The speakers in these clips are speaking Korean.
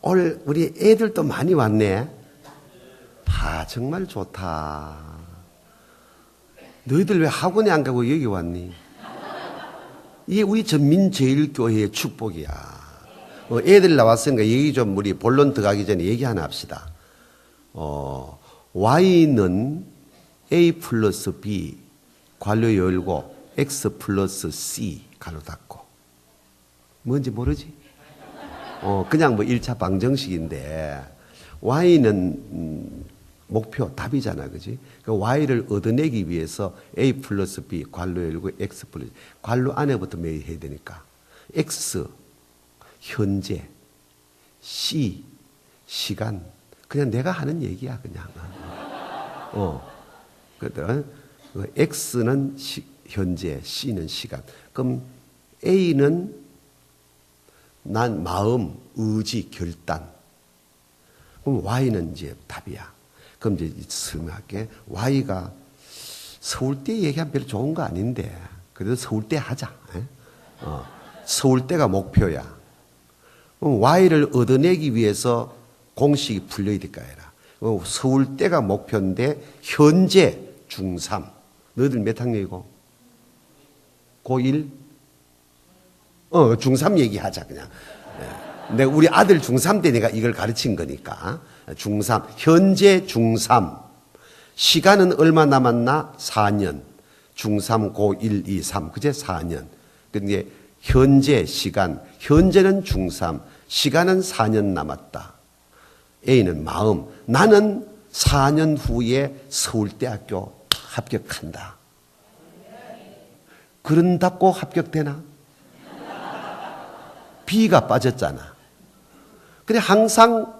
오늘 우리 애들도 많이 왔네. 정말 좋다. 너희들 왜 학원에 안 가고 여기 왔니? 이게 우리 전민제일교회의 축복이야. 애들 나왔으니까 얘기 좀 우리 본론 들어가기 전에 얘기 하나 합시다. Y는 A 플러스 B 괄호 열고 X 플러스 C 가로 닫고. 뭔지 모르지? 그냥 뭐 1차 방정식인데 Y는 목표, 답이잖아, 그지? 그 Y를 얻어내기 위해서 A 플러스 B 괄호 열고 X 플러스 괄호 안에부터 매해야 되니까 X 현재, C 시간, 그냥 내가 하는 얘기야, 그냥. 그러니까 X는 현재, C는 시간. 그럼 A는 난 마음, 의지, 결단. 그럼 Y는 이제 답이야. 그럼 이제 설명할게. Y가 서울대 얘기하면 별로 좋은 거 아닌데, 그래도 서울대 하자. 서울대가 목표야. 그럼 Y를 얻어내기 위해서 공식이 풀려야 될 거야. 서울대가 목표인데, 현재 중3. 너희들 몇 학년이고? 고1? 중3 얘기하자, 그냥. 내가 우리 아들 중3 때 내가 이걸 가르친 거니까. 중3. 현재 중3. 시간은 얼마 남았나? 4년. 중3, 고1, 2, 3. 그제 4년. 근데 현재 시간. 현재는 중3. 시간은 4년 남았다. A는 마음. 나는 4년 후에 서울대학교 합격한다. 그런답고 합격되나? B가 빠졌잖아. 근데 항상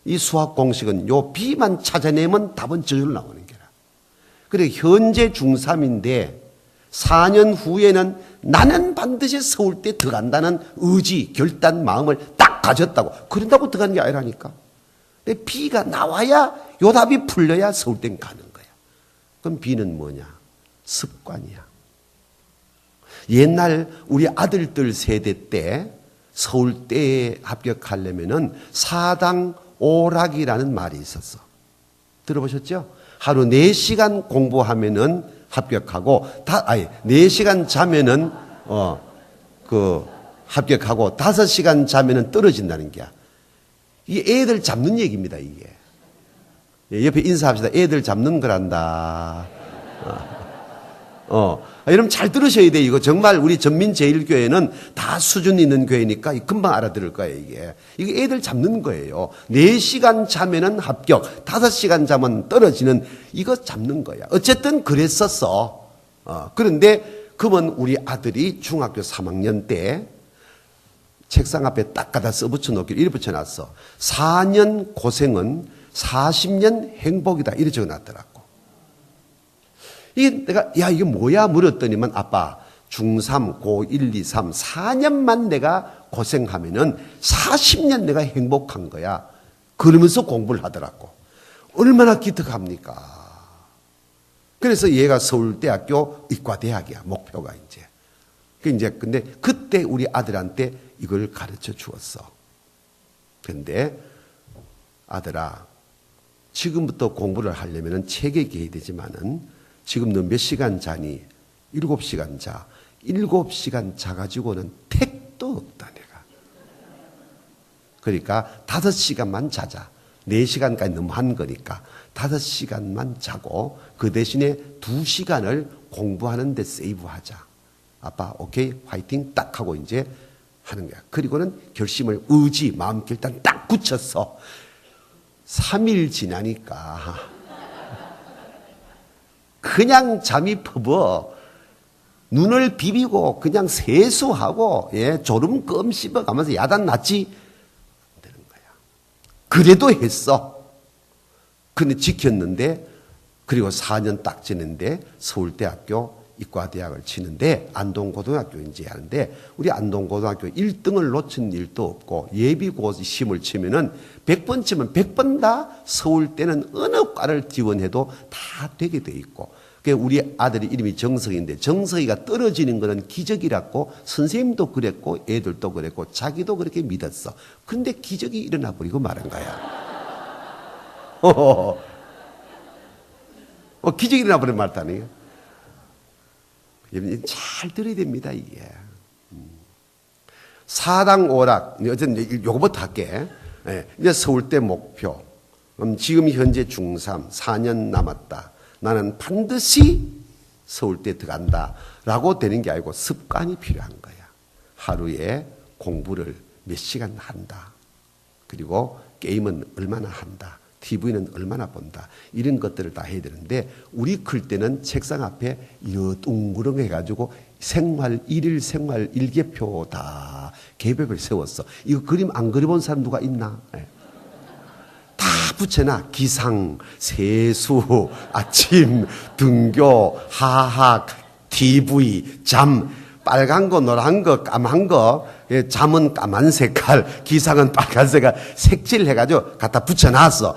이 수학 공식은 요 B만 찾아내면 답은 저절로 나오는 거라. 그래, 현재 중3인데 4년 후에는 나는 반드시 서울대 들어간다는 의지, 결단, 마음을 딱 가졌다고. 그런다고 들어가는 게 아니라니까. 근데 B가 나와야 요 답이 풀려야 서울대는 가는 거야. 그럼 B는 뭐냐? 습관이야. 옛날 우리 아들들 세대 때 서울대에 합격하려면은 사당 오락이라는 말이 있었어. 들어보셨죠? 하루 4시간 공부하면은 합격하고, 4시간 자면은, 합격하고, 5시간 자면은 떨어진다는 게야. 이게 애들 잡는 얘기입니다, 이게. 옆에 인사합시다. 애들 잡는 거란다. 여러분 잘 들으셔야 돼요. 이거 정말 우리 전민제일교회는 다 수준 있는 교회니까 금방 알아들을 거예요, 이게. 이게 애들 잡는 거예요. 4시간 자면은 합격, 5시간 자면 떨어지는, 이거 잡는 거야. 어쨌든 그랬었어. 그런데 그러면 우리 아들이 중학교 3학년 때 책상 앞에 딱 갖다 써붙여 놓기를 이렇게 붙여놨어. 4년 고생은 40년 행복이다. 이렇게 적어놨더라고. 이게 내가, 이게 뭐야? 물었더니만, 아빠, 중3, 고1, 2, 3, 4년만 내가 고생하면은 40년 내가 행복한 거야. 그러면서 공부를 하더라고. 얼마나 기특합니까? 그래서 얘가 서울대학교 의과대학이야, 목표가 이제. 근데 그때 우리 아들한테 이걸 가르쳐 주었어. 근데, 아들아, 지금부터 공부를 하려면은 책에 기해야 되지만은, 지금 너 몇 시간 자니? 7시간 자. 7시간 자가지고는 택도 없다, 내가. 그러니까 5시간만 자자. 4시간까지 너무 한 거니까 5시간만 자고 그 대신에 2시간을 공부하는 데 세이브하자. 아빠, 오케이, 화이팅 딱 하고 이제 하는 거야. 그리고는 결심을, 의지, 마음 결단 딱 굳혔어. 3일 지나니까 그냥 잠이 퍼버, 눈을 비비고 그냥 세수하고, 졸음 껌 씹어가면서 야단 났지? 되는 거야. 그래도 했어. 근데 지켰는데, 그리고 4년 딱 지냈는데 서울대학교 의과대학을 치는데, 안동고등학교인지 하는데, 우리 안동고등학교 1등을 놓친 일도 없고, 예비고 시험을 치면은 100번 치면 100번 다 서울대는 어느 과를 지원해도 다 되게 돼 있고, 우리 아들이 이름이 정석인데 정석이가 떨어지는 것은 기적이라고 선생님도 그랬고 애들도 그랬고 자기도 그렇게 믿었어. 그런데 기적이 일어나 버리고 말한 거야. 기적이 일어나 버린 말다니요. 여러분 잘 들어야 됩니다 이게. 사당 오락. 어쨌든 요거부터 할게. 이제 서울대 목표. 지금 현재 중3, 4년 남았다. 나는 반드시 서울대 들어간다 라고 되는 게 아니고 습관이 필요한 거야. 하루에 공부를 몇 시간 한다. 그리고 게임은 얼마나 한다. TV는 얼마나 본다. 이런 것들을 다 해야 되는데 우리 클 때는 책상 앞에 둥그렁 해가지고 일일 생활 일개표 다 계획을 세웠어. 이거 그림 안 그려본 사람 누가 있나? 다 붙여놔. 기상, 세수, 아침, 등교, 하학, TV, 잠, 빨간 거, 노란 거, 까만 거, 잠은 까만 색깔, 기상은 빨간 색깔, 색칠 해가지고 갖다 붙여놨어.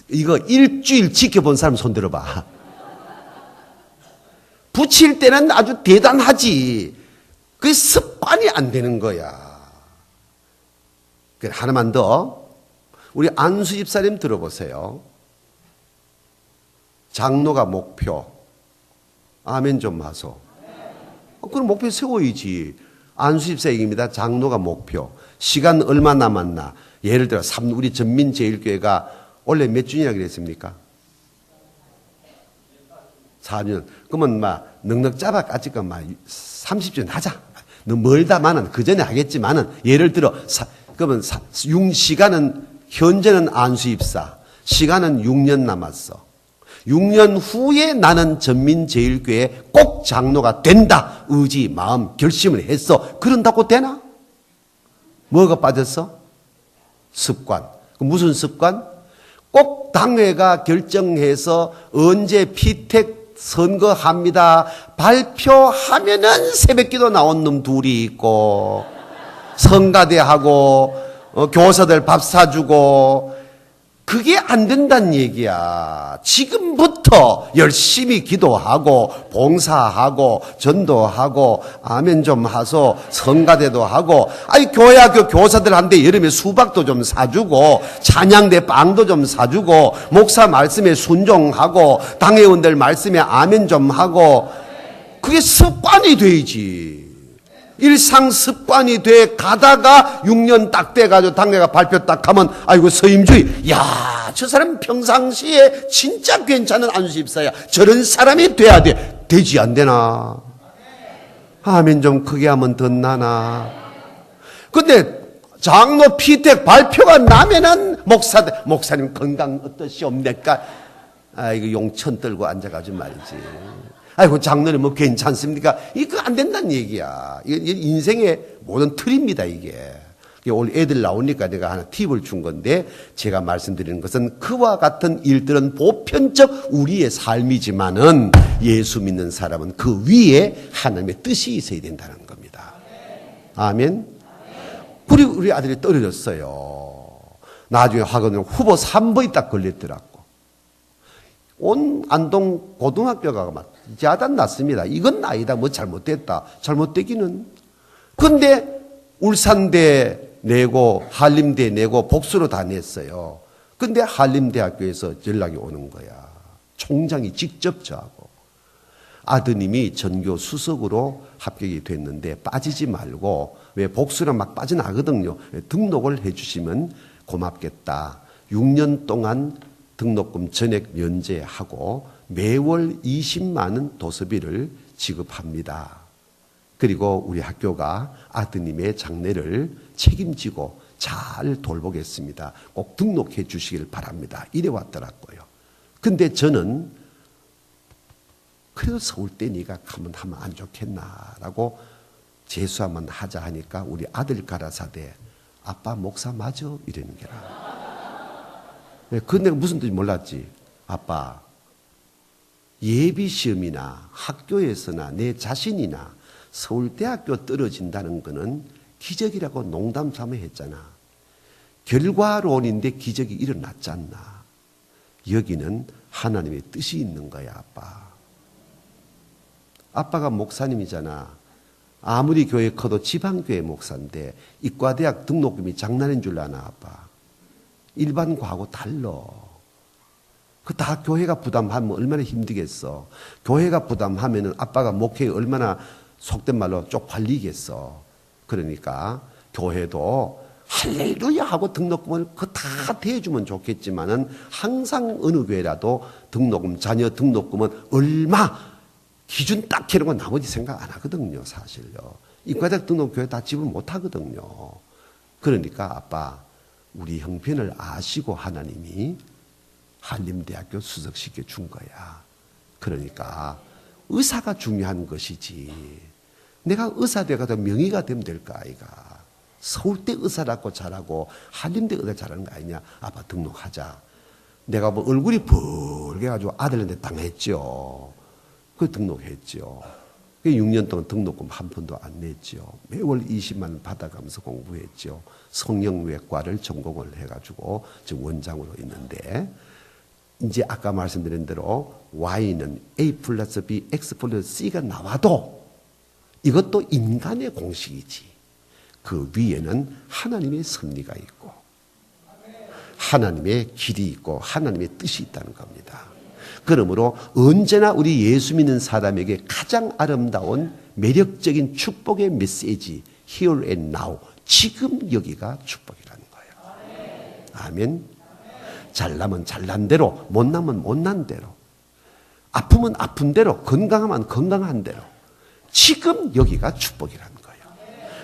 이거 일주일 지켜본 사람 손 들어봐. 붙일 때는 아주 대단하지. 그게 습관이 안 되는 거야. 하나만 더. 우리 안수 집사님 들어보세요. 장로가 목표. 아멘 좀 하소. 그럼 목표 세워야지. 안수 집사 얘기입니다. 장로가 목표. 시간 얼마 남았나. 예를 들어 우리 전민제일교회가 원래 몇 주년이라고 그랬습니까? 4년. 그러면 넉넉 잡아 까짓거 30주년 하자. 너무 멀다마는 그 전에 하겠지만은 예를 들어 그러면 시간은 현재는 안수 입사. 시간은 6년 남았어. 6년 후에 나는 전민제일교회 꼭 장로가 된다. 의지, 마음, 결심을 했어. 그런다고 되나? 뭐가 빠졌어? 습관. 무슨 습관? 꼭 당회가 결정해서 언제 피택 선거합니다. 발표하면은 새벽기도 나온 놈 둘이 있고 성가대하고 교사들 밥 사주고 그게 안 된다는 얘기야. 지금부터 열심히 기도하고 봉사하고 전도하고 아멘 좀 하소 성가대도 하고 교회학교 교사들한테 여름에 수박도 좀 사주고 찬양대 빵도 좀 사주고 목사 말씀에 순종하고 당회원들 말씀에 아멘 좀 하고 그게 습관이 되지. 일상 습관이 돼 가다가 6년 딱 돼가지고 당회가 발표 딱 하면 아이고 서임주의. 야, 저 사람 평상시에 진짜 괜찮은 안수집사야. 저런 사람이 돼야 돼. 되지 안 되나? 아멘 좀 크게 하면 더 나나? 근데 장로 피택 발표가 나면은 목사님 건강 어떠시옵니까? 이거 용천 떨고 앉아가지고 말이지. 아이고 장로님 뭐 괜찮습니까? 이거 안 된다는 얘기야. 이게 인생의 모든 틀입니다 이게. 오늘 애들 나오니까 내가 하나 팁을 준 건데 제가 말씀드리는 것은 그와 같은 일들은 보편적 우리의 삶이지만은 예수 믿는 사람은 그 위에 하나님의 뜻이 있어야 된다는 겁니다. 아멘. 그리고 우리 아들이 떨어졌어요. 나중에 학원을 후보 3번이 딱 걸렸더라고. 온 안동 고등학교가 막 야단 났습니다. 이건 아니다. 뭐 잘못됐다. 잘못되기는. 근데 울산대 내고 한림대 내고 복수로 다 냈어요. 근데 한림대학교에서 연락이 오는 거야. 총장이 직접 저하고. 아드님이 전교 수석으로 합격이 됐는데 빠지지 말고 왜 복수랑 막 빠져나거든요. 등록을 해 주시면 고맙겠다. 6년 동안 등록금 전액 면제하고 매월 20만 원 도서비를 지급합니다. 그리고 우리 학교가 아드님의 장례를 책임지고 잘 돌보겠습니다. 꼭 등록해 주시길 바랍니다. 이래 왔더라고요. 근데 저는 그래도 서울대 네가 가면 하면 안 좋겠나라고 재수 한번 하자 하니까 우리 아들 가라사대 아빠 목사 맞아? 이러는 게라. 그건 내가 무슨 뜻인지 몰랐지. 아빠, 예비시험이나 학교에서나 내 자신이나 서울대학교 떨어진다는 거는 기적이라고 농담 삼아 했잖아. 결과론인데 기적이 일어났잖아. 여기는 하나님의 뜻이 있는 거야, 아빠. 아빠가 목사님이잖아. 아무리 교회 커도 지방교회 목사인데 이과대학 등록금이 장난인 줄 아나 아빠. 일반 과하고 달라. 그 다 교회가 부담하면 얼마나 힘들겠어. 교회가 부담하면은 아빠가 목회에 얼마나 속된 말로 쪽팔리겠어. 그러니까 교회도 할렐루야 하고 등록금을 다 대주면 좋겠지만은 항상 어느 교회라도 등록금, 자녀 등록금은 얼마 기준 딱 해놓고 나머지 생각 안 하거든요, 사실요. 이과대학 등록 교회 다 지분 못 하거든요. 그러니까 아빠, 우리 형편을 아시고 하나님이 한림대학교 수석시켜 준 거야. 그러니까 의사가 중요한 것이지. 내가 의사 돼가도 명의가 되면 될까 아이가. 서울대 의사라고 잘하고 한림대 의사 잘하는 거 아니냐. 아빠 등록하자. 내가 뭐 얼굴이 붉게가지고 아들한테 당했죠. 그 등록했죠. 6년 동안 등록금 한 푼도 안 냈죠. 매월 20만 원 받아가면서 공부했죠. 성형외과를 전공을 해가지고 지금 원장으로 있는데, 이제 아까 말씀드린 대로 Y는 A 플러스 B, X 플러스 C가 나와도 이것도 인간의 공식이지. 그 위에는 하나님의 섭리가 있고 하나님의 길이 있고 하나님의 뜻이 있다는 겁니다. 그러므로 언제나 우리 예수 믿는 사람에게 가장 아름다운 매력적인 축복의 메시지, Here and Now, 지금 여기가 축복이라는 거예요. 아멘. 잘나면 잘난 대로, 못나면 못난 대로, 아프면 아픈 대로, 건강하면 건강한 대로, 지금 여기가 축복이라는 거예요.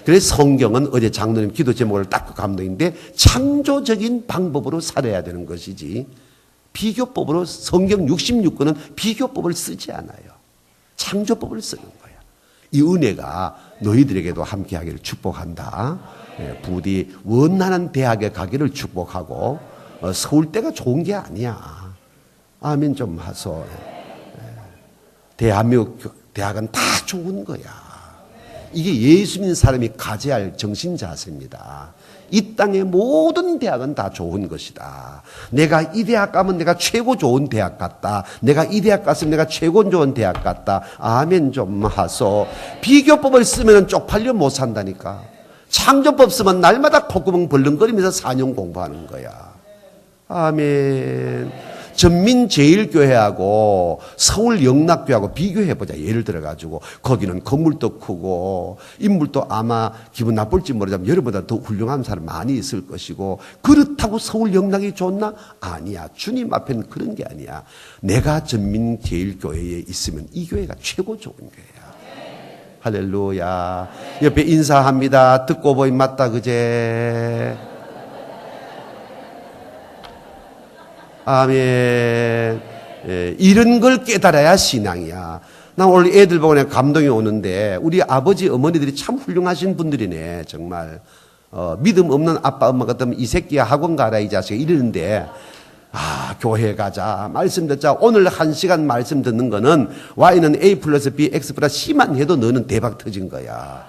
그래서 성경은 어제 장로님 기도 제목을 딱 감동인데 창조적인 방법으로 살아야 되는 것이지, 비교법으로 성경 66권은 비교법을 쓰지 않아요. 창조법을 쓰는 거야. 이 은혜가 너희들에게도 함께하기를 축복한다. 부디 원하는 대학에 가기를 축복하고, 서울대가 좋은 게 아니야. 아멘 좀 하소. 대한민국 대학은 다 좋은 거야. 이게 예수 믿는 사람이 가져야 정신 자세입니다. 이 땅의 모든 대학은 다 좋은 것이다. 내가 이 대학 가면 내가 최고 좋은 대학 같다. 내가 이 대학 갔으면 내가 최고 좋은 대학 같다. 아멘 좀 하소. 비교법을 쓰면 쪽팔려 못 산다니까. 창조법 쓰면 날마다 콧구멍 벌렁거리면서 4년 공부하는 거야. 아멘. 전민제일교회하고 서울영락교회하고 비교해보자. 예를 들어가지고 거기는 건물도 크고 인물도 아마 기분 나쁠지 모르지만 여러분보다 더 훌륭한 사람 많이 있을 것이고, 그렇다고 서울영락이 좋나? 아니야. 주님 앞에는 그런 게 아니야. 내가 전민제일교회에 있으면 이 교회가 최고 좋은 교회야. 할렐루야. 옆에 인사합니다. 듣고 보니 맞다 그제. 아멘. 이런 걸 깨달아야 신앙이야. 나 오늘 애들 보고 그냥 감동이 오는데, 우리 아버지, 어머니들이 참 훌륭하신 분들이네, 정말. 믿음 없는 아빠, 엄마 같으면 이 새끼야 학원 가라, 이 자식아. 이러는데, 교회 가자. 말씀 듣자. 오늘 1시간 말씀 듣는 거는 Y는 A 플러스 B, X 플러스 C만 해도 너는 대박 터진 거야.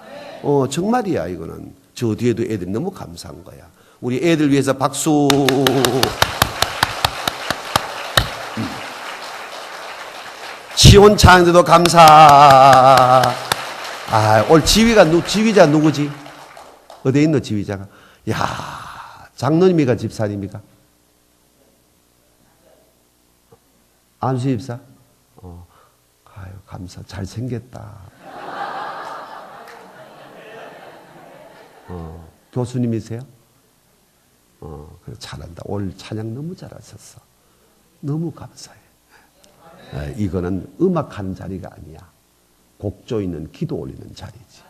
정말이야, 이거는. 저 뒤에도 애들이 너무 감사한 거야. 우리 애들 위해서 박수. 시온 창조도 감사. 오늘 지휘자 누구지? 어디에 있노, 지휘자가? 야, 장로님이가 집사님이가? 안수 집사? 감사. 잘생겼다. 교수님이세요? 그래, 잘한다. 오늘 찬양 너무 잘하셨어. 너무 감사해. 이거는 음악하는 자리가 아니야. 곡조 있는 기도 올리는 자리지.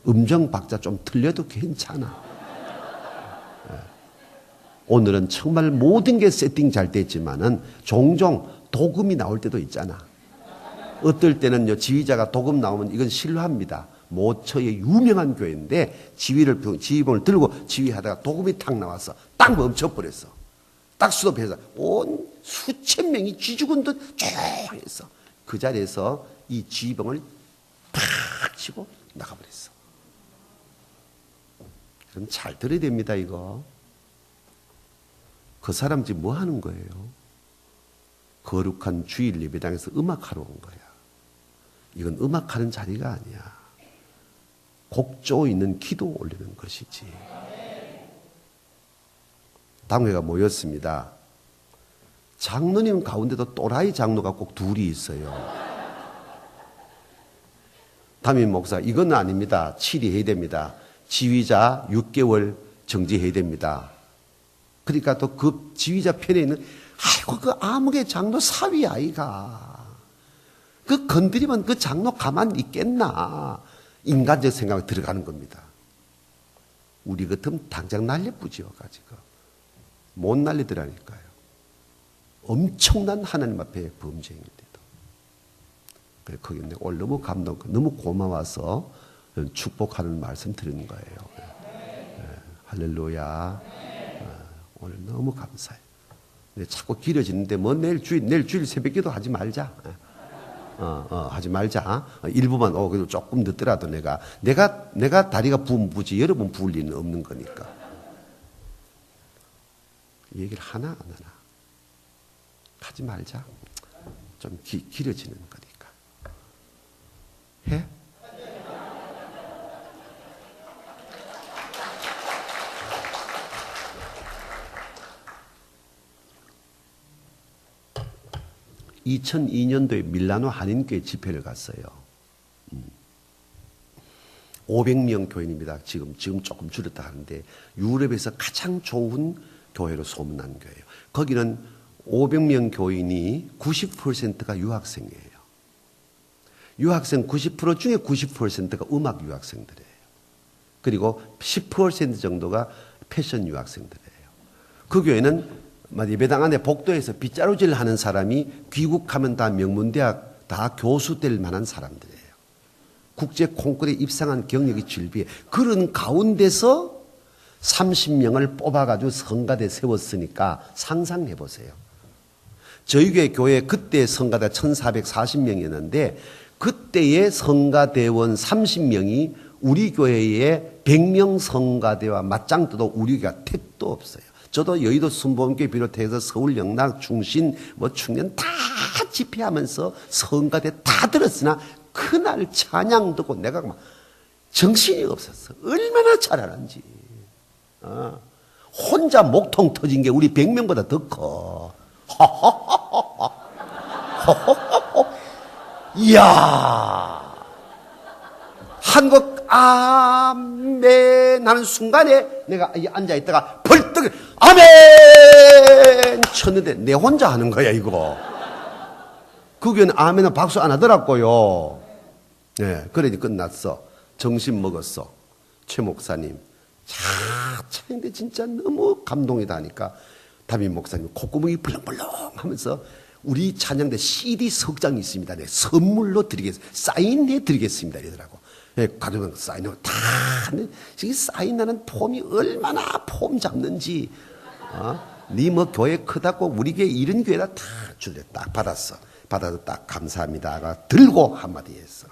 음정 박자 좀 틀려도 괜찮아. 오늘은 정말 모든 게 세팅 잘 됐지만은 종종 도금이 나올 때도 있잖아. 어떨 때는요, 지휘자가 도금 나오면 이건 실화입니다. 모처의 유명한 교회인데 지휘봉을 들고 지휘하다가 도금이 탁 나와서 딱 멈춰버렸어. 딱 수업해서 온 수천 명이 쥐죽은 듯 조용했어. 그 자리에서 이 지휘봉을 팍 치고 나가버렸어. 그럼 잘 들어야 됩니다, 이거. 그 사람 지금 뭐 하는 거예요? 거룩한 주일 예배당에서 음악하러 온 거야. 이건 음악하는 자리가 아니야. 곡조 있는 기도 올리는 것이지. 당회가 모였습니다. 장로님 가운데도 또라이 장로가 꼭 둘이 있어요. 담임 목사, 이건 아닙니다. 치리해야 됩니다. 지휘자 6개월 정지해야 됩니다. 그러니까 또 그 지휘자 편에 있는, 아이고, 그 아무개 장로 사위 아이가. 그 건드리면 그 장로 가만히 있겠나. 인간적 생각이 들어가는 겁니다. 우리 같으면 당장 날려부지어가지고. 못 날리더라니까요. 엄청난 하나님 앞에 범죄인데도. 그래, 거기 오늘 너무 감동, 너무 고마워서 축복하는 말씀 드리는 거예요. 네, 할렐루야. 오늘 너무 감사해요. 근데 자꾸 길어지는데 뭐 내일 주일 새벽기도 하지 말자. 하지 말자. 일부만 그래도 조금 늦더라도 내가 다리가 부으면 부지 여러분 부을 리는 없는 거니까. 얘기를 하나 안 하나. 하지 말자. 좀 길어지는 거니까. 해? (2002년도에) 밀라노 한인교회 집회를 갔어요. 500명 교인입니다. 지금 조금 줄였다 하는데 유럽에서 가장 좋은 교회로 소문난 교회예요. 거기는 500명 교인이 90%가 유학생이에요. 유학생 90% 중에 90%가 음악 유학생들이에요. 그리고 10% 정도가 패션 유학생들이에요. 그 교회는 예배당 안에 복도에서 빗자루질 하는 사람이 귀국하면 다 명문대학 다 교수 될 만한 사람들이에요. 국제 콩쿠르에 입상한 경력이 질비해. 그런 가운데서 30명을 뽑아가지고 성가대 세웠으니까 상상해 보세요. 저희 교회 그때 성가대 1440명이었는데 그때의 성가대원 30명이 우리 교회의 100명 성가대와 맞짱 떠도 우리 교회가 택도 없어요. 저도 여의도 순복음교회 비롯해서 서울 영락 충신 충년 다 집회하면서 성가대 다 들었으나 그날 찬양 듣고 내가 막 정신이 없었어. 얼마나 잘하는지. 혼자 목통 터진 게 우리 100명보다 더 커. 이야. 한국 아멘 하는 순간에 내가 앉아있다가 벌떡 아멘 쳤는데 내 혼자 하는 거야 이거. 그 교회는 아멘은 박수 안 하더라고요. 네, 그러니 끝났어. 점심 먹었어. 최 목사님 근데 진짜 너무 감동이다 하니까 담임 목사님 콧구멍이 벌렁벌렁 하면서 우리 찬양대 CD 석장이 있습니다. 네, 선물로 사인해 드리겠습니다. 이러더라고. 네, 가져온 사인을 다 하는데 사인하는 폼이 얼마나 폼 잡는지. 네 뭐 교회 크다고 우리 교회 이런 교회다 다 줄래 딱 받았어. 받아서 딱 감사합니다가 들고 한마디 했어.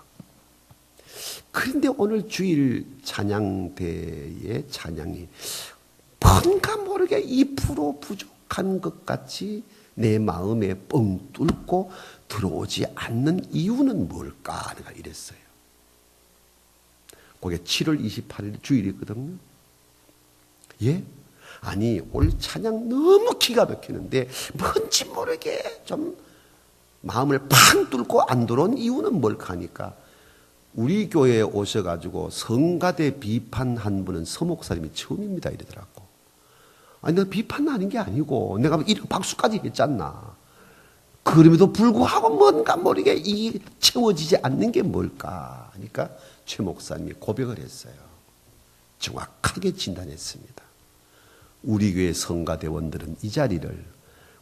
그런데 오늘 주일 찬양대의 찬양이 뭔가 모르게 2% 부족한 것 같이 내 마음에 뻥 뚫고 들어오지 않는 이유는 뭘까? 내가 이랬어요. 그게 7월 28일 주일이거든요. 예? 아니, 올 찬양 너무 기가 막히는데 뭔지 모르게 좀 마음을 팡 뚫고 안 들어온 이유는 뭘까 하니까 우리 교회에 오셔가지고 성가대 비판한 분은 서 목사님이 처음입니다. 이러더라고. 아니, 내가 비판 하는 게 아니고 내가 이런 박수까지 했잖아. 그럼에도 불구하고 뭔가 모르게 이 채워지지 않는 게 뭘까 하니까 최 목사님이 고백을 했어요. 정확하게 진단했습니다. 우리 교회 성가대원들은 이 자리를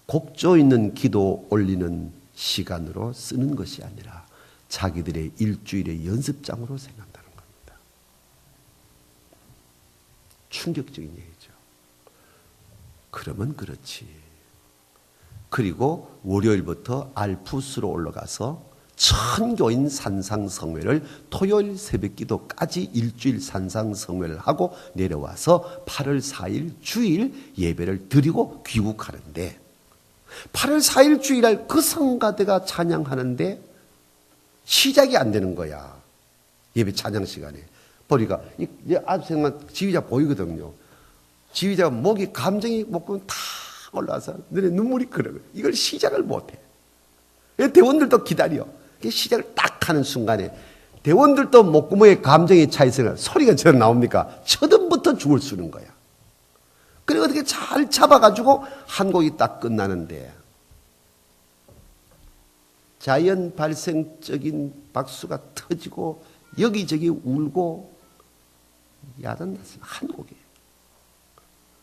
곡조 있는 기도 올리는 시간으로 쓰는 것이 아니라 자기들의 일주일의 연습장으로 생각한다는 겁니다. 충격적인 얘기죠. 그러면 그렇지. 그리고 월요일부터 알프스로 올라가서 천교인 산상성회를 토요일 새벽기도까지 일주일 산상성회를 하고 내려와서 8월 4일 주일 예배를 드리고 귀국하는데 8월 4일 주일날 그 성가대가 찬양하는데 시작이 안 되는 거야. 예배 찬양 시간에. 보니까, 아생만 지휘자 보이거든요. 지휘자가 목이, 감정이 목구멍 다 올라와서 눈에 눈물이 흐르고 이걸 시작을 못 해. 대원들도 기다려. 시작을 딱 하는 순간에 대원들도 목구멍에 감정이 차 있으니까 소리가 저 나옵니까? 처음부터 죽을 쓰는 거야. 그리고 어떻게 잘 잡아가지고 한 곡이 딱 끝나는데 자연 발생적인 박수가 터지고 여기저기 울고 야단났어요. 한 곡이에요.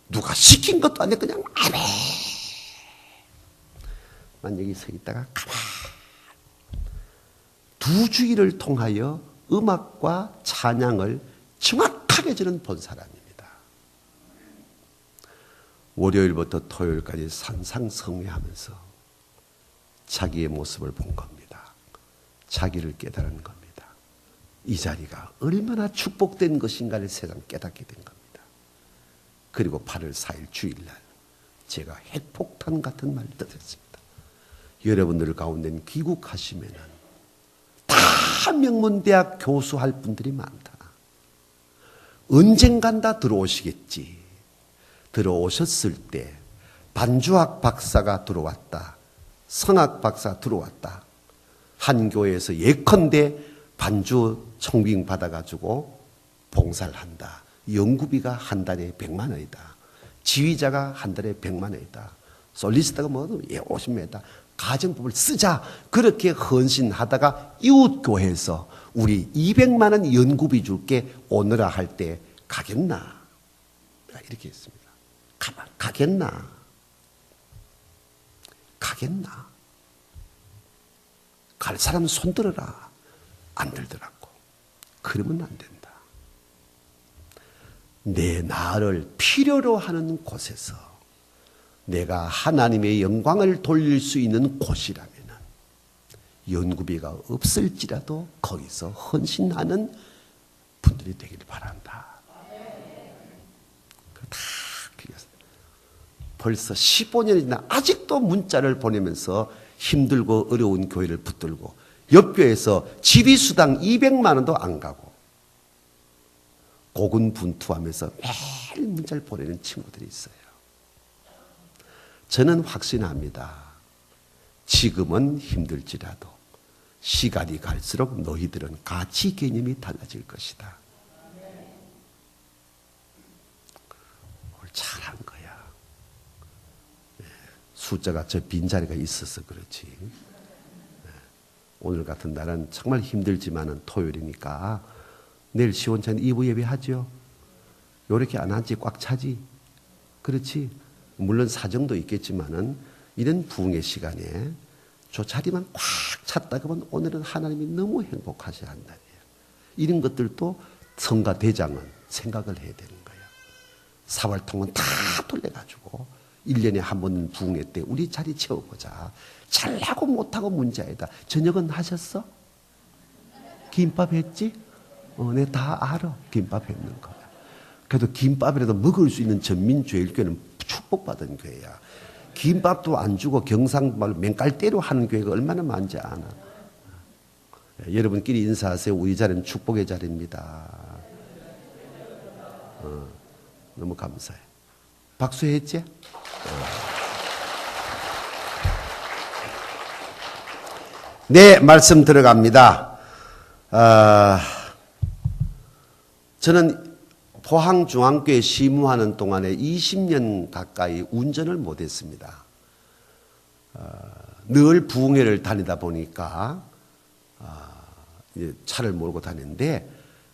누가 시킨 것도 아니고 그냥 아멘. 만 여기 서 있다가 가만. 두 주기를 통하여 음악과 찬양을 정확하게 저는 본 사람입니다. 월요일부터 토요일까지 산상성회하면서 자기의 모습을 본 겁니다. 자기를 깨달은 겁니다. 이 자리가 얼마나 축복된 것인가를 세상 깨닫게 된 겁니다. 그리고 8월 4일 주일날 제가 핵폭탄 같은 말을 듣었습니다. 여러분들 가운데는 귀국하시면은 다 명문대학 교수할 분들이 많다. 언젠간 다 들어오시겠지. 들어오셨을 때 반주학 박사가 들어왔다. 성악 박사 들어왔다. 한 교회에서 예컨대 반주 청빙 받아가지고 봉사를 한다. 연구비가 한 달에 100만 원이다. 지휘자가 한 달에 100만 원이다. 솔리스트가 뭐 50만원이다. 가정법을 쓰자. 그렇게 헌신하다가 이웃교회에서 우리 200만 원 연구비 줄게 오너라 할 때 가겠나? 이렇게 했습니다. 가겠나? 가겠나? 갈 사람 손 들어라. 안 들더라고. 그러면 안 된다. 내 나를 필요로 하는 곳에서 내가 하나님의 영광을 돌릴 수 있는 곳이라면 연구비가 없을지라도 거기서 헌신하는 분들이 되기를 바란다. 다 벌써 15년이 지나 아직도 문자를 보내면서 힘들고 어려운 교회를 붙들고 옆교회에서 지휘수당 200만 원도 안 가고 고군분투하면서 매일 문자를 보내는 친구들이 있어요. 저는 확신합니다. 지금은 힘들지라도 시간이 갈수록 너희들은 가치 개념이 달라질 것이다. 오늘 잘한 거야. 숫자가 저 빈자리가 있어서 그렇지. 오늘 같은 날은 정말 힘들지만은 토요일이니까 내일 시원찮은 2부 예배 하죠. 요렇게 안 하지 꽉 차지. 그렇지. 물론 사정도 있겠지만은 이런 부흥의 시간에 저 자리만 꽉 찼다 그러면 오늘은 하나님이 너무 행복하셔야 한다니요. 이런 것들도 성가 대장은 생각을 해야 되는 거예요. 사활통은 다 돌려가지고 1년에 한 번 부흥회 때 우리 자리 채워보자. 잘하고 못하고 문제 아니다. 저녁은 하셨어? 김밥 했지? 내가 다 알아. 김밥 했는 거야. 그래도 김밥이라도 먹을 수 있는 전민제일교회는 축복받은 교회야. 김밥도 안 주고 경상말 맹깔대로 하는 교회가 얼마나 많지 않아. 여러분끼리 인사하세요. 우리 자리는 축복의 자리입니다. 너무 감사해. 박수했지? 네, 말씀 들어갑니다. 저는 포항중앙교회 시무하는 동안에 20년 가까이 운전을 못했습니다. 늘 부흥회를 다니다 보니까 차를 몰고 다니는데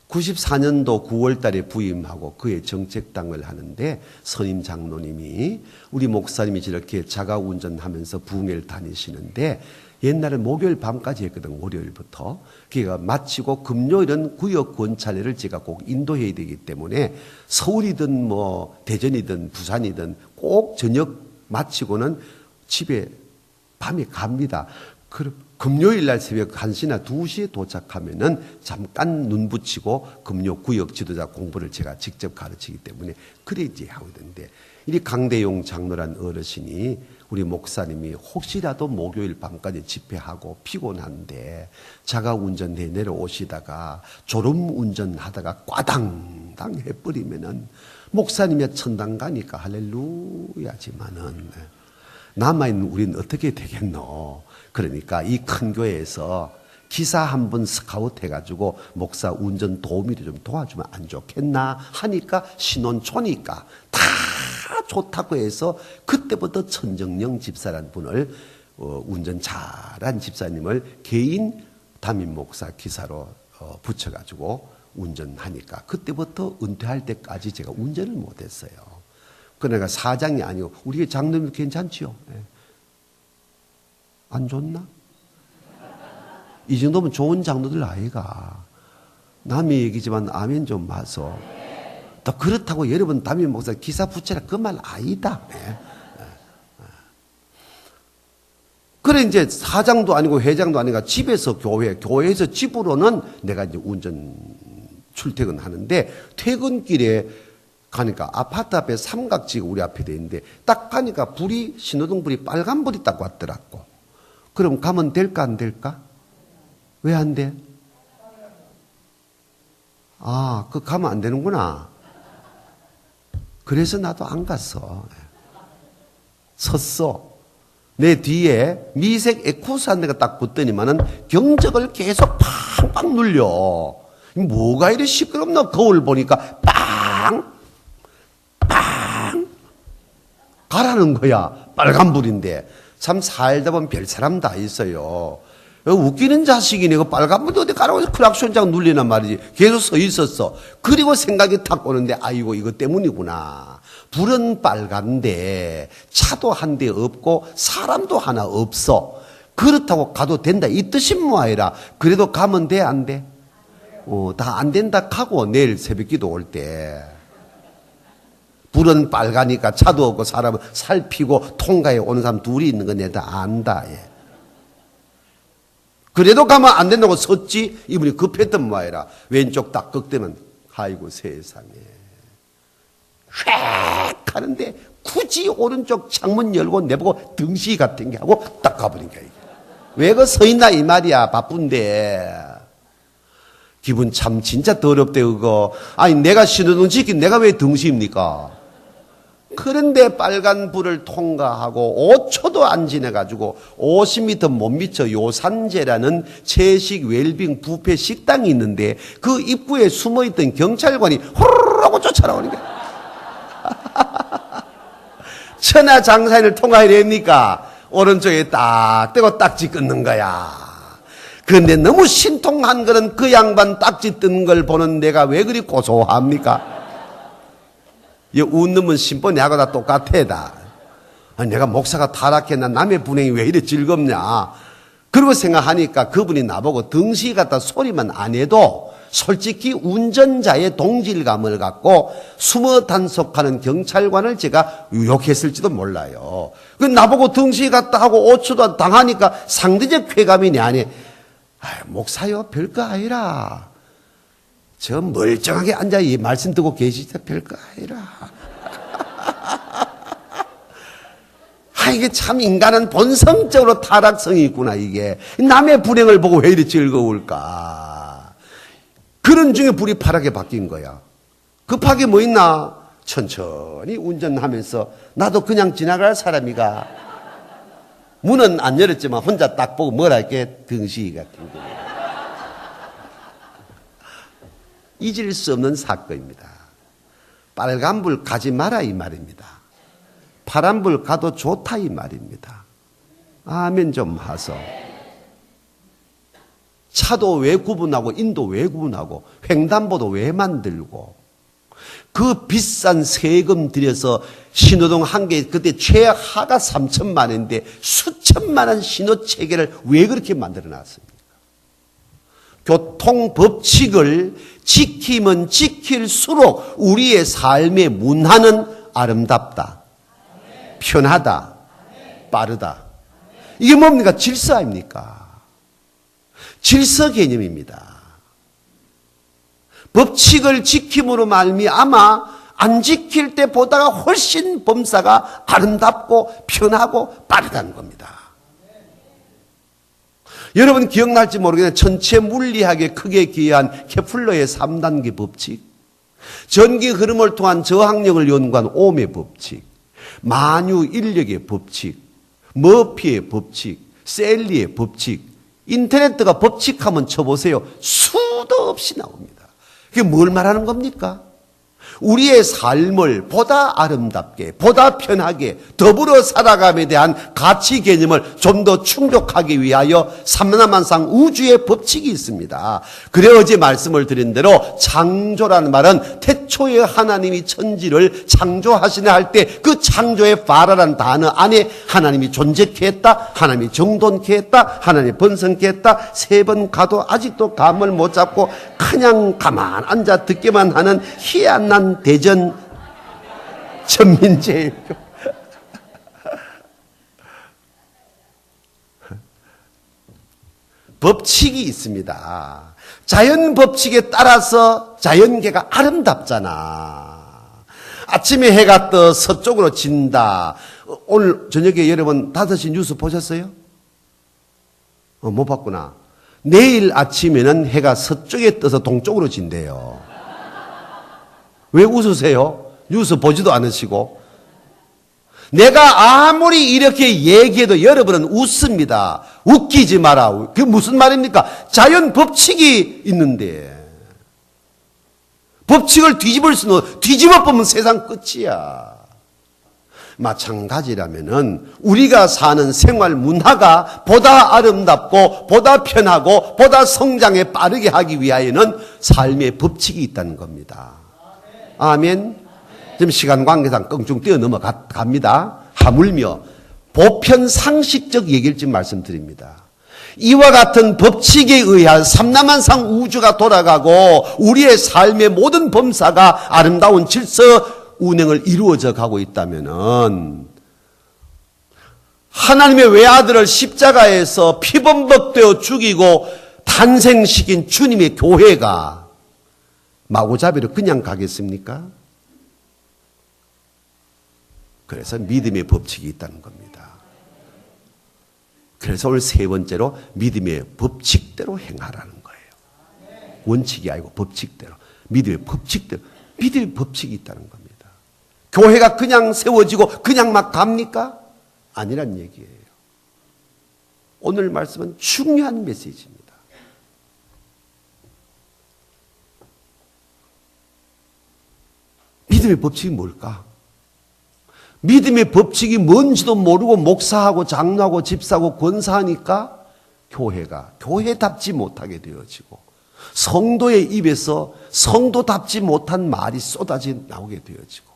94년도 9월 달에 부임하고 그의 정책당을 하는데 선임 장로님이 우리 목사님이 저렇게 자가 운전하면서 부흥회를 다니시는데 옛날에 목요일 밤까지 했거든. 월요일부터. 그가 마치고 금요일은 구역 권찰회를 제가 꼭 인도해야 되기 때문에 서울이든 뭐 대전이든 부산이든 꼭 저녁 마치고는 집에 밤에 갑니다. 금요일 날 새벽 1시나 2시에 도착하면은 잠깐 눈 붙이고 금요 구역 지도자 공부를 제가 직접 가르치기 때문에 그래 이제 하고 있는데 이 강대용 장로란 어르신이 우리 목사님이 혹시라도 목요일 밤까지 집회하고 피곤한데 자가 운전해 내려오시다가 졸음 운전하다가 꽈당당 해버리면은 목사님의 천당 가니까 할렐루야지만은 남아있는 우리는 어떻게 되겠노? 그러니까 이 큰 교회에서 기사 한 번 스카우트 해가지고 목사 운전 도우미를 좀 도와주면 안 좋겠나 하니까 신혼초니까 다 좋다고 해서 그때부터 천정영 집사라는 분을 운전 잘한 집사님을 개인 담임 목사 기사로 붙여가지고 운전하니까 그때부터 은퇴할 때까지 제가 운전을 못했어요. 그러니까 사장이 아니고 우리 장로님 괜찮지요? 안 좋나? 이 정도면 좋은 장로들 아이가. 남의 얘기지만 아멘 좀 봐서. 또 그렇다고 여러분 담임 목사 기사 붙여라 그 말 아니다. 그래 이제 사장도 아니고 회장도 아니고 집에서 교회에서 집으로는 내가 이제 운전 출퇴근하는데 퇴근길에 가니까 아파트 앞에 삼각지가 우리 앞에 돼 있는데 딱 가니까 불이 신호등 불이 빨간 불이 딱 왔더라고. 그럼 가면 될까 안 될까? 왜 안 돼? 아, 그 가면 안 되는구나. 그래서 나도 안 갔어. 섰어. 내 뒤에 미색 에쿠스 한 대가 딱 붙더니만은 경적을 계속 팡팡 눌려. 뭐가 이리 시끄럽나? 거울 보니까 빵! 빵! 가라는 거야. 빨간불인데. 참 살다 보면 별 사람 다 있어요. 웃기는 자식이네. 그 빨간불이 어디 가라고 해서 클락션장 눌리란 말이지. 계속 서 있었어. 그리고 생각이 탁 오는데 아이고 이거 때문이구나. 불은 빨간데 차도 한 대 없고 사람도 하나 없어. 그렇다고 가도 된다. 이 뜻이 뭐아니라 그래도 가면 돼 안 돼? 다 안 된다 하고 내일 새벽기도 올 때 불은 빨가니까 차도 없고 사람은 살피고 통과해 오는 사람 둘이 있는 거 내가 다 안다. 예. 그래도 가면 안 된다고 섰지. 이분이 급했던 모양이라 왼쪽 딱 꺾대면 아이고 세상에 휙 하는데 굳이 오른쪽 창문 열고 내보고 등시 같은 게 하고 딱 가버린 거야. 왜 그 서 있나 이 말이야. 바쁜데. 기분 참 진짜 더럽대 그거. 아니 내가 신호등 지킨 내가 왜 등시입니까? 그런데 빨간 불을 통과하고 5초도 안 지나가지고 50m 못 미쳐 요산제라는 채식 웰빙 뷔페 식당이 있는데 그 입구에 숨어있던 경찰관이 호르르 하고 쫓아나오는 거야. 천하장사인을 통과해야 됩니까? 오른쪽에 딱 떼고 딱지 끊는 거야. 그런데 너무 신통한 거는 그 양반 딱지 뜯는 걸 보는 내가 왜 그리 고소합니까? 이 웃는 분 심보내하고 다 똑같아. 내가 목사가 타락했나 남의 분행이 왜 이래 즐겁냐. 그리고 생각하니까 그분이 나보고 등시 갖다 소리만 안 해도 솔직히 운전자의 동질감을 갖고 숨어 단속하는 경찰관을 제가 욕했을지도 몰라요. 그 나보고 등시 갖다 하고 5초도 당하니까 상대적 쾌감이 내 안에 목사요 별거 아니라 저 멀쩡하게 앉아 이 말씀 듣고 계시다 별거 아니라. 이게 참 인간은 본성적으로 타락성이 있구나. 이게 남의 불행을 보고 왜 이리 즐거울까. 그런 중에 불이 파랗게 바뀐 거야. 급하게 뭐 있나 천천히 운전하면서 나도 그냥 지나갈 사람이가 문은 안 열었지만 혼자 딱 보고 뭐라 할게 등시 같은 거. 잊을 수 없는 사건입니다. 빨간불 가지 마라 이 말입니다. 파란불 가도 좋다 이 말입니다. 아멘 좀 하소. 차도 왜 구분하고 인도 왜 구분하고 횡단보도 왜 만들고 그 비싼 세금 들여서 신호등 한 개 그때 최하가 3천만 원인데 수천만 원 신호체계를 왜 그렇게 만들어 놨습니까? 교통법칙을 지키면 지킬수록 우리의 삶의 문화는 아름답다. 편하다. 빠르다. 이게 뭡니까? 질서 아닙니까? 질서 개념입니다. 법칙을 지킴으로 말미암아 안 지킬 때보다가 훨씬 범사가 아름답고 편하고 빠르다는 겁니다. 여러분 기억날지 모르겠는데 전체 물리학에 크게 기여한 케플러의 3단계 법칙, 전기 흐름을 통한 저항력을 연구한 옴의 법칙, 만유 인력의 법칙, 머피의 법칙, 셀리의 법칙, 인터넷가 법칙하면 쳐보세요. 수도 없이 나옵니다. 그게 뭘 말하는 겁니까? 우리의 삶을 보다 아름답게, 보다 편하게, 더불어 살아감에 대한 가치 개념을 좀 더 충족하기 위하여 삼라만상 우주의 법칙이 있습니다. 그래 어제 말씀을 드린 대로 창조라는 말은 태초에 하나님이 천지를 창조하시나 할 때 그 창조의 바라라는 단어 안에 하나님이 존재케 했다, 하나님이 정돈케 했다, 하나님이 번성케 했다, 3번 가도 아직도 감을 못 잡고 그냥 가만 앉아 듣기만 하는 희한한 대전 전민제일교. 법칙이 있습니다. 자연 법칙에 따라서 자연계가 아름답잖아. 아침에 해가 떠 서쪽으로 진다. 오늘 저녁에 여러분 5시 뉴스 보셨어요? 못 봤구나. 내일 아침에는 해가 서쪽에 떠서 동쪽으로 진대요. 왜 웃으세요? 뉴스 보지도 않으시고. 내가 아무리 이렇게 얘기해도 여러분은 웃습니다. 웃기지 마라. 그게 무슨 말입니까? 자연 법칙이 있는데. 법칙을 뒤집을 수는, 뒤집어 보면 세상 끝이야. 마찬가지라면은 우리가 사는 생활 문화가 보다 아름답고 보다 편하고 보다 성장에 빠르게 하기 위하여는 삶의 법칙이 있다는 겁니다. 아멘. 지금 시간 관계상 껑충 뛰어 넘어갑니다. 하물며 보편 상식적 얘기를 지금 말씀드립니다. 이와 같은 법칙에 의한 삼라만상 우주가 돌아가고 우리의 삶의 모든 범사가 아름다운 질서 운행을 이루어져 가고 있다면은 하나님의 외아들을 십자가에서 피범벅되어 죽이고 탄생시킨 주님의 교회가 마구잡이로 그냥 가겠습니까? 그래서 믿음의 법칙이 있다는 겁니다. 그래서 오늘 3번째로 믿음의 법칙대로 행하라는 거예요. 원칙이 아니고 법칙대로. 믿음의 법칙대로. 믿음의 법칙이 있다는 겁니다. 교회가 그냥 세워지고 그냥 막 갑니까? 아니란 얘기예요. 오늘 말씀은 중요한 메시지입니다. 믿음의 법칙이 뭘까? 믿음의 법칙이 뭔지도 모르고 목사하고 장로하고 집사하고 권사하니까 교회가 교회답지 못하게 되어지고 성도의 입에서 성도답지 못한 말이 쏟아져 나오게 되어지고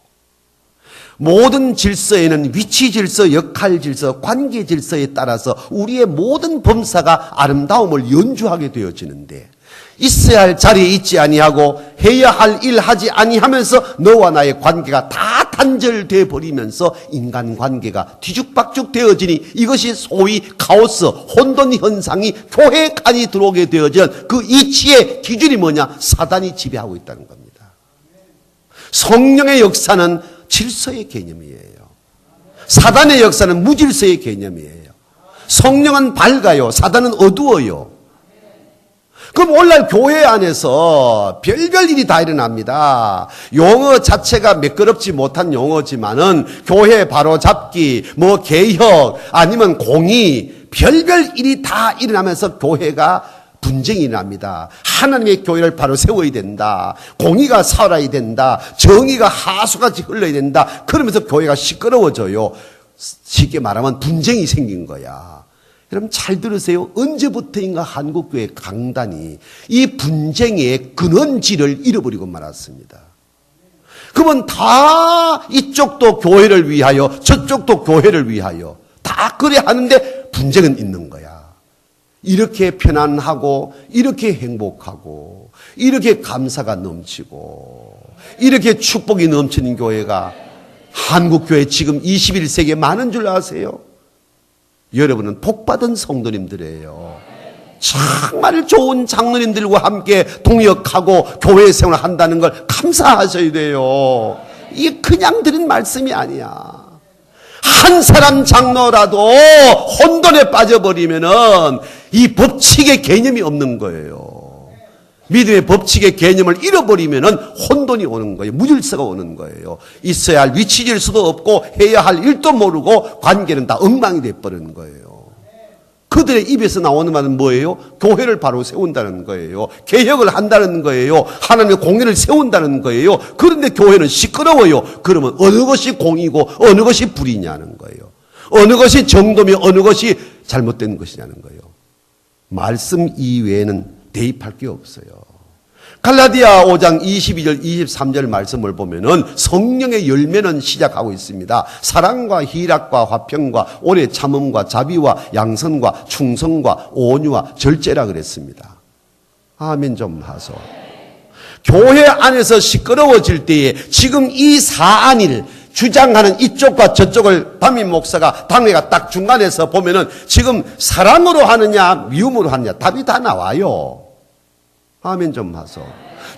모든 질서에는 위치 질서, 역할 질서, 관계 질서에 따라서 우리의 모든 범사가 아름다움을 연주하게 되어지는데 있어야 할 자리에 있지 아니하고 해야 할 일 하지 아니하면서 너와 나의 관계가 다 단절돼 버리면서 인간관계가 뒤죽박죽 되어지니 이것이 소위 카오스, 혼돈 현상이 교회 안이 들어오게 되어진 그 이치의 기준이 뭐냐? 사단이 지배하고 있다는 겁니다. 성령의 역사는 질서의 개념이에요. 사단의 역사는 무질서의 개념이에요. 성령은 밝아요. 사단은 어두워요. 그럼 오늘날 교회 안에서 별별 일이 다 일어납니다. 용어 자체가 매끄럽지 못한 용어지만은 교회 바로잡기, 뭐 개혁, 아니면 공의, 별별 일이 다 일어나면서 교회가 분쟁이 일어납니다. 하나님의 교회를 바로 세워야 된다. 공의가 살아야 된다. 정의가 하수같이 흘러야 된다. 그러면서 교회가 시끄러워져요. 쉽게 말하면 분쟁이 생긴 거야. 여러분 잘 들으세요. 언제부터인가 한국교회 강단이 이 분쟁의 근원지를 잃어버리고 말았습니다. 그러면 다 이쪽도 교회를 위하여 저쪽도 교회를 위하여 다 그래 하는데 분쟁은 있는 거야. 이렇게 편안하고 이렇게 행복하고 이렇게 감사가 넘치고 이렇게 축복이 넘치는 교회가 한국교회 지금 21세기에 많은 줄 아세요? 여러분은 복받은 성도님들이에요. 정말 좋은 장로님들과 함께 동역하고 교회 생활을 한다는 걸 감사하셔야 돼요. 그냥 드린 말씀이 아니야. 한 사람 장로라도 혼돈에 빠져버리면은 이 법칙의 개념이 없는 거예요. 믿음의 법칙의 개념을 잃어버리면은 혼돈이 오는 거예요. 무질서가 오는 거예요. 있어야 할 위치 질서도 없고 해야 할 일도 모르고 관계는 다 엉망이 돼버리는 거예요. 그들의 입에서 나오는 말은 뭐예요? 교회를 바로 세운다는 거예요. 개혁을 한다는 거예요. 하나님의 공의를 세운다는 거예요. 그런데 교회는 시끄러워요. 그러면 어느 것이 공이고 어느 것이 불이냐는 거예요. 어느 것이 정도며 어느 것이 잘못된 것이냐는 거예요. 말씀 이외에는 대입할 게 없어요. 갈라디아 5장 22절 23절 말씀을 보면은 성령의 열매는 시작하고 있습니다. 사랑과 희락과 화평과 오래 참음과 자비와 양선과 충성과 온유와 절제라 그랬습니다. 아멘 좀 하소. 교회 안에서 시끄러워질 때에 지금 이 사안을 주장하는 이쪽과 저쪽을 담임 목사가 당회가 딱 중간에서 보면은 지금 사랑으로 하느냐 미움으로 하느냐 답이 다 나와요. 아멘 좀 하소.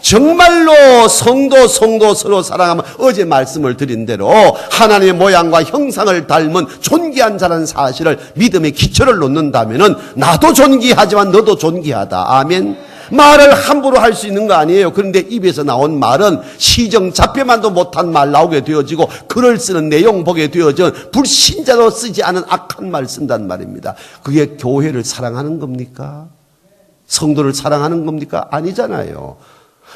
정말로 성도 서로 사랑하면 어제 말씀을 드린 대로 하나님의 모양과 형상을 닮은 존귀한 자라는 사실을 믿음의 기초를 놓는다면은 나도 존귀하지만 너도 존귀하다. 아멘. 말을 함부로 할 수 있는 거 아니에요. 그런데 입에서 나온 말은 시정 잡혀만도 못한 말 나오게 되어지고 글을 쓰는 내용 보게 되어져 불신자도 쓰지 않은 악한 말 쓴단 말입니다. 그게 교회를 사랑하는 겁니까? 성도를 사랑하는 겁니까? 아니잖아요.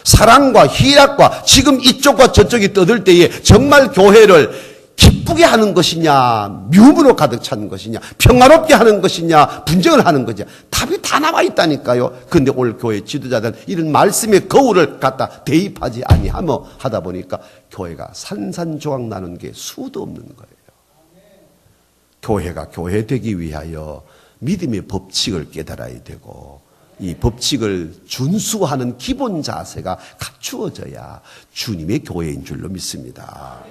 사랑과 희락과 지금 이쪽과 저쪽이 떠들 때에 정말 교회를 기쁘게 하는 것이냐, 미움으로 가득 찬 것이냐, 평화롭게 하는 것이냐, 분쟁을 하는 것이냐, 답이 다 나와 있다니까요. 그런데 오늘 교회 지도자들은 이런 말씀의 거울을 갖다 대입하지 아니하며 하다 보니까 교회가 산산조각 나는 게 수도 없는 거예요. 교회가 교회 되기 위하여 믿음의 법칙을 깨달아야 되고 이 법칙을 준수하는 기본 자세가 갖추어져야 주님의 교회인 줄로 믿습니다.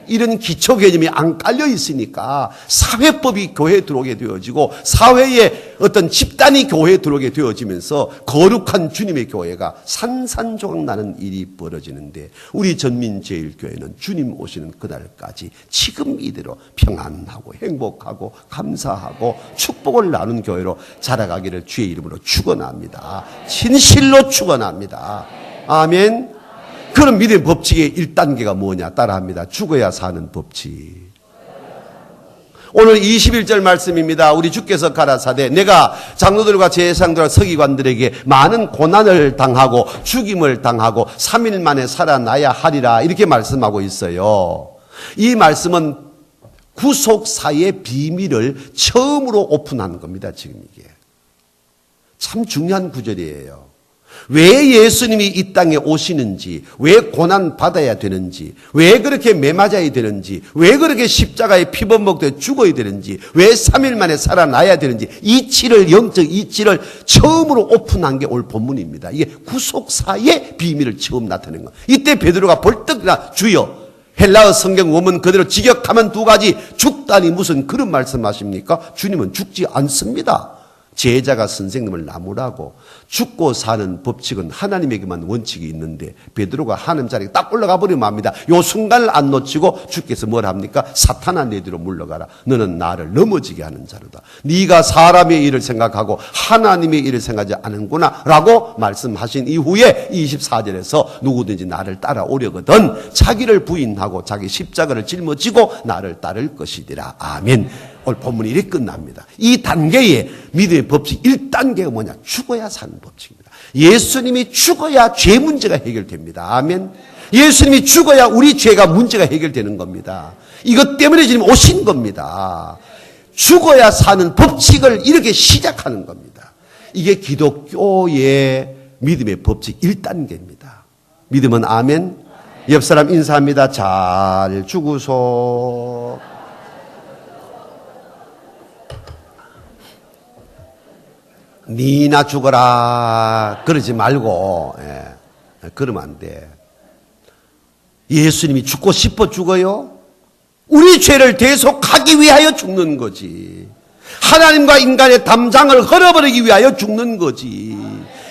이런 기초 개념이 안 깔려 있으니까 사회법이 교회에 들어오게 되어지고 사회의 어떤 집단이 교회에 들어오게 되어지면서 거룩한 주님의 교회가 산산조각 나는 일이 벌어지는데 우리 전민제일교회는 주님 오시는 그날까지 지금 이대로 평안하고 행복하고 감사하고 축복을 나눈 교회로 자라가기를 주의 이름으로 축원합니다. 진실로 축원합니다. 아멘. 그런 믿음의 법칙의 1단계가 뭐냐 따라합니다. 죽어야 사는 법칙. 오늘 21절 말씀입니다. 우리 주께서 가라사대 내가 장로들과 제사장들과 서기관들에게 많은 고난을 당하고 죽임을 당하고 3일 만에 살아나야 하리라 이렇게 말씀하고 있어요. 이 말씀은 구속사의 비밀을 처음으로 오픈한 겁니다. 지금 이게 참 중요한 구절이에요. 왜 예수님이 이 땅에 오시는지, 왜 고난 받아야 되는지, 왜 그렇게 매맞아야 되는지, 왜 그렇게 십자가에 피범벅돼 죽어야 되는지, 왜 3일 만에 살아나야 되는지 이치를 영적 이치를 처음으로 오픈한 게 오늘 본문입니다. 이게 구속사의 비밀을 처음 나타낸 거예요. 이때 베드로가 벌떡 일어나 주여 헬라어 성경 원문 그대로 직역하면 두 가지 죽다니 무슨 그런 말씀하십니까? 주님은 죽지 않습니다. 제자가 선생님을 나무라고 죽고 사는 법칙은 하나님에게만 원칙이 있는데 베드로가 하나님 자리에 딱 올라가 버리면 맙니다. 요 순간을 안 놓치고 주께서 뭘 합니까? 사탄아 내 뒤로 물러가라. 너는 나를 넘어지게 하는 자로다. 네가 사람의 일을 생각하고 하나님의 일을 생각하지 않는구나 라고 말씀하신 이후에 24절에서 누구든지 나를 따라오려거든 자기를 부인하고 자기 십자가를 짊어지고 나를 따를 것이니라. 아멘. 오늘 본문이 이렇게 끝납니다. 이 단계의 믿음의 법칙 1단계가 뭐냐? 죽어야 사는 법칙입니다. 예수님이 죽어야 죄 문제가 해결됩니다. 아멘. 예수님이 죽어야 우리 죄가 문제가 해결되는 겁니다. 이것 때문에 주님 오신 겁니다. 죽어야 사는 법칙을 이렇게 시작하는 겁니다. 이게 기독교의 믿음의 법칙 1단계입니다. 믿음은 아멘. 옆 사람 인사합니다. 잘 죽으소. 니나 죽어라 그러지 말고 그러면 안 돼. 예수님이 죽고 싶어 죽어요? 우리 죄를 대속하기 위하여 죽는 거지. 하나님과 인간의 담장을 걸어버리기 위하여 죽는 거지.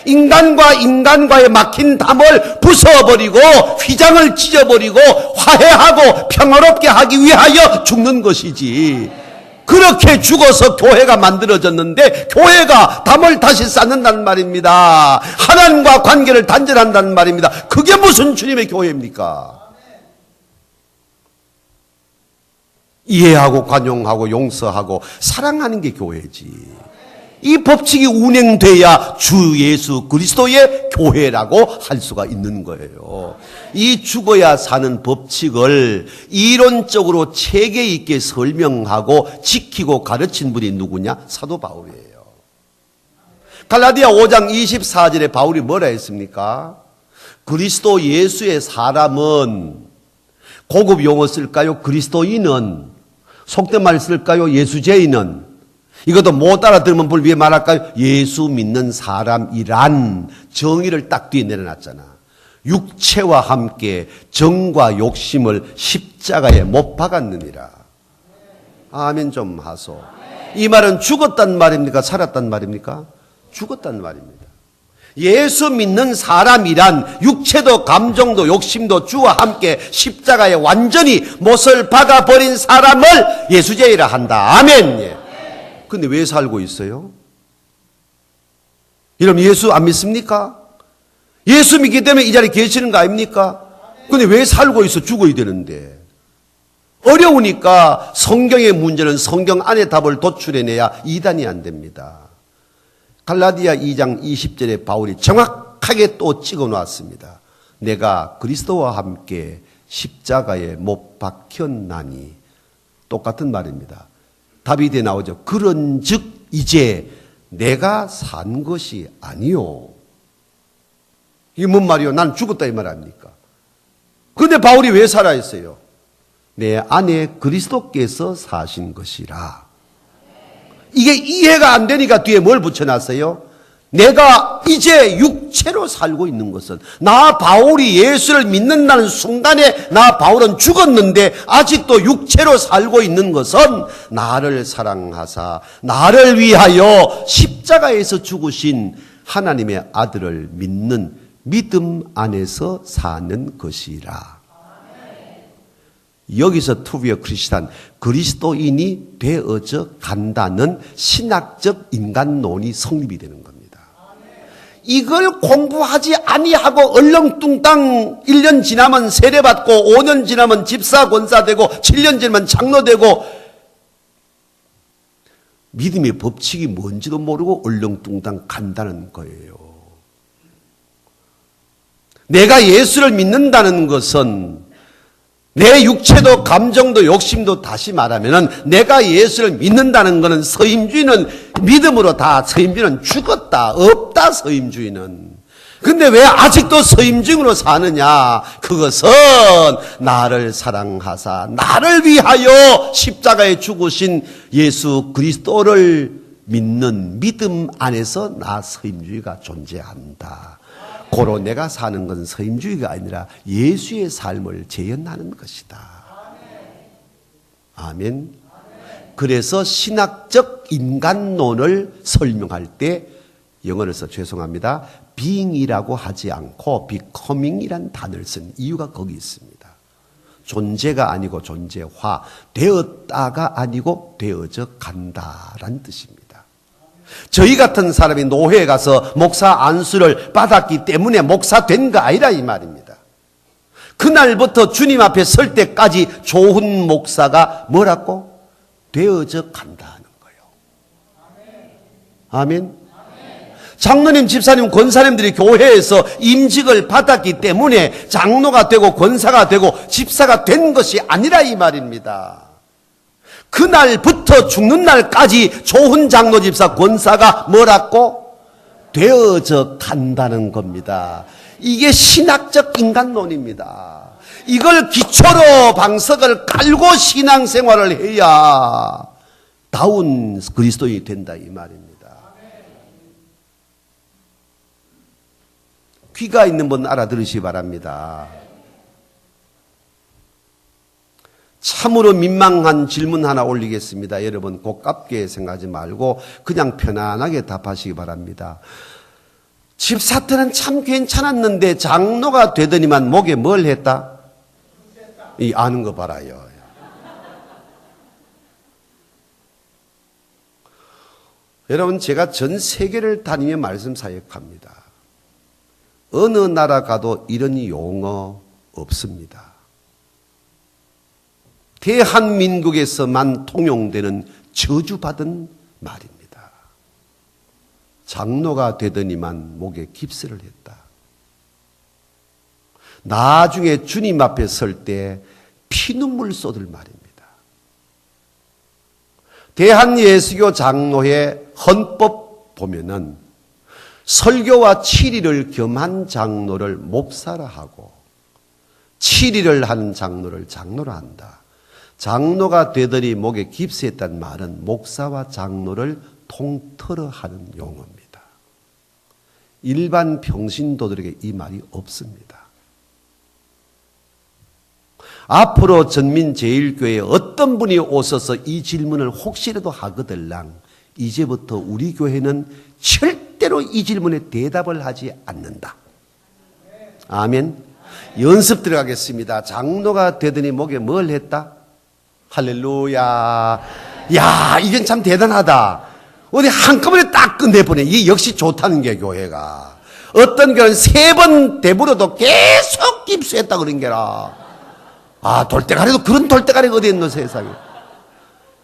인간과 인간과의 막힌 담을 부숴버리고 휘장을 찢어버리고 화해하고 평화롭게 하기 위하여 죽는 것이지. 그렇게 죽어서 교회가 만들어졌는데 교회가 담을 다시 쌓는다는 말입니다. 하나님과 관계를 단절한다는 말입니다. 그게 무슨 주님의 교회입니까? 이해하고 관용하고 용서하고 사랑하는 게 교회지. 이 법칙이 운행돼야 주 예수 그리스도의 교회라고 할 수가 있는 거예요. 이 죽어야 사는 법칙을 이론적으로 체계 있게 설명하고 지키고 가르친 분이 누구냐? 사도 바울이에요. 갈라디아 5장 24절에 바울이 뭐라 했습니까? 그리스도 예수의 사람은, 고급 용어 쓸까요? 그리스도인은, 속된 말 쓸까요? 예수죄인은. 이것도 못 알아들으면 뭘 위에 말할까요? 예수 믿는 사람이란 정의를 딱 뒤에 내려놨잖아. 육체와 함께 정과 욕심을 십자가에 못 박았느니라. 아멘 좀 하소. 이 말은 죽었단 말입니까? 살았단 말입니까? 죽었단 말입니다. 예수 믿는 사람이란 육체도 감정도 욕심도 주와 함께 십자가에 완전히 못을 박아버린 사람을 예수죄이라 한다. 아멘. 예. 근데 왜 살고 있어요? 여러분 예수 안 믿습니까? 예수 믿기 때문에 이 자리에 계시는 거 아닙니까? 근데 왜 살고 있어? 죽어야 되는데. 어려우니까 성경의 문제는 성경 안에 답을 도출해내야 이단이 안 됩니다. 갈라디아 2장 20절에 바울이 정확하게 또 찍어놨습니다. 내가 그리스도와 함께 십자가에 못 박혔나니. 똑같은 말입니다. 답이 돼 나오죠. 그런즉 이제 내가 산 것이 아니요. 이게 뭔 말이요? 난 죽었다 이 말 아닙니까? 그런데 바울이 왜 살아있어요? 내 안에 그리스도께서 사신 것이라. 이게 이해가 안 되니까 뒤에 뭘 붙여놨어요? 내가 이제 육체로 살고 있는 것은, 나 바울이 예수를 믿는다는 순간에 나 바울은 죽었는데 아직도 육체로 살고 있는 것은 나를 사랑하사 나를 위하여 십자가에서 죽으신 하나님의 아들을 믿는 믿음 안에서 사는 것이라. 여기서 to be a Christian, 그리스도인이 되어져 간다는 신학적 인간론이 성립이 되는 겁니다. 이걸 공부하지 아니하고 얼렁뚱땅 1년 지나면 세례받고 5년 지나면 집사 권사 되고 7년 지나면 장로 되고 믿음의 법칙이 뭔지도 모르고 얼렁뚱땅 간다는 거예요. 내가 예수를 믿는다는 것은 내 육체도 감정도 욕심도, 다시 말하면은 내가 예수를 믿는다는 것은, 서임주의는 믿음으로 다, 서임주의는 죽었다, 없다 서임주의는. 근데 왜 아직도 서임주의로 사느냐? 그것은 나를 사랑하사 나를 위하여 십자가에 죽으신 예수 그리스도를 믿는 믿음 안에서 나 서임주의가 존재한다. 고로 내가 사는 것은 서임주의가 아니라 예수의 삶을 재현하는 것이다. 아멘. 그래서 신학적 인간론을 설명할 때 영어를 써 죄송합니다. being이라고 하지 않고 becoming이란 단어를 쓴 이유가 거기 있습니다. 존재가 아니고 존재화, 되었다가 아니고 되어져 간다란 뜻입니다. 저희 같은 사람이 노회에 가서 목사 안수를 받았기 때문에 목사 된 거 아니라 이 말입니다. 그날부터 주님 앞에 설 때까지 좋은 목사가 뭐라고? 되어져 간다는 거예요. 아멘. 장로님, 집사님, 권사님들이 교회에서 임직을 받았기 때문에 장로가 되고 권사가 되고 집사가 된 것이 아니라 이 말입니다. 그날부터 죽는 날까지 좋은 장로, 집사, 권사가 뭐라고? 되어져 간다는 겁니다. 이게 신학적 인간론입니다. 이걸 기초로 방석을 깔고 신앙생활을 해야 다운 그리스도인이 된다 이 말입니다. 귀가 있는 분 알아들으시기 바랍니다. 참으로 민망한 질문 하나 올리겠습니다. 여러분 고깝게 생각하지 말고 그냥 편안하게 답하시기 바랍니다. 집사태는 참 괜찮았는데 장로가 되더니만 목에 뭘 했다? 이 아는 거 봐라요. 여러분, 제가 전 세계를 다니며 말씀 사역합니다. 어느 나라 가도 이런 용어 없습니다. 대한민국에서만 통용되는 저주받은 말입니다. 장로가 되더니만 목에 깁스를 했다. 나중에 주님 앞에 설 때 피눈물 쏟을 말입니다. 대한예수교 장로회 헌법 보면은 설교와 치리를 겸한 장로를 목사라 하고 치리를 하는 장로를 장로라 한다. 장로가 되더니 목에 깁스했다는 말은 목사와 장로를 통틀어 하는 용어입니다. 일반 평신도들에게 이 말이 없습니다. 앞으로 전민제일교회에 어떤 분이 오셔서 이 질문을 혹시라도 하거들랑 이제부터 우리 교회는 절대로 이 질문에 대답을 하지 않는다. 아멘. 연습 들어가겠습니다. 장로가 되더니 목에 뭘 했다? 할렐루야. 야, 이건 참 대단하다. 어디 한꺼번에 딱 끝내보네. 이게 역시 좋다는 게 교회가. 어떤 교회는 3번 대부로도 계속 깁스했다 그런 게라. 아, 돌대가리도 그런 돌대가리가 어디 있노 세상에.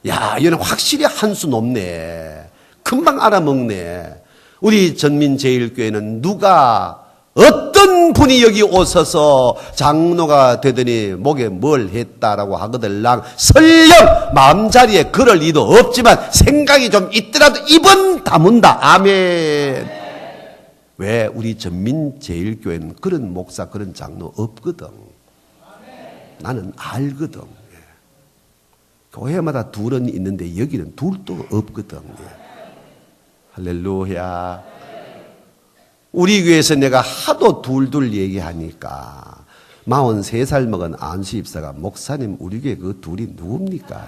야, 얘는 확실히 한 수 높네. 금방 알아먹네. 우리 전민제일교회는 누가 어떤 분이 여기 오셔서 장로가 되더니 목에 뭘 했다라고 하거들랑 설령 마음자리에 그럴 리도 없지만 생각이 좀 있더라도 입은 다문다. 아멘. 왜? 우리 전민제일교회는 그런 목사 그런 장로 없거든. 나는 알거든. 교회마다 둘은 있는데 여기는 둘도 없거든. 할렐루야. 우리 교회에서 내가 하도 둘둘 얘기하니까 43살 먹은 안수 입사가 목사님 우리 교회 그 둘이 누굽니까?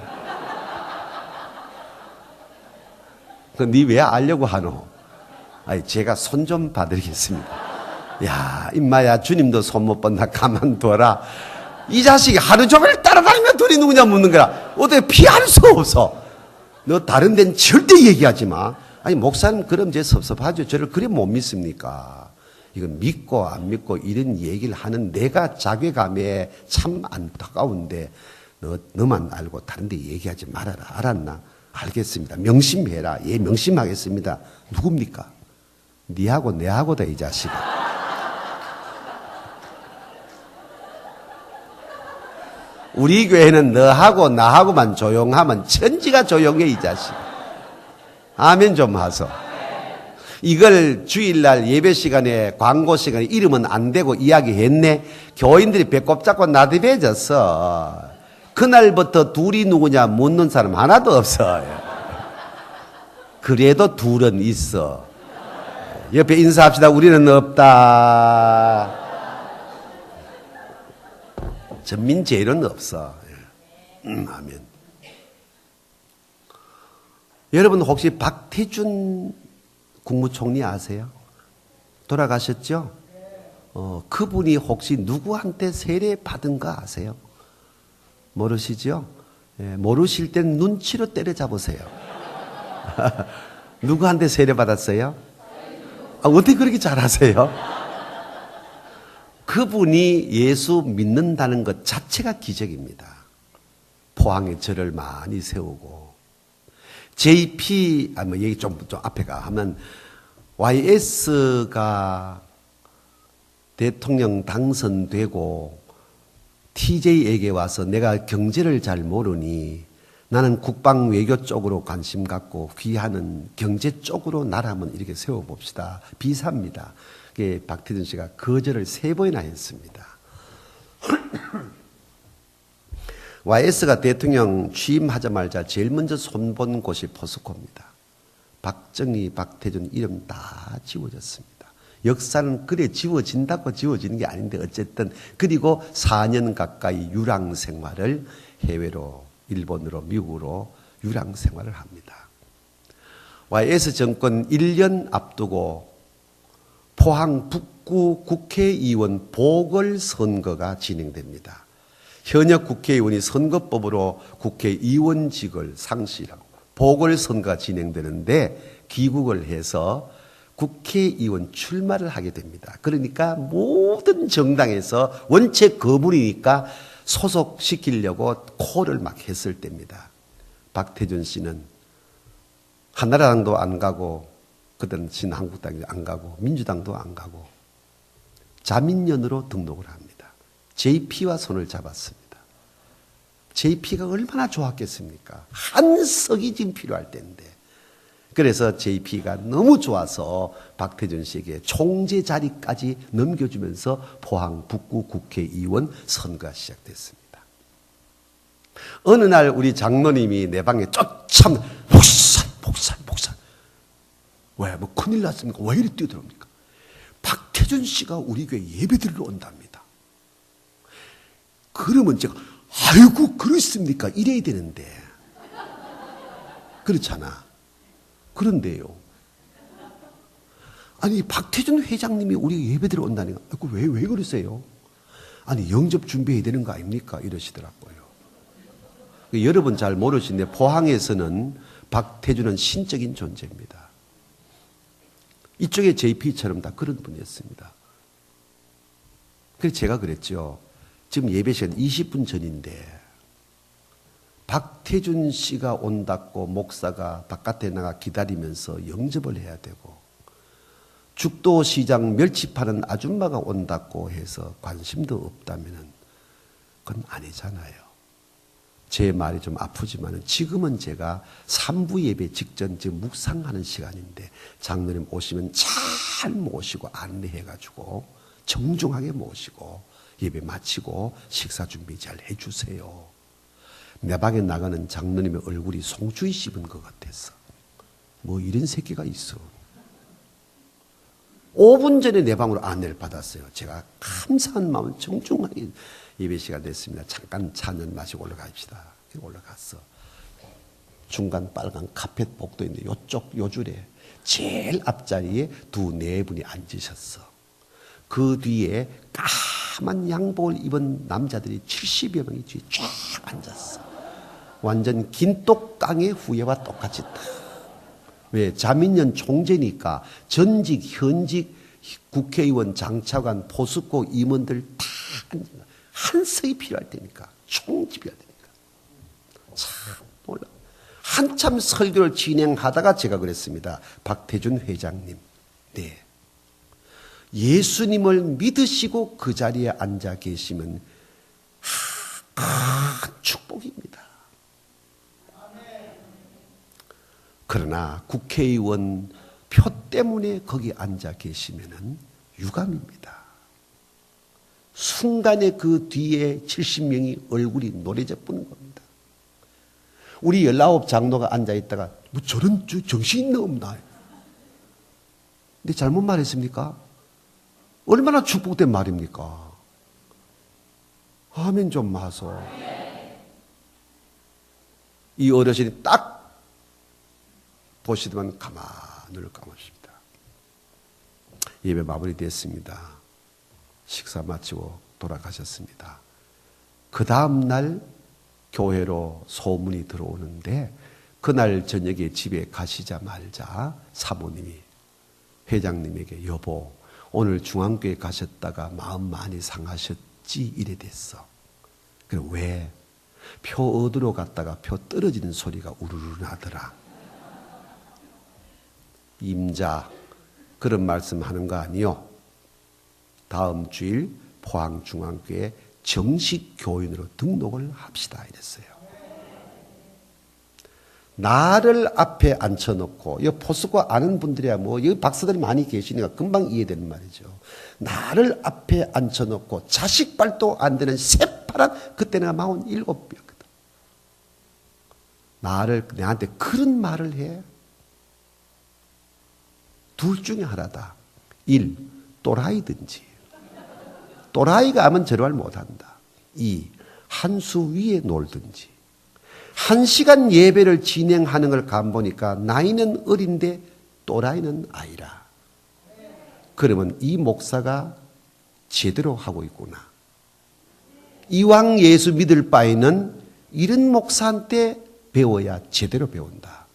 그 니 왜 알려고 하노? 아니 제가 손 좀 봐드리겠습니다. 야 임마야 주님도 손 못 본다 가만둬라. 이 자식이 하루 종일 따라다니면 둘이 누구냐 묻는 거라. 어떻게 피할 수 없어. 너 다른 데는 절대 얘기하지 마. 아니 목사님 그럼 제 섭섭하죠. 저를 그래 못 믿습니까? 이건 믿고 안 믿고 이런 얘기를 하는 내가 자괴감에 참 안타까운데 너만 알고 다른 데 얘기하지 말아라. 알았나? 알겠습니다. 명심해라. 예, 명심하겠습니다. 누굽니까? 니하고 내하고다 이 자식아. 우리 교회는 너하고 나하고만 조용하면 천지가 조용해 이 자식. 아멘 좀 하소. 이걸 주일날 예배 시간에 광고 시간에 이러면 안 되고 이야기했네. 교인들이 배꼽 잡고 나대배졌어. 그날부터 둘이 누구냐 묻는 사람 하나도 없어. 그래도 둘은 있어. 옆에 인사합시다. 우리는 없다. 전민제일은 없어. 아멘. 여러분 혹시 박태준 국무총리 아세요? 돌아가셨죠? 그분이 혹시 누구한테 세례 받은 거 아세요? 모르시죠? 예, 모르실 땐 눈치로 때려잡으세요. 누구한테 세례 받았어요? 아, 어떻게 그렇게 잘 아세요? 그분이 예수 믿는다는 것 자체가 기적입니다. 포항에 절을 많이 세우고 JP 얘기 좀 앞에 가 하면 YS가 대통령 당선되고 TJ에게 와서 내가 경제를 잘 모르니 나는 국방 외교 쪽으로 관심 갖고 귀하는 경제 쪽으로 나라 한번 이렇게 세워봅시다. 비사입니다. 박태준 씨가 거절을 3번이나 했습니다. YS가 대통령 취임하자마자 제일 먼저 손본 곳이 포스코입니다. 박정희, 박태준 이름 다 지워졌습니다. 역사는 그래 지워진다고 지워지는 게 아닌데 어쨌든 그리고 4년 가까이 유랑 생활을 해외로 일본으로 미국으로 유랑 생활을 합니다. YS 정권 1년 앞두고 포항 북구 국회의원 보궐선거가 진행됩니다. 현역 국회의원이 선거법으로 국회의원직을 상실하고 보궐선거가 진행되는데 귀국을 해서 국회의원 출마를 하게 됩니다. 그러니까 모든 정당에서 원체 거물이니까 소속시키려고 콜을 막 했을 때입니다. 박태준 씨는 한나라당도 안 가고 그때는 신한국당도 안 가고 민주당도 안 가고 자민련으로 등록을 합니다. JP와 손을 잡았습니다. JP가 얼마나 좋았겠습니까? 한 석이 지금 필요할 때인데. 그래서 JP가 너무 좋아서 박태준 씨에게 총재 자리까지 넘겨주면서 포항 북구 국회의원 선거가 시작됐습니다. 어느 날 우리 장로님이 내 방에 쫓아오면 목사. 왜? 뭐 큰일 났습니까? 왜 이리 뛰어들어옵니까? 박태준 씨가 우리 교회 예배드리러 온답니다. 그러면 제가 아이고 그렇습니까? 이래야 되는데. 그렇잖아. 그런데요. 아니 박태준 회장님이 우리 예배드리러 온다니까. 왜 그러세요? 아니 영접 준비해야 되는 거 아닙니까? 이러시더라고요. 여러분 잘 모르시는데 포항에서는 박태준은 신적인 존재입니다. 이쪽에 JP처럼 다 그런 분이었습니다. 그래서 제가 그랬죠. 지금 예배 시간 20분 전인데 박태준 씨가 온다고 목사가 바깥에 나가 기다리면서 영접을 해야 되고 죽도시장 멸치 파는 아줌마가 온다고 해서 관심도 없다면 그건 아니잖아요. 제 말이 좀 아프지만 지금은 제가 3부 예배 직전 지금 묵상하는 시간인데 장로님 오시면 잘 모시고 안내해가지고 정중하게 모시고 예배 마치고 식사 준비 잘 해주세요. 내 방에 나가는 장로님의 얼굴이 송주희 씹은 것 같았어. 뭐 이런 새끼가 있어. 5분 전에 내 방으로 안내를 받았어요. 제가 감사한 마음을 정중하게 예배 시간 됐습니다. 잠깐 차 한잔 마시고 올라갑시다. 올라갔어. 중간 빨간 카펫 복도 있는데 요쪽 요줄에 제일 앞자리에 네 분이 앉으셨어. 그 뒤에 까만 양복을 입은 남자들이 70여 명이 뒤에 쫙 앉았어. 완전 긴똑강의 후예와 똑같이 딱. 왜? 자민련 총재니까 전직, 현직 국회의원, 장차관, 포스코 임원들 다 한 석이 필요할 때니까. 총지 필요할 때니까. 참 몰라. 한참 설교를 진행하다가 제가 그랬습니다. 박태준 회장님. 네. 예수님을 믿으시고 그 자리에 앉아 계시면 큰 축복입니다. 그러나 국회의원 표 때문에 거기 앉아 계시면 유감입니다. 순간에 그 뒤에 70명이 얼굴이 노래져 뿌는 겁니다. 우리 19 장로가 앉아있다가 뭐 저런 정신 있나 없나. 근데 잘못 말했습니까? 얼마나 축복된 말입니까? 아멘 좀 마소. 이 어르신이 딱 보시더만 가만 눈을 감으십니다. 예배 마무리됐습니다. 식사 마치고 돌아가셨습니다. 그 다음날 교회로 소문이 들어오는데 그날 저녁에 집에 가시자마자 사모님이 회장님에게 여보 오늘 중앙교회 가셨다가 마음 많이 상하셨지 이래 됐어. 그래 왜? 표 얻으러 갔다가 표 떨어지는 소리가 우르르 나더라. 임자 그런 말씀하는 거 아니요. 다음 주일 포항중앙교회 정식 교인으로 등록을 합시다 이랬어요. 나를 앞에 앉혀놓고 이 포스코 아는 분들이야 뭐 여기 박사들이 많이 계시니까 금방 이해되는 말이죠. 나를 앞에 앉혀놓고 자식 발도 안 되는 새파란 그때 내가 47이었거든. 내한테 그런 말을 해. 둘 중에 하나다. 1. 또라이든지. 또라이가 하면 저럴 말 못한다. 2. 한 수 위에 놀든지. 1시간 예배를 진행하는 걸 간보니까 나이는 어린데 또라이는 아니라. 그러면 이 목사가 제대로 하고 있구나. 이왕 예수 믿을 바에는 이런 목사한테 배워야 제대로 배운다.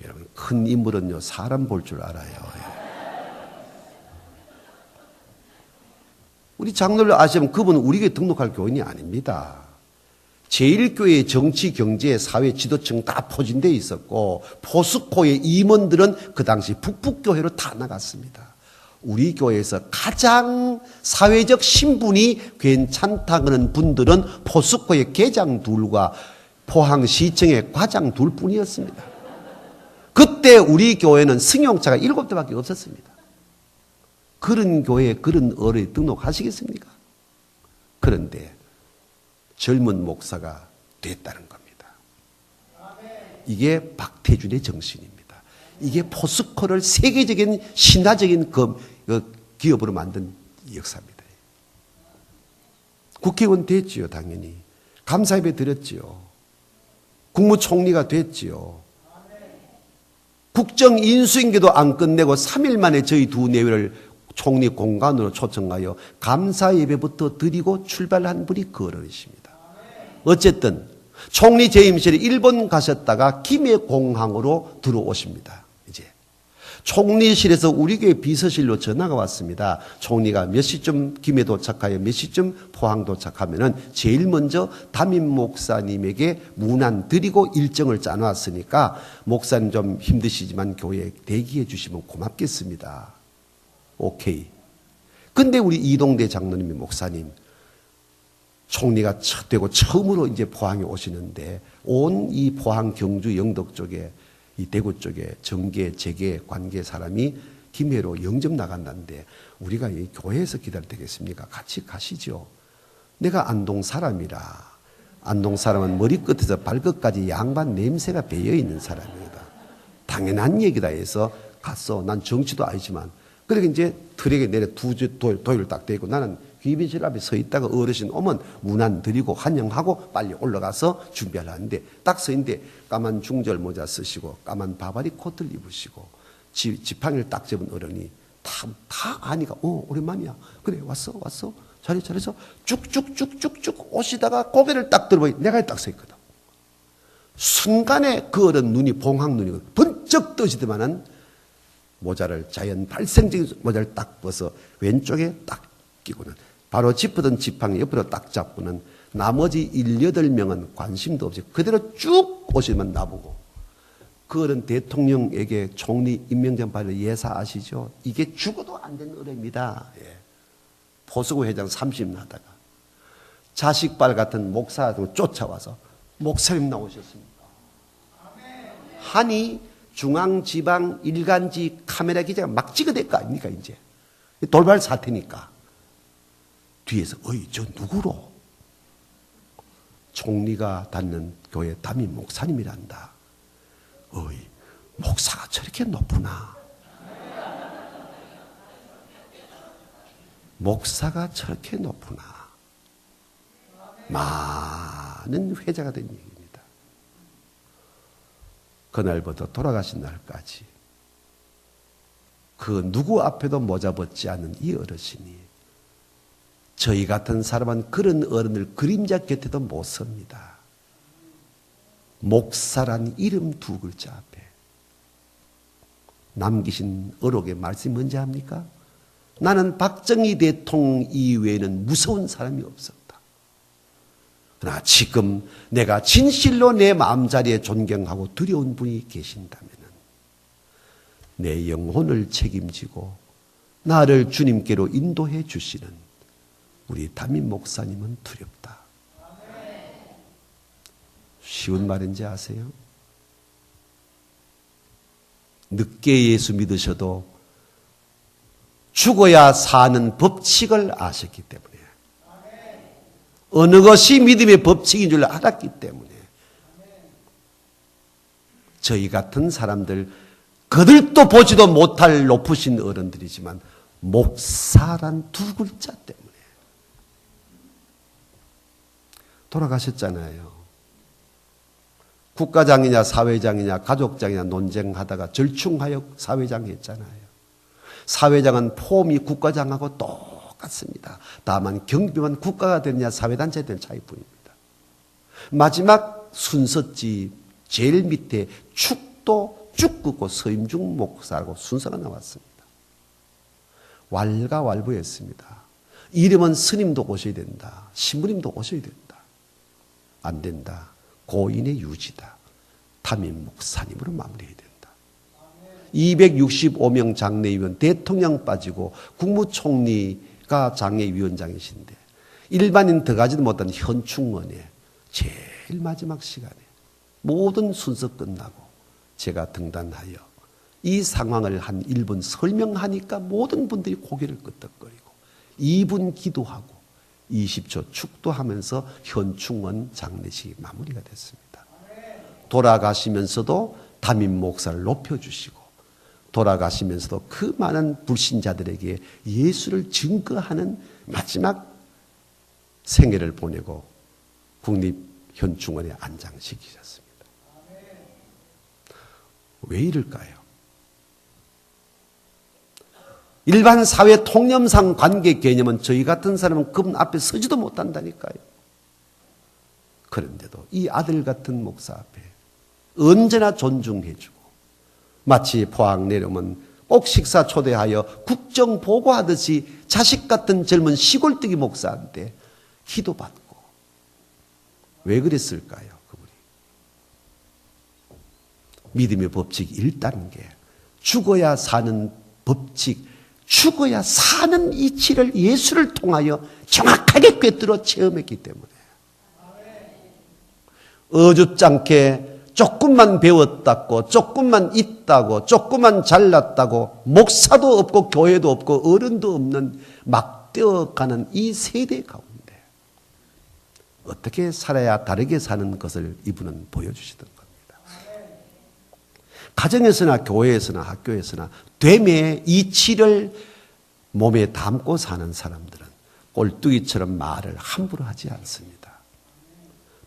여러분, 큰 인물은요, 사람 볼 줄 알아요. 우리 장로를 아시면 그분은 우리에게 등록할 교인이 아닙니다. 제1교회 정치, 경제, 사회 지도층 다 포진되어 있었고 포스코의 임원들은 그 당시 북북교회로 다 나갔습니다. 우리 교회에서 가장 사회적 신분이 괜찮다는 분들은 포스코의 계장 둘과 포항시청의 과장 둘 뿐이었습니다. 그때 우리 교회는 승용차가 7대밖에 없었습니다. 그런 교회에 그런 어른이 등록하시겠습니까? 그런데 젊은 목사가 됐다는 겁니다. 이게 박태준의 정신입니다. 이게 포스코를 세계적인 신화적인 기업으로 만든 역사입니다. 국회의원 됐지요, 당연히. 감사예배 드렸지요. 국무총리가 됐지요. 국정 인수인계도 안 끝내고 3일 만에 저희 두 내외를 총리 공간으로 초청하여 감사 예배부터 드리고 출발한 분이 그 어른이십니다. 어쨌든 총리 재임실에 일본 가셨다가 김해공항으로 들어오십니다. 이제 총리실에서 우리 교회 비서실로 전화가 왔습니다. 총리가 몇 시쯤 김해 도착하여 몇 시쯤 포항 도착하면은 제일 먼저 담임 목사님에게 문안 드리고 일정을 짜놨으니까 목사님 좀 힘드시지만 교회에 대기해 주시면 고맙겠습니다. 오케이. 근데 우리 이동대 장로님이 목사님, 총리가 되고 처음으로 이제 포항에 오시는데 온 이 포항, 경주, 영덕 쪽에 이 대구 쪽에 정계, 재계, 관계 사람이 김해로 영접 나간다는데 우리가 이 교회에서 기다려야 되겠습니까? 같이 가시죠. 내가 안동 사람이라. 안동 사람은 머리끝에서 발끝까지 양반 냄새가 배어 있는 사람이다. 당연한 얘기다 해서 갔어. 난 정치도 아니지만. 그러니까 이제 트랙에 내려 도일을 딱 대고 나는 귀빈실 앞에 서 있다가 어르신 오면 문안 드리고 환영하고 빨리 올라가서 준비를 하는데 딱 서 있는데 까만 중절 모자 쓰시고 까만 바바리 코트를 입으시고 지팡이를 딱 잡은 어른이 다 아니까 오랜만이야. 그래 왔어 잘했어 쭉쭉쭉쭉쭉 오시다가 고개를 딱 들어보니 내가 딱 서 있거든. 순간에 그 어른 눈이 봉황 눈이거든. 번쩍 뜨시더만은 모자를 자연 발생적인 모자를 딱 벗어 왼쪽에 딱 끼고는 바로 짚었던 지팡이 옆으로 딱 잡고는 나머지 18명은 관심도 없이 그대로 쭉 오시면 나보고 그 어른 대통령에게 총리 임명장 받을 예사 아시죠? 이게 죽어도 안 되는 어른입니다. 예. 포스코 회장 30 나다가 자식발 같은 목사 쫓아와서 목사님 나오셨습니까? 하니 중앙지방 일간지 카메라 기자가 막 찍어댈 거 아닙니까, 이제. 돌발 사태니까. 뒤에서, 저 누구로? 총리가 닿는 교회 담임 목사님이란다. 목사가 저렇게 높구나. 목사가 저렇게 높구나. 많은 회자가 된 얘기입니다. 그날부터 돌아가신 날까지 그 누구 앞에도 모자 벗지 않은 이 어르신이 저희 같은 사람은 그런 어른을 그림자 곁에도 못 섭니다. 목사란 이름 두 글자 앞에 남기신 어록의 말씀이 뭔지 압니까? 나는 박정희 대통령 이외에는 무서운 사람이 없었다. 그러나 지금 내가 진실로 내 마음자리에 존경하고 두려운 분이 계신다면 내 영혼을 책임지고 나를 주님께로 인도해 주시는 우리 담임 목사님은 두렵다. 쉬운 말인지 아세요? 늦게 예수 믿으셔도 죽어야 사는 법칙을 아셨기 때문에 어느 것이 믿음의 법칙인 줄 알았기 때문에 저희 같은 사람들 그들도 보지도 못할 높으신 어른들이지만 목사란 두 글자 때문에 돌아가셨잖아요. 국가장이냐 사회장이냐 가족장이냐 논쟁하다가 절충하여 사회장 했잖아요. 사회장은 폼이 국가장하고 똑같습니다. 다만 경비만 국가가 되느냐 사회단체가 되는 차이뿐입니다. 마지막 순서지 제일 밑에 축도 쭉 긋고 서임중 목사라고 순서가 나왔습니다. 왈가왈부했습니다. 이름은 스님도 오셔야 된다. 신부님도 오셔야 된다. 안 된다. 고인의 유지다. 담임 목사님으로 마무리해야 된다. 265명 장례위원, 대통령 빠지고 국무총리가 장례위원장이신데 일반인 들어가지도 못한 현충원에 제일 마지막 시간에 모든 순서 끝나고 제가 등단하여 이 상황을 한 1분 설명하니까 모든 분들이 고개를 끄덕거리고 2분 기도하고 20초 축도하면서 현충원 장례식이 마무리가 됐습니다. 돌아가시면서도 담임 목사를 높여주시고 돌아가시면서도 그 많은 불신자들에게 예수를 증거하는 마지막 생애를 보내고 국립현충원에 안장시키셨습니다. 왜 이럴까요? 일반 사회 통념상 관계 개념은 저희 같은 사람은 그분 앞에 서지도 못한다니까요. 그런데도 이 아들 같은 목사 앞에 언제나 존중해주고 마치 포항 내려오면 꼭 식사 초대하여 국정 보고하듯이 자식 같은 젊은 시골뜨기 목사한테 기도받고 왜 그랬을까요? 그분이 믿음의 법칙 1단계 죽어야 사는 법칙 죽어야 사는 이치를 예수를 통하여 정확하게 꿰뚫어 체험했기 때문에 어줍잖게 조금만 배웠다고 조금만 있다고 조금만 잘났다고 목사도 없고 교회도 없고 어른도 없는 막 뛰어가는 이 세대 가운데 어떻게 살아야 다르게 사는 것을 이분은 보여주시던 겁니다. 가정에서나 교회에서나 학교에서나 됨의 이치를 몸에 담고 사는 사람들은 꼴뚜기처럼 말을 함부로 하지 않습니다.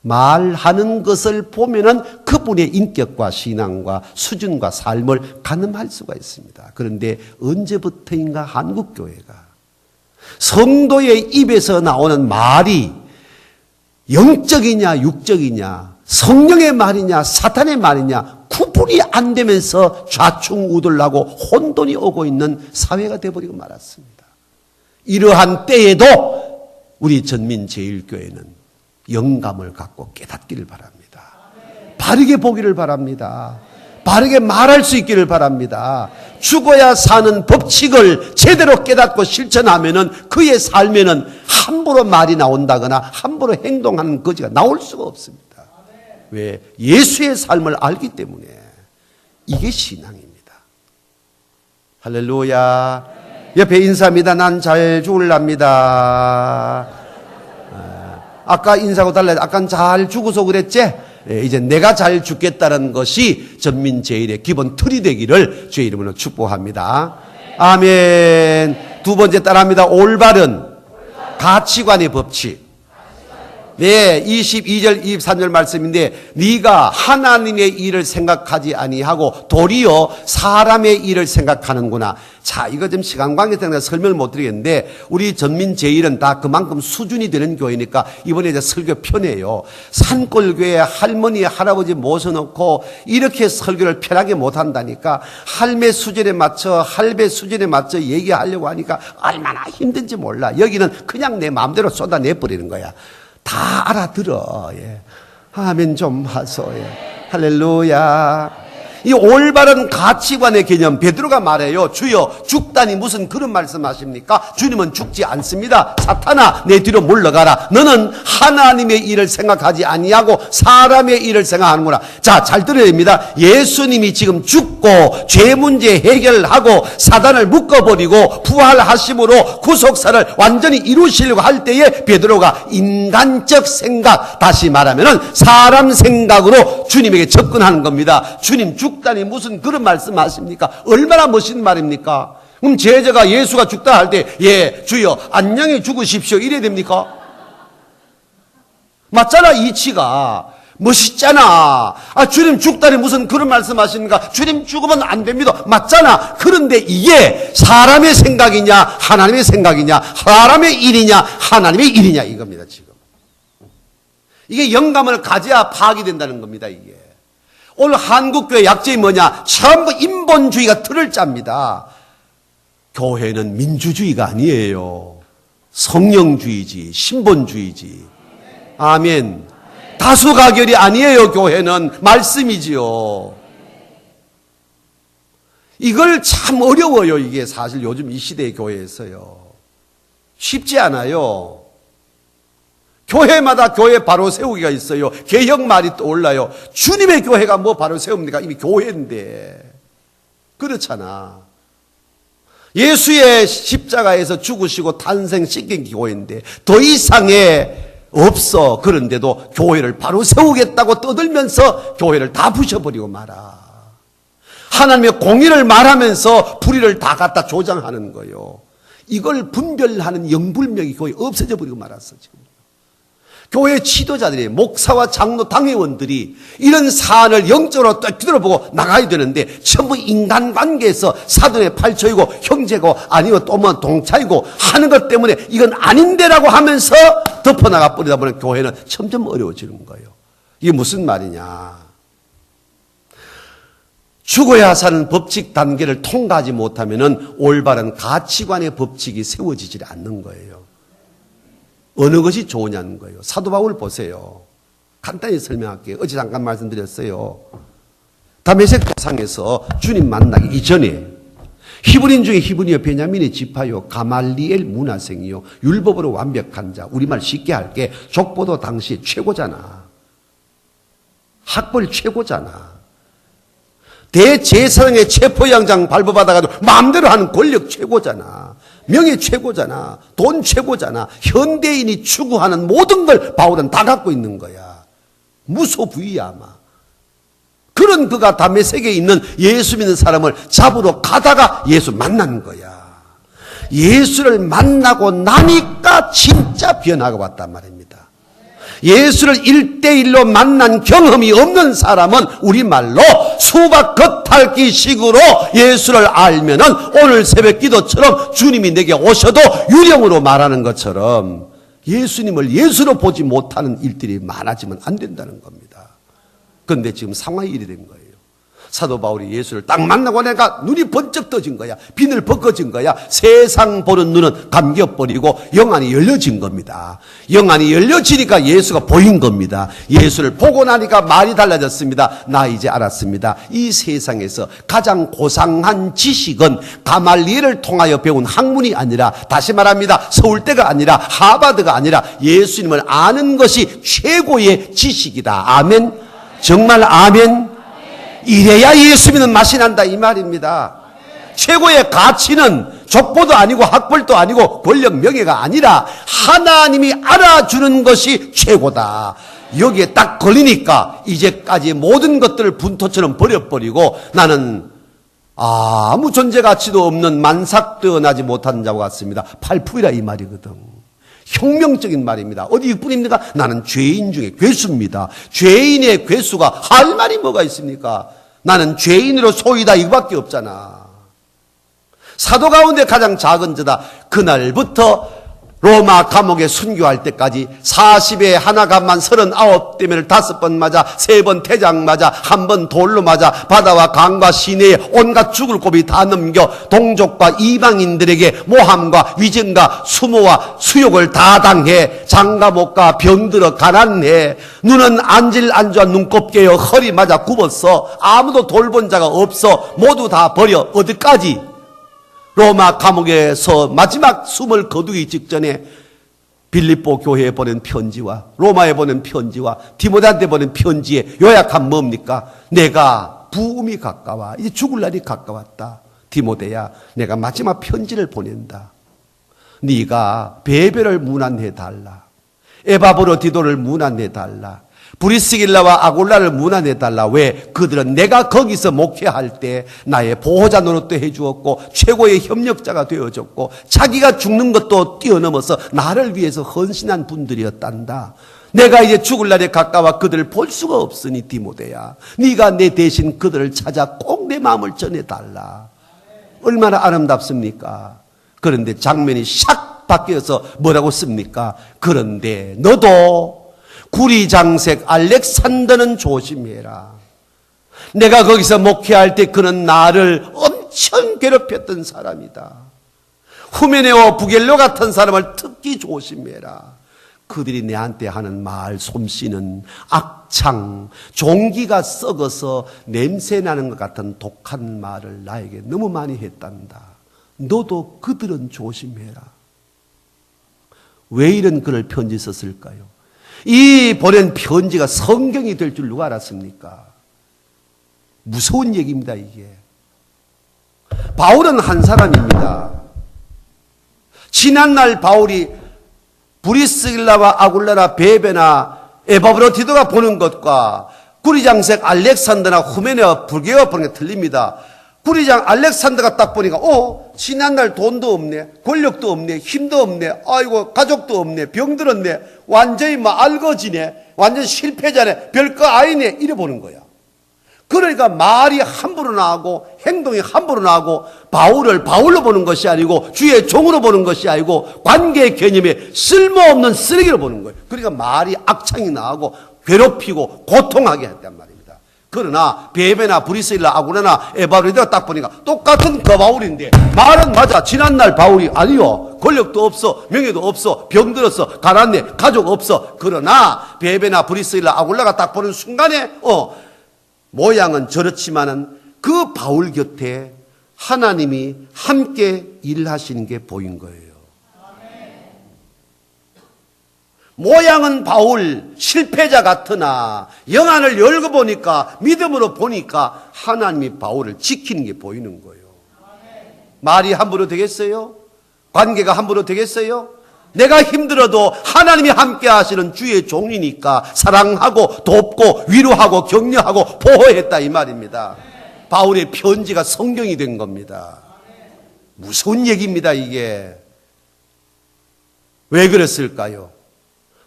말하는 것을 보면은 그분의 인격과 신앙과 수준과 삶을 가늠할 수가 있습니다. 그런데 언제부터인가 한국교회가 성도의 입에서 나오는 말이 영적이냐 육적이냐 성령의 말이냐 사탄의 말이냐 구분이 안 되면서 좌충우돌하고 혼돈이 오고 있는 사회가 되어버리고 말았습니다. 이러한 때에도 우리 전민제일교회는 영감을 갖고 깨닫기를 바랍니다. 바르게 보기를 바랍니다. 바르게 말할 수 있기를 바랍니다. 죽어야 사는 법칙을 제대로 깨닫고 실천하면은 그의 삶에는 함부로 말이 나온다거나 함부로 행동하는 거지가 나올 수가 없습니다. 왜? 예수의 삶을 알기 때문에 이게 신앙입니다. 할렐루야. 옆에 인사합니다. 난 잘 죽을랍니다. 아까 인사하고 달라요. 아까 잘 죽어서 그랬지? 이제 내가 잘 죽겠다는 것이 전민제일의 기본 틀이 되기를 주의 이름으로 축복합니다. 아멘. 두 번째 따라합니다. 올바른 가치관의 법칙. 네, 22절 23절 말씀인데 네가 하나님의 일을 생각하지 아니하고 도리어 사람의 일을 생각하는구나. 자, 이거 좀 시간 관계 때문에 설명을 못 드리겠는데 우리 전민제일은 다 그만큼 수준이 되는 교회니까 이번에 이제 설교 편해요. 산골교회 할머니 할아버지 모셔놓고 이렇게 설교를 편하게 못 한다니까 할매 수준에 맞춰 할배 수준에 맞춰 얘기하려고 하니까 얼마나 힘든지 몰라. 여기는 그냥 내 마음대로 쏟아내버리는 거야. 다 알아들어. 예. 아멘 좀 하소. 예. 할렐루야. 이 올바른 가치관의 개념 베드로가 말해요. 주여 죽다니 무슨 그런 말씀하십니까? 주님은 죽지 않습니다. 사탄아 내 뒤로 물러가라. 너는 하나님의 일을 생각하지 아니하고 사람의 일을 생각하는구나. 자, 잘 들어야 됩니다. 예수님이 지금 죽고 죄 문제 해결하고 사단을 묶어버리고 부활하심으로 구속사를 완전히 이루시려고 할 때에 베드로가 인간적 생각, 다시 말하면 사람 생각으로 주님에게 접근하는 겁니다. 주님 죽다니 무슨 그런 말씀하십니까? 얼마나 멋있는 말입니까? 그럼 제자가 예수가 죽다 할 때 예 주여 안녕히 죽으십시오 이래야 됩니까? 맞잖아. 이치가 멋있잖아. 주님 죽다니 무슨 그런 말씀하시는가? 주님 죽으면 안 됩니다. 맞잖아. 그런데 이게 사람의 생각이냐 하나님의 생각이냐, 사람의 일이냐 하나님의 일이냐 이겁니다. 지금 이게 영감을 가져야 파악이 된다는 겁니다. 이게 오늘 한국교회 약점이 뭐냐? 전부 인본주의가 틀을 짭니다. 교회는 민주주의가 아니에요. 성령주의지, 신본주의지. 아멘. 다수가결이 아니에요. 교회는 말씀이지요. 이걸 참 어려워요. 이게 사실 요즘 이 시대의 교회에서요. 쉽지 않아요. 교회마다 교회 바로 세우기가 있어요. 개혁말이 떠올라요. 주님의 교회가 뭐 바로 세웁니까? 이미 교회인데. 그렇잖아. 예수의 십자가에서 죽으시고 탄생시킨 교회인데 더 이상의 없어. 그런데도 교회를 바로 세우겠다고 떠들면서 교회를 다 부셔버리고 말아. 하나님의 공의를 말하면서 불의를 다 갖다 조장하는 거예요. 이걸 분별하는 영불명이 거의 없어져 버리고 말았어. 지금 교회 지도자들이, 목사와 장로, 당회원들이 이런 사안을 영적으로 딱 뒤돌아보고 나가야 되는데 전부 인간관계에서 사돈의 팔초이고 형제고 아니면 또 뭐 동차이고 하는 것 때문에 이건 아닌데라고 하면서 덮어나가 버리다 보니 교회는 점점 어려워지는 거예요. 이게 무슨 말이냐? 죽어야 사는 법칙 단계를 통과하지 못하면 올바른 가치관의 법칙이 세워지지 않는 거예요. 어느 것이 좋으냐는 거예요. 사도 바울 보세요. 간단히 설명할게요. 어제 잠깐 말씀드렸어요. 다메섹 도상에서 주님 만나기 이전에 히브리인 중에 히브리요 베냐민의 지파요 가말리엘 문화생이요 율법으로 완벽한 자, 우리말 쉽게 할게 족보도 당시 최고잖아. 학벌 최고잖아. 대제사장의 체포영장 발부받아가지고 마음대로 하는 권력 최고잖아. 명예 최고잖아. 돈 최고잖아. 현대인이 추구하는 모든 걸 바울은 다 갖고 있는 거야. 무소부위야 아마. 그런 그가 다메섹에 있는 예수 믿는 사람을 잡으러 가다가 예수 만난 거야. 예수를 만나고 나니까 진짜 변화가 왔단 말입니다. 예수를 1대1로 만난 경험이 없는 사람은 우리말로 수박 겉핥기 식으로 예수를 알면은 오늘 새벽 기도처럼 주님이 내게 오셔도 유령으로 말하는 것처럼 예수님을 예수로 보지 못하는 일들이 많아지면 안 된다는 겁니다. 그런데 지금 상황이 이리 된 거예요. 사도 바울이 예수를 딱 만나고 내가 눈이 번쩍 떠진 거야. 비늘 벗겨진 거야. 세상 보는 눈은 감겨버리고 영안이 열려진 겁니다. 영안이 열려지니까 예수가 보인 겁니다. 예수를 보고 나니까 말이 달라졌습니다. 나 이제 알았습니다. 이 세상에서 가장 고상한 지식은 가말리엘을 통하여 배운 학문이 아니라, 다시 말합니다, 서울대가 아니라 하버드가 아니라 예수님을 아는 것이 최고의 지식이다. 아멘. 정말 아멘. 이래야 예수 믿는 맛이 난다 이 말입니다. 최고의 가치는 족보도 아니고 학벌도 아니고 권력 명예가 아니라 하나님이 알아주는 것이 최고다. 여기에 딱 걸리니까 이제까지 모든 것들을 분토처럼 버려버리고 나는 아무 존재 가치도 없는 만삭되어나지 못한 자와 같습니다. 팔풀이라 이 말이거든. 혁명적인 말입니다. 어디 뿐입니까? 나는 죄인 중에 괴수입니다. 죄인의 괴수가 할 말이 뭐가 있습니까? 나는 죄인으로 소이다 이거밖에 없잖아. 사도 가운데 가장 작은 자다. 그날부터 로마 감옥에 순교할 때까지 40에 하나 감만 39대면을 5번 맞아, 3번 태장 맞아, 1번 돌로 맞아, 바다와 강과 시내에 온갖 죽을 고비 다 넘겨 동족과 이방인들에게 모함과 위증과 수모와 수욕을 다 당해 장가 못 가 병들어 가난해 눈은 안질안주한 눈곱 깨어 허리 맞아 굽었어. 아무도 돌본 자가 없어. 모두 다 버려. 어디까지? 로마 감옥에서 마지막 숨을 거두기 직전에 빌립보 교회에 보낸 편지와 로마에 보낸 편지와 디모데한테 보낸 편지의 요약한 뭡니까? 내가 부음이 가까워. 이제 죽을 날이 가까웠다. 디모데야, 내가 마지막 편지를 보낸다. 네가 베베를 문안해달라. 에바브로디도를 문안해달라. 브리스길라와 아골라를 문안해달라. 왜? 그들은 내가 거기서 목회할 때 나의 보호자 노릇도 해주었고 최고의 협력자가 되어줬고 자기가 죽는 것도 뛰어넘어서 나를 위해서 헌신한 분들이었단다. 내가 이제 죽을 날에 가까워 그들을 볼 수가 없으니 디모데야, 네가 내 대신 그들을 찾아 꼭 내 마음을 전해달라. 얼마나 아름답습니까? 그런데 장면이 샥 바뀌어서 뭐라고 씁니까? 그런데 너도 구리장색 알렉산더는 조심해라. 내가 거기서 목회할 때 그는 나를 엄청 괴롭혔던 사람이다. 후메네오 부겔로 같은 사람을 특히 조심해라. 그들이 내한테 하는 말 솜씨는 악창, 종기가 썩어서 냄새나는 것 같은 독한 말을 나에게 너무 많이 했단다. 너도 그들은 조심해라. 왜 이런 글을 편지 썼을까요? 이 보낸 편지가 성경이 될 줄 누가 알았습니까? 무서운 얘기입니다, 이게. 바울은 한 사람입니다. 지난날 바울이 브리스길라와 아굴라나 베베나 에바브로디도가 보는 것과 구리장색 알렉산더나 후메네와 불게가 보는 게 틀립니다. 구리장 알렉산더가 딱 보니까 지난날 돈도 없네, 권력도 없네, 힘도 없네, 아이고 가족도 없네, 병들었네, 완전히 막 알거지네, 완전 실패자네, 별거 아니네, 이래 보는 거야. 그러니까 말이 함부로 나오고 행동이 함부로 나오고 바울을 바울로 보는 것이 아니고 주의 종으로 보는 것이 아니고 관계 개념에 쓸모없는 쓰레기로 보는 거예요. 그러니까 말이 악창이 나오고 괴롭히고 고통하게 했단 말입니다. 그러나 베베나 브리스일라 아구라나 에바브로디가 딱 보니까 똑같은 그 바울인데 말은 맞아. 지난날 바울이 아니요, 권력도 없어, 명예도 없어, 병들었어, 가난해, 가족 없어. 그러나 베베나 브리스일라 아굴라가 딱 보는 순간에 모양은 저렇지만은 그 바울 곁에 하나님이 함께 일하시는 게 보인 거예요. 모양은 바울 실패자 같으나 영안을 열고 보니까, 믿음으로 보니까 하나님이 바울을 지키는 게 보이는 거예요. 말이 함부로 되겠어요? 관계가 함부로 되겠어요? 내가 힘들어도 하나님이 함께 하시는 주의 종이니까 사랑하고 돕고 위로하고 격려하고 보호했다, 이 말입니다. 바울의 편지가 성경이 된 겁니다. 무서운 얘기입니다, 이게. 왜 그랬을까요?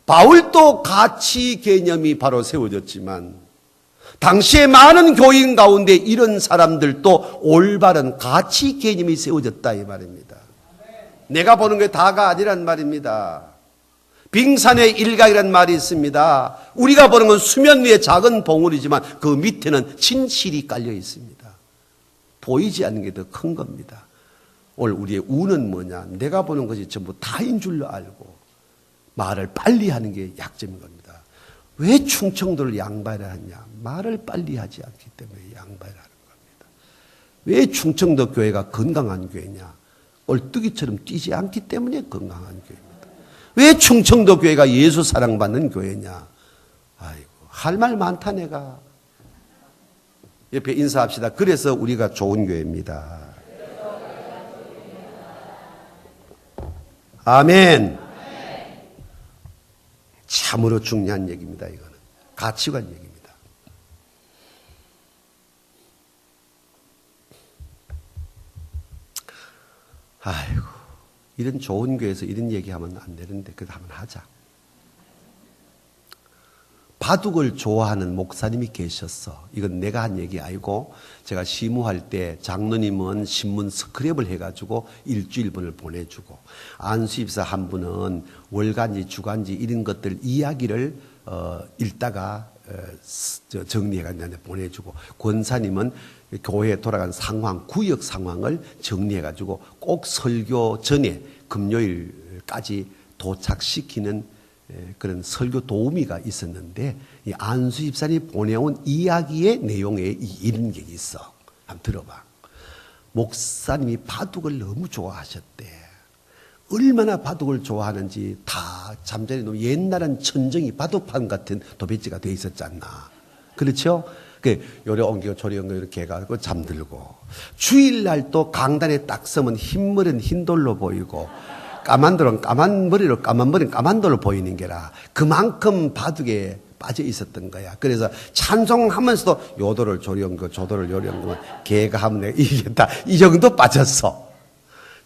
바울도 가치 개념이 바로 세워졌지만 당시에 많은 교인 가운데 이런 사람들도 올바른 가치 개념이 세워졌다, 이 말입니다. 내가 보는 게 다가 아니란 말입니다. 빙산의 일각이란 말이 있습니다. 우리가 보는 건 수면 위에 작은 봉우리지만 그 밑에는 진실이 깔려 있습니다. 보이지 않는 게 더 큰 겁니다. 오늘 우리의 운은 뭐냐? 내가 보는 것이 전부 다인 줄로 알고 말을 빨리 하는 게 약점인 겁니다. 왜 충청도를 양발을 하냐? 말을 빨리 하지 않기 때문에 양발을 하는 겁니다. 왜 충청도 교회가 건강한 교회냐? 얼뜨기처럼 뛰지 않기 때문에 건강한 교회입니다. 왜 충청도 교회가 예수 사랑받는 교회냐? 아이고, 할 말 많다 내가. 옆에 인사합시다. 그래서 우리가 좋은 교회입니다. 아멘. 참으로 중요한 얘기입니다. 이거는 가치관 얘기입니다. 아이고, 이런 좋은 교회에서 이런 얘기하면 안 되는데 그래도 한번 하자. 바둑을 좋아하는 목사님이 계셨어. 이건 내가 한 얘기 아니고 제가 시무할 때 장로님은 신문 스크랩을 해가지고 일주일분을 보내주고 안수입사 한 분은 월간지 주간지 이런 것들 이야기를 읽다가 정리해가지고 보내주고 권사님은 교회에 돌아간 상황, 구역 상황을 정리해가지고 꼭 설교 전에 금요일까지 도착시키는 그런 설교 도우미가 있었는데 이 안수 집사님이 보내온 이야기의 내용에 이런 게 있어. 한번 들어봐. 목사님이 바둑을 너무 좋아하셨대. 얼마나 바둑을 좋아하는지 다 잠자리 놓으면 옛날엔 천정이 바둑판 같은 도배지가 돼 있었잖아. 그렇죠? 요래 옮기고 저래 옮기고 이렇게 해가지고 잠들고 주일날 또 강단에 딱 서면 흰머리는 흰돌로 보이고 까만 돌은 까만 머리로 까만 머리는 까만 돌로 보이는 게라 그만큼 바둑에 빠져 있었던 거야. 그래서 찬송하면서도 요도를 저리 옮기고 저도를 요리 옮기고 걔가 하면 내가 이기겠다. 이 정도 빠졌어.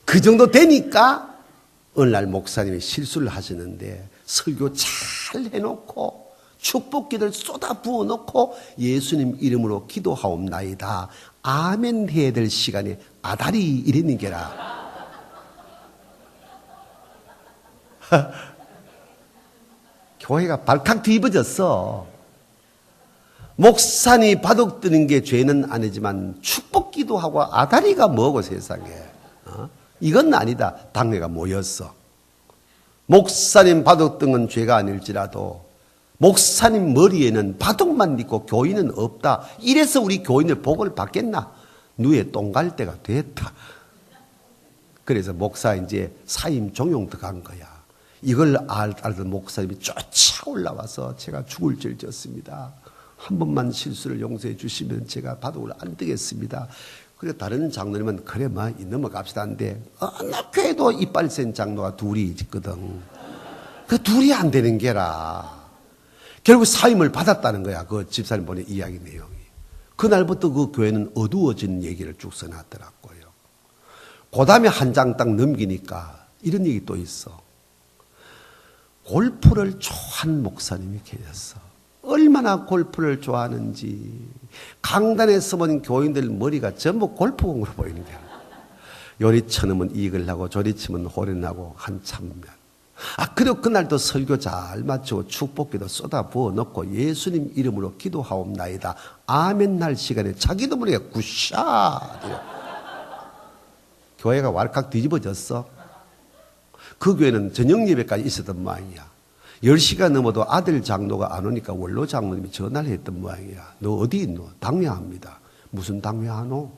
그 정도 되니까 어느 날 목사님이 실수를 하시는데 설교 잘 해놓고 축복기를 쏟아 부어놓고 예수님 이름으로 기도하옵나이다. 아멘 해야 될 시간에 아다리 이랬는 게라. 교회가 발칵 뒤집어졌어. 목사니 바둑 뜨는 게 죄는 아니지만 축복기도 하고 아다리가 뭐고 세상에. 이건 아니다. 당회가 모였어. 목사님 바둑 뜬 건 죄가 아닐지라도 목사님 머리에는 바둑만 있고 교인은 없다. 이래서 우리 교인들 복을 받겠나? 누에 똥 갈 때가 됐다. 그래서 목사 이제 사임 종용 들어간 거야. 이걸 알던 목사님이 쫓아 올라와서 제가 죽을 죄를 졌습니다. 한 번만 실수를 용서해 주시면 제가 바둑을 안 뜨겠습니다. 그래 다른 장로님은 그래 넘어갑시다 한데 어느 교회도 이빨 센 장로가 둘이 있거든. 그 둘이 안 되는 게라. 결국 사임을 받았다는 거야. 그 집사님 보낸 이야기 내용이. 그날부터 그 교회는 어두워진 얘기를 쭉 써놨더라고요. 그 다음에 한 장 딱 넘기니까 이런 얘기 또 있어. 골프를 좋아하는 목사님이 계셨어. 얼마나 골프를 좋아하는지 강단에 서본 교인들 머리가 전부 골프공으로 보이는 거야. 요리 쳐놓으면 이익을 하고 조리 치면 호련하고 한참면. 그리고 그날도 설교 잘 마치고 축복기도 쏟아 부어 넣고 예수님 이름으로 기도하옵나이다. 아멘 날 시간에 자기도 모르게 굿샷. 교회가 왈칵 뒤집어졌어. 그 교회는 저녁 예배까지 있었던 모양이야. 10시가 넘어도 아들 장로가 안 오니까 원로 장로님이 전화를 했던 모양이야. 너 어디 있노? 당회합니다. 무슨 당회하노?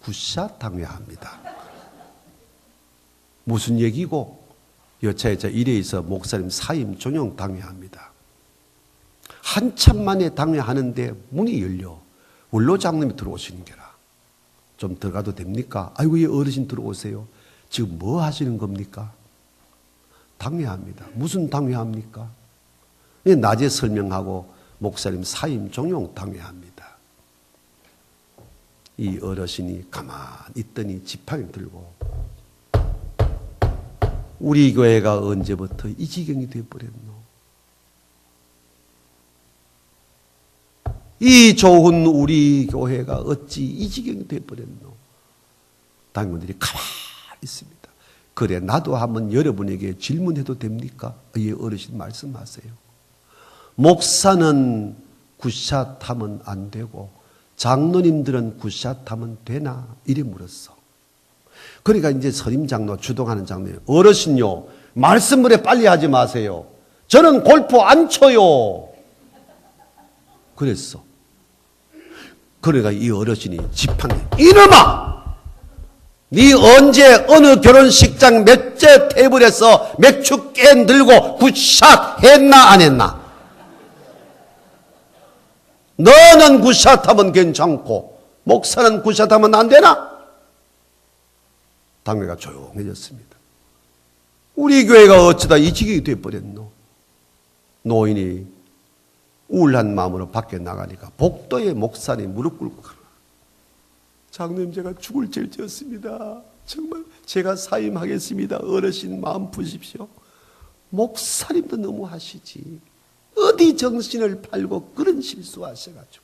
굿샷 당회합니다. 무슨 얘기고? 여차에 일에 있어 목사님 사임 종용 당회합니다. 한참 만에 당회하는데 문이 열려. 원로 장로님이 들어오시는 게라. 좀 들어가도 됩니까? 아이고 예 어르신 들어오세요. 지금 뭐 하시는 겁니까? 당회합니다. 무슨 당회합니까? 낮에 설명하고 목사님 사임 종용 당회합니다. 이 어르신이 가만히 있더니 지팡이 들고 우리 교회가 언제부터 이 지경이 되어버렸노? 이 좋은 우리 교회가 어찌 이 지경이 되어버렸노? 당원들이 가만히 있습니다. 그래 나도 한번 여러분에게 질문해도 됩니까? 예, 어르신 말씀하세요. 목사는 굿샷 하면 안 되고 장로님들은 굿샷 하면 되나? 이래 물었어. 그러니까 이제 선임 장로 주동하는 장로님 어르신요 말씀을 빨리 하지 마세요. 저는 골프 안 쳐요. 그랬어. 그러니까 이 어르신이 지팡이 이놈아! 네 언제 어느 결혼식장 몇째 테이블에서 맥주 캔 들고 굿샷 했나 안 했나? 너는 굿샷 하면 괜찮고 목사는 굿샷 하면 안 되나? 당회가 조용해졌습니다. 우리 교회가 어쩌다 이 지경이 되어버렸노? 노인이 우울한 마음으로 밖에 나가니까 복도에 목사님 무릎 꿇고 가라. 장로님 제가 죽을 죄를 지었습니다. 정말 제가 사임하겠습니다. 어르신 마음 푸십시오. 목사님도 너무 하시지. 어디 정신을 팔고 그런 실수하셔가지고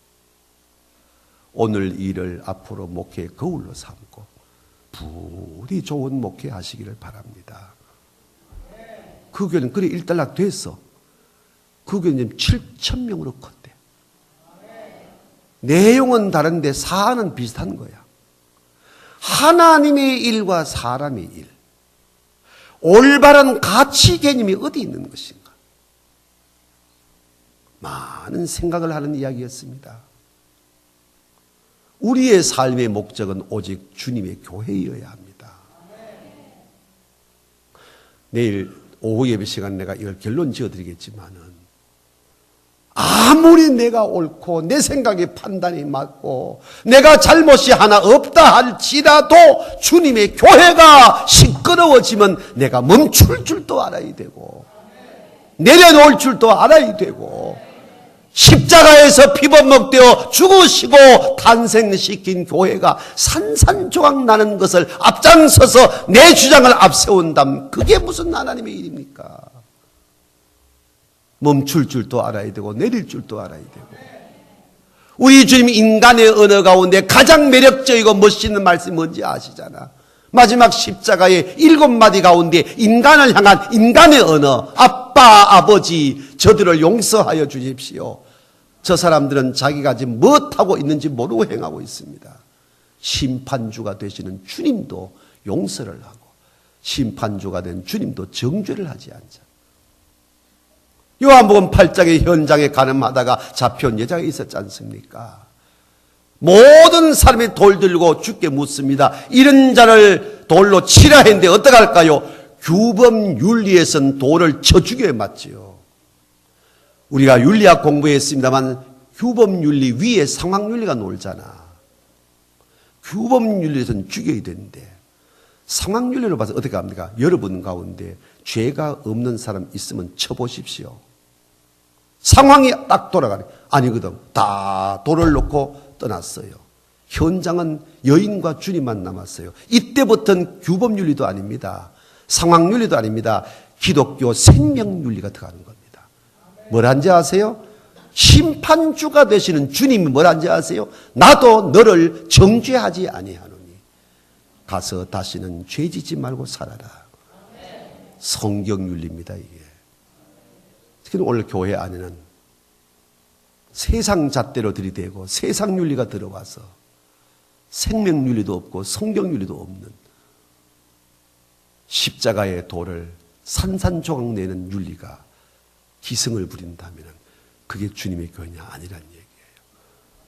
오늘 일을 앞으로 목회의 거울로 삼고 부디 좋은 목회하시기를 바랍니다. 그 교회는 그래 일단락 됐어. 그 교회는 7,000명으로 컸대. 내용은 다른데 사안은 비슷한 거야. 하나님의 일과 사람의 일, 올바른 가치 개념이 어디 있는 것인가? 많은 생각을 하는 이야기였습니다. 우리의 삶의 목적은 오직 주님의 교회여야 합니다. 내일 오후 예배 시간 내가 이걸 결론 지어드리겠지만은 아무리 내가 옳고 내 생각의 판단이 맞고 내가 잘못이 하나 없다 할지라도 주님의 교회가 시끄러워지면 내가 멈출 줄도 알아야 되고 내려놓을 줄도 알아야 되고 십자가에서 피범벅되어 죽으시고 탄생시킨 교회가 산산조각 나는 것을 앞장서서 내 주장을 앞세운다면 그게 무슨 하나님의 일입니까? 멈출 줄도 알아야 되고 내릴 줄도 알아야 되고. 우리 주님 인간의 언어 가운데 가장 매력적이고 멋있는 말씀이 뭔지 아시잖아. 마지막 십자가의 7마디 가운데 인간을 향한 인간의 언어, 아빠, 아버지, 저들을 용서하여 주십시오. 저 사람들은 자기가 지금 무엇하고 있는지 모르고 행하고 있습니다. 심판주가 되시는 주님도 용서를 하고 심판주가 된 주님도 정죄를 하지 않자. 요한복음 8장의 현장에 가늠하다가 잡혀온 여자가 있었지 않습니까? 모든 사람이 돌 들고 주께 묻습니다. 이런 자를 돌로 치라 했는데 어떡할까요? 규범윤리에선 돌을 쳐 죽여야 맞지요. 우리가 윤리학 공부했습니다만 규범윤리 위에 상황윤리가 놀잖아. 규범윤리에서는 죽여야 되는데 상황윤리로 봐서 어떻게 합니까? 여러분 가운데 죄가 없는 사람 있으면 쳐보십시오. 상황이 딱 돌아가네. 아니거든. 다 돌을 놓고 떠났어요. 현장은 여인과 주님만 남았어요. 이때부터는 규범윤리도 아닙니다. 상황윤리도 아닙니다. 기독교 생명윤리가 들어가는 겁니다. 뭐란지 아세요? 심판주가 되시는 주님이 뭐란지 아세요? 나도 너를 정죄하지 아니하노니 가서 다시는 죄짓지 말고 살아라. 성경윤리입니다. 이게. 특히 오늘 교회 안에는 세상 잣대로 들이대고 세상 윤리가 들어와서 생명윤리도 없고 성경윤리도 없는 십자가의 돌을 산산조각 내는 윤리가 기승을 부린다면 그게 주님의 교회냐 아니란 얘기예요.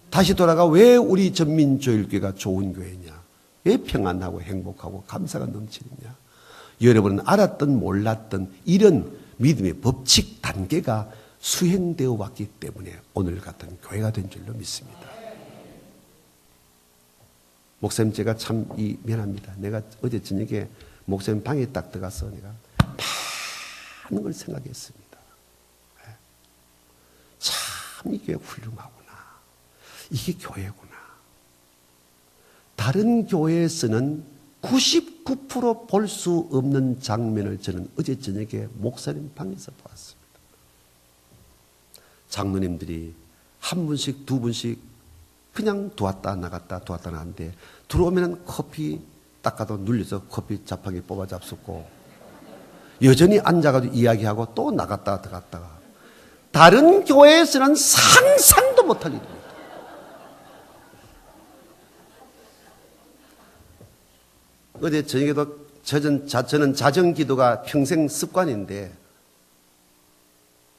다시 돌아가 왜 우리 전민조일교회가 좋은 교회냐, 왜 평안하고 행복하고 감사가 넘치느냐. 여러분은 알았든 몰랐든 이런 믿음의 법칙 단계가 수행되어 왔기 때문에 오늘 같은 교회가 된 줄로 믿습니다. 목사님 제가 참 미안합니다. 내가 어제 저녁에 목사님 방에 딱 들어가서 내가 많은 걸 생각했습니다. 참 이 교회 훌륭하구나. 이게 교회구나. 다른 교회에서는 99% 볼 수 없는 장면을 저는 어제 저녁에 목사님 방에서 보았습니다. 장로님들이 한 분씩 두 분씩 그냥 들어왔다 나갔다 들어왔다 나갔는데 들어오면 커피 닦아도 눌려서 커피 자판기 뽑아 잡수고 여전히 앉아가지고 이야기하고 또 나갔다가 들어갔다가 다른 교회에서는 상상도 못할 일입니다. 어제 저녁에도 저는 자정기도가 평생 습관인데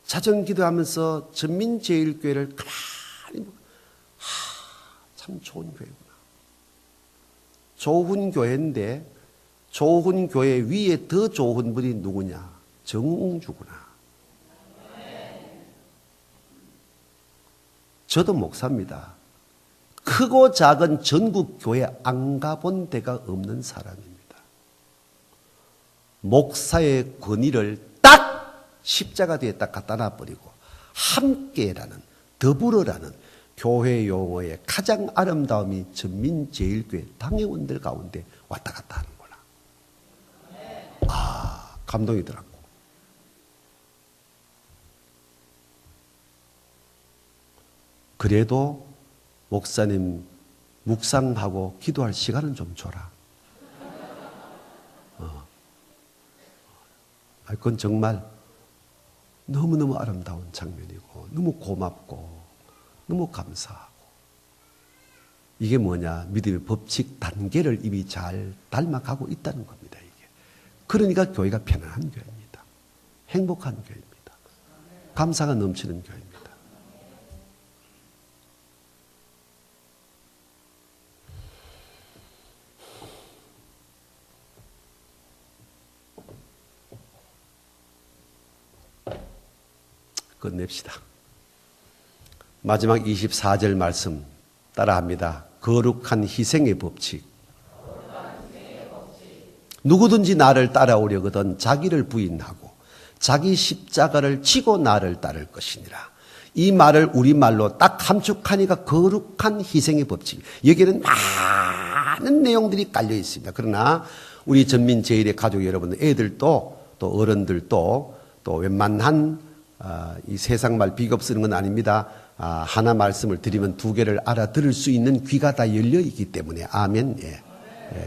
자정기도하면서 전민제일교회를 가만히 참 좋은 교회구나. 좋은 교회인데 좋은 교회 위에 더 좋은 분이 누구냐? 정웅주구나. 저도 목사입니다. 크고 작은 전국 교회 안 가본 데가 없는 사람입니다. 목사의 권위를 딱 십자가 뒤에 딱 갖다 놔버리고 함께라는 더불어라는 교회 용어의 가장 아름다움이 전민제일교회 당회원들 가운데 왔다 갔다 하는구나. 아, 감동이더라고. 그래도 목사님 묵상하고 기도할 시간은 좀 줘라. 그건 정말 너무너무 아름다운 장면이고 너무 고맙고 너무 감사하고 이게 뭐냐? 믿음의 법칙 단계를 이미 잘 닮아가고 있다는 겁니다. 이게. 그러니까 교회가 편안한 교회입니다. 행복한 교회입니다. 감사가 넘치는 교회입니다. 끝냅시다. 마지막 24절 말씀 따라합니다. 거룩한 희생의 법칙. 누구든지 나를 따라오려거든 자기를 부인하고 자기 십자가를 지고 나를 따를 것이니라. 이 말을 우리말로 딱 함축하니까 거룩한 희생의 법칙. 여기에는 많은 내용들이 깔려 있습니다. 그러나 우리 전민제일의 가족 여러분들, 애들도 또 어른들도 또 웬만한 이 세상 말 비겁 쓰는 건 아닙니다. 하나 말씀을 드리면 두 개를 알아들을 수 있는 귀가 다 열려 있기 때문에 아멘.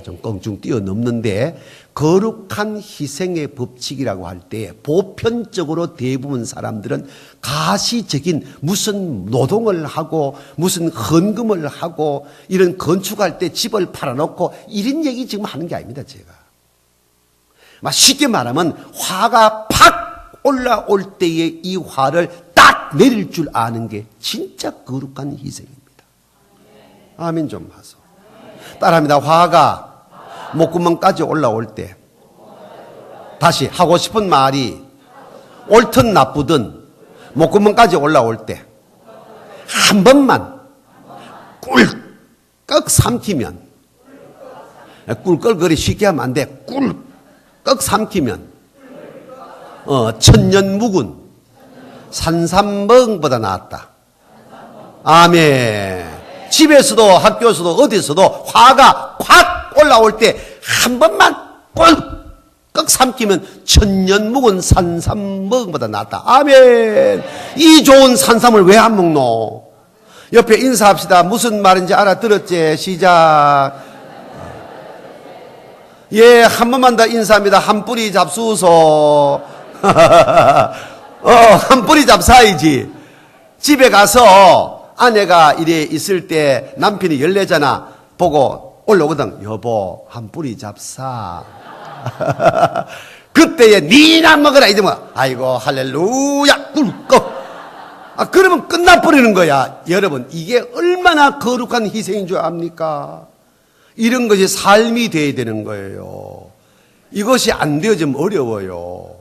좀 껑충 뛰어넘는데 거룩한 희생의 법칙이라고 할 때 보편적으로 대부분 사람들은 가시적인 무슨 노동을 하고 무슨 헌금을 하고 이런 건축할 때 집을 팔아놓고 이런 얘기 지금 하는 게 아닙니다. 제가 막 쉽게 말하면 화가 팍 올라올 때에 이 화를 딱 내릴 줄 아는 게 진짜 거룩한 희생입니다. 아멘 좀 하소. 따라합니다. 화가 목구멍까지 올라올 때 다시 하고 싶은 말이 옳든 나쁘든 목구멍까지 올라올 때 한 번만 꿀꺽 삼키면 꿀꺽거리 쉽게 하면 안 돼. 꿀꺽 삼키면 천년 묵은 산삼멍보다 낫다. 아멘. 집에서도 학교에서도 어디서도 화가 콱 올라올 때 한 번만 꿀꺽 삼키면 천년 묵은 산삼멍보다 낫다. 아멘. 이 좋은 산삼을 왜 안 먹노? 옆에 인사합시다. 무슨 말인지 알아들었지? 시작. 예, 한 번만 더 인사합니다. 한 뿌리 잡수소. 한 뿌리 잡사야지. 집에 가서 아내가 이래 있을 때 남편이 열내잖아. 보고 올라오거든. 여보, 한 뿌리 잡사. 그때에 니나 먹어라 이러면 아이고 할렐루야 꿀꺽. 그러면 끝나버리는 거야. 여러분, 이게 얼마나 거룩한 희생인 줄 압니까? 이런 것이 삶이 돼야 되는 거예요. 이것이 안 되어지면 어려워요.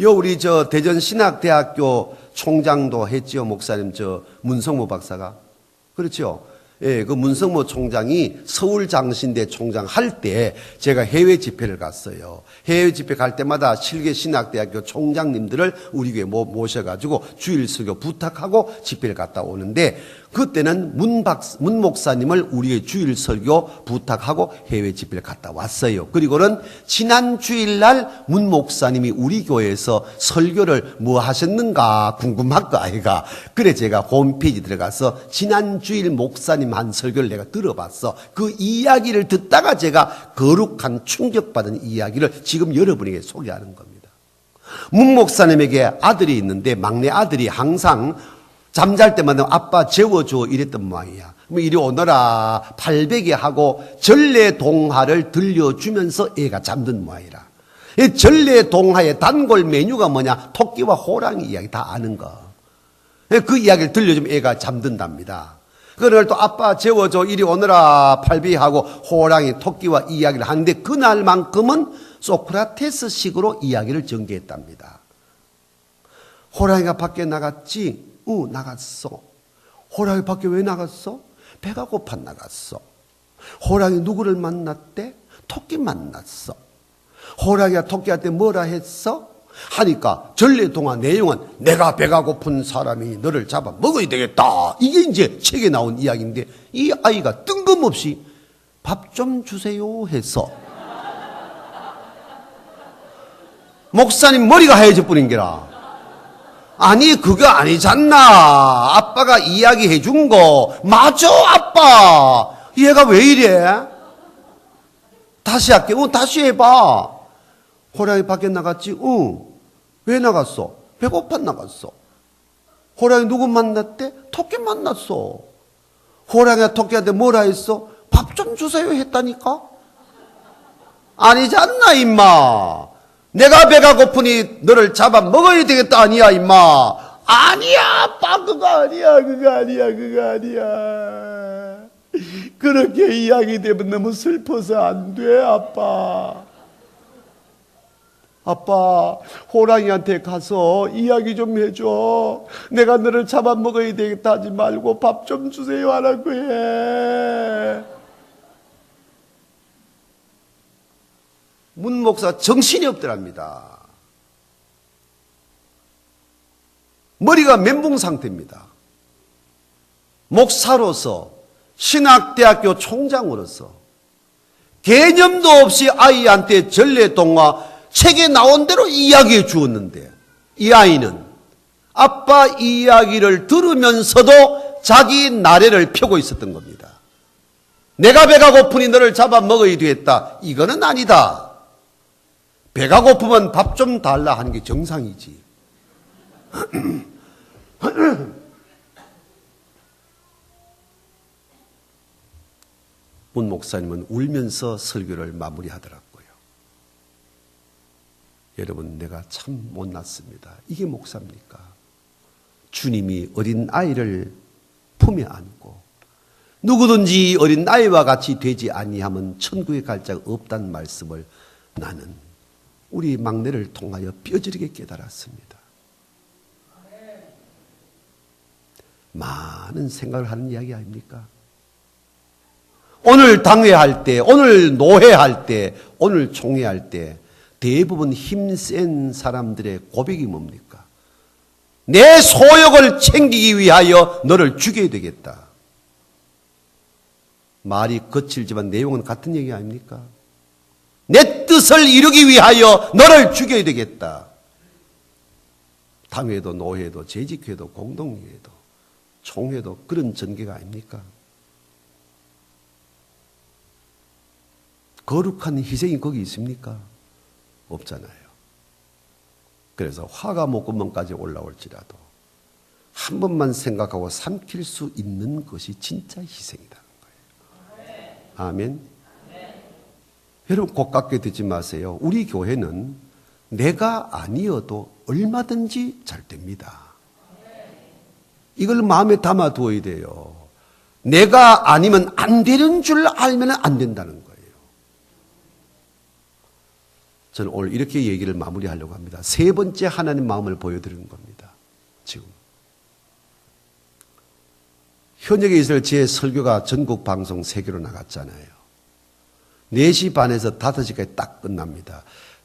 우리 대전신학대학교 총장도 했지요, 목사님, 문성모 박사가. 그렇죠. 예, 그 문성모 총장이 서울장신대 총장 할 때 제가 해외 집회를 갔어요. 해외 집회 갈 때마다 실계신학대학교 총장님들을 우리 교회 모셔가지고 주일 설교 부탁하고 집회를 갔다 오는데 그때는 문 목사님을 우리 교회 주일 설교 부탁하고 해외 집회를 갔다 왔어요. 그리고는 지난 주일날 문 목사님이 우리 교회에서 설교를 뭐 하셨는가 궁금할 거 아이가. 그래 제가 홈페이지 들어가서 지난 주일 목사님 한 설교를 내가 들어봤어. 그 이야기를 듣다가 제가 거룩한 충격받은 이야기를 지금 여러분에게 소개하는 겁니다. 문 목사님에게 아들이 있는데 막내 아들이 항상 잠잘 때마다 아빠 재워줘 이랬던 모양이야. 이리 오너라 팔베개 하고 전래동화를 들려주면서 애가 잠든 모양이라. 이 전래동화의 단골 메뉴가 뭐냐? 토끼와 호랑이 이야기 다 아는 거. 그 이야기를 들려주면 애가 잠든답니다. 그걸 또 아빠 재워줘 이리 오너라 팔베개하고 호랑이 토끼와 이야기를 하는데 그날만큼은 소크라테스식으로 이야기를 전개했답니다. 호랑이가 밖에 나갔지? 나갔어. 호랑이 밖에 왜 나갔어? 배가 고파 나갔어. 호랑이 누구를 만났대? 토끼 만났어. 호랑이가 토끼한테 뭐라 했어? 하니까 전래동화 내용은 내가 배가 고픈 사람이 너를 잡아 먹어야 되겠다. 이게 이제 책에 나온 이야기인데 이 아이가 뜬금없이 밥 좀 주세요 해서 목사님 머리가 하얘져 버린 게라. 아니 그거 아니잖아. 아빠가 이야기해 준 거 맞아 아빠. 얘가 왜 이래? 다시 할게. 다시 해봐. 호랑이 밖에 나갔지? 왜 나갔어? 배고파 나갔어. 호랑이 누구 만났대? 토끼 만났어. 호랑이가 토끼한테 뭐라 했어? 밥 좀 주세요 했다니까? 아니잖아 임마. 내가 배가 고프니 너를 잡아 먹어야 되겠다 아니야 임마. 아니야 아빠 그거 아니야. 그렇게 이야기되면 너무 슬퍼서 안 돼 아빠. 아빠 호랑이한테 가서 이야기 좀 해줘. 내가 너를 잡아 먹어야 되겠다 하지 말고 밥 좀 주세요 하라고 해. 문 목사 정신이 없더랍니다. 머리가 멘붕 상태입니다. 목사로서 신학대학교 총장으로서 개념도 없이 아이한테 전래동화 책에 나온 대로 이야기해 주었는데 이 아이는 아빠 이야기를 들으면서도 자기 나래를 펴고 있었던 겁니다. 내가 배가 고프니 너를 잡아먹어야 되겠다. 이거는 아니다. 배가 고프면 밥 좀 달라 하는 게 정상이지. 문 목사님은 울면서 설교를 마무리하더라고요. 여러분, 내가 참 못났습니다. 이게 목사입니까? 주님이 어린 아이를 품에 안고 누구든지 어린 아이와 같이 되지 아니하면 천국에 갈 자가 없다는 말씀을 나는 우리 막내를 통하여 뼈저리게 깨달았습니다. 많은 생각을 하는 이야기 아닙니까? 오늘 당회할 때, 오늘 노회할 때, 오늘 총회할 때 대부분 힘센 사람들의 고백이 뭡니까? 내 소욕을 챙기기 위하여 너를 죽여야 되겠다. 말이 거칠지만 내용은 같은 얘기 아닙니까? 내 뜻을 이루기 위하여 너를 죽여야 되겠다. 당회도 노회도 재직회도 공동회도 총회도 그런 전개가 아닙니까? 거룩한 희생이 거기 있습니까? 없잖아요. 그래서 화가 목구멍까지 올라올지라도 한 번만 생각하고 삼킬 수 있는 것이 진짜 희생이라는 거예요. 아멘. 여러분 고깝게 듣지 마세요. 우리 교회는 내가 아니어도 얼마든지 잘 됩니다. 이걸 마음에 담아 두어야 돼요. 내가 아니면 안 되는 줄 알면 안 된다는 거예요. 저는 오늘 이렇게 얘기를 마무리하려고 합니다. 세 번째 하나님 마음을 보여드리는 겁니다. 지금 현역에 있을 제 설교가 전국 방송 3개로 나갔잖아요. 4시 반에서 5시까지 딱 끝납니다.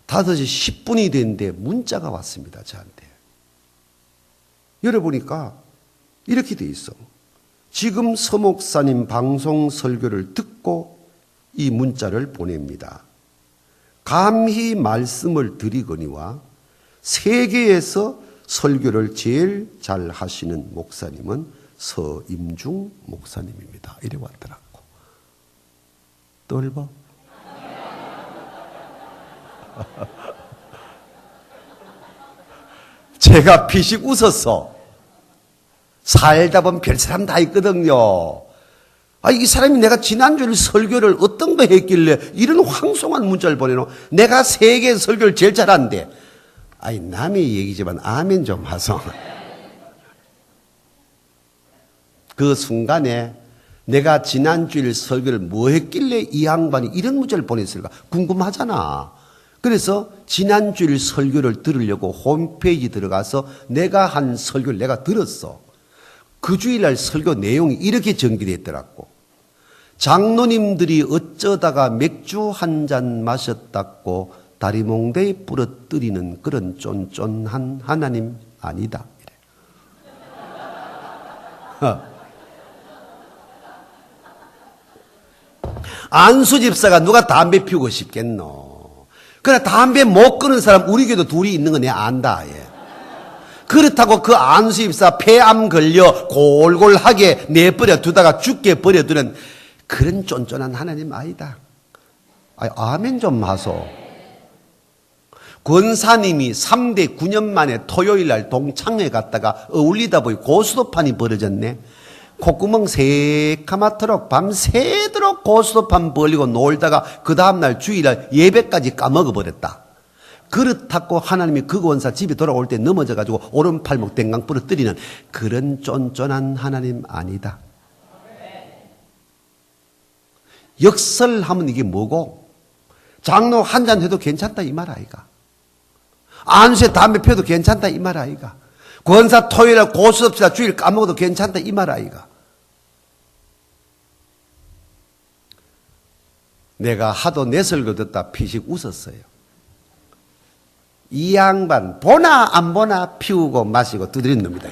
5시 10분이 됐는데 문자가 왔습니다. 저한테. 열어보니까 이렇게 돼 있어. 지금 서 목사님 방송 설교를 듣고 이 문자를 보냅니다. 감히 말씀을 드리거니와 세계에서 설교를 제일 잘 하시는 목사님은 서임중 목사님입니다. 이래 왔더라고. 떨버? 제가 피식 웃었어. 살다 보면 별 사람 다 있거든요. 이 사람이 내가 지난주에 설교를 어떤 거 했길래 이런 황송한 문자를 보내노? 내가 세계 설교를 제일 잘하는데. 남의 얘기지만 아멘 좀 하소. 그 순간에 내가 지난주에 설교를 뭐 했길래 이 양반이 이런 문자를 보냈을까? 궁금하잖아. 그래서 지난주일 설교를 들으려고 홈페이지 들어가서 내가 한 설교를 내가 들었어. 그 주일날 설교 내용이 이렇게 전개됐더라고. 장로님들이 어쩌다가 맥주 한 잔 마셨다고 다리몽대에 부러뜨리는 그런 쫀쫀한 하나님 아니다. 안수 집사가 누가 담배 피우고 싶겠노? 그래 담배 못 끊는 사람 우리 교회도 둘이 있는 거 내가 안다. 예. 그렇다고 그 안수 집사 폐암 걸려 골골하게 내버려 두다가 죽게 버려두는 그런 쫀쫀한 하나님 아니다. 아멘 좀 하소. 권사님이 3대 9년 만에 토요일날 동창회 갔다가 어울리다 보니 고수도판이 벌어졌네. 콧구멍 새카맣도록 밤새도록 고수도판 벌리고 놀다가 그 다음날 주일날 예배까지 까먹어버렸다. 그렇다고 하나님이 그 권사 집에 돌아올 때 넘어져가지고 오른팔목 댕강 부러뜨리는 그런 쫀쫀한 하나님 아니다. 역설하면 이게 뭐고? 장로 한 잔 해도 괜찮다 이 말 아이가? 안수에 담배 펴도 괜찮다 이 말 아이가? 권사 토요일에 고수업시다 주일 까먹어도 괜찮다 이 말 아이가? 내가 하도 내 설교 듣다 피식 웃었어요. 이 양반 보나 안 보나 피우고 마시고 두드린 놈이다.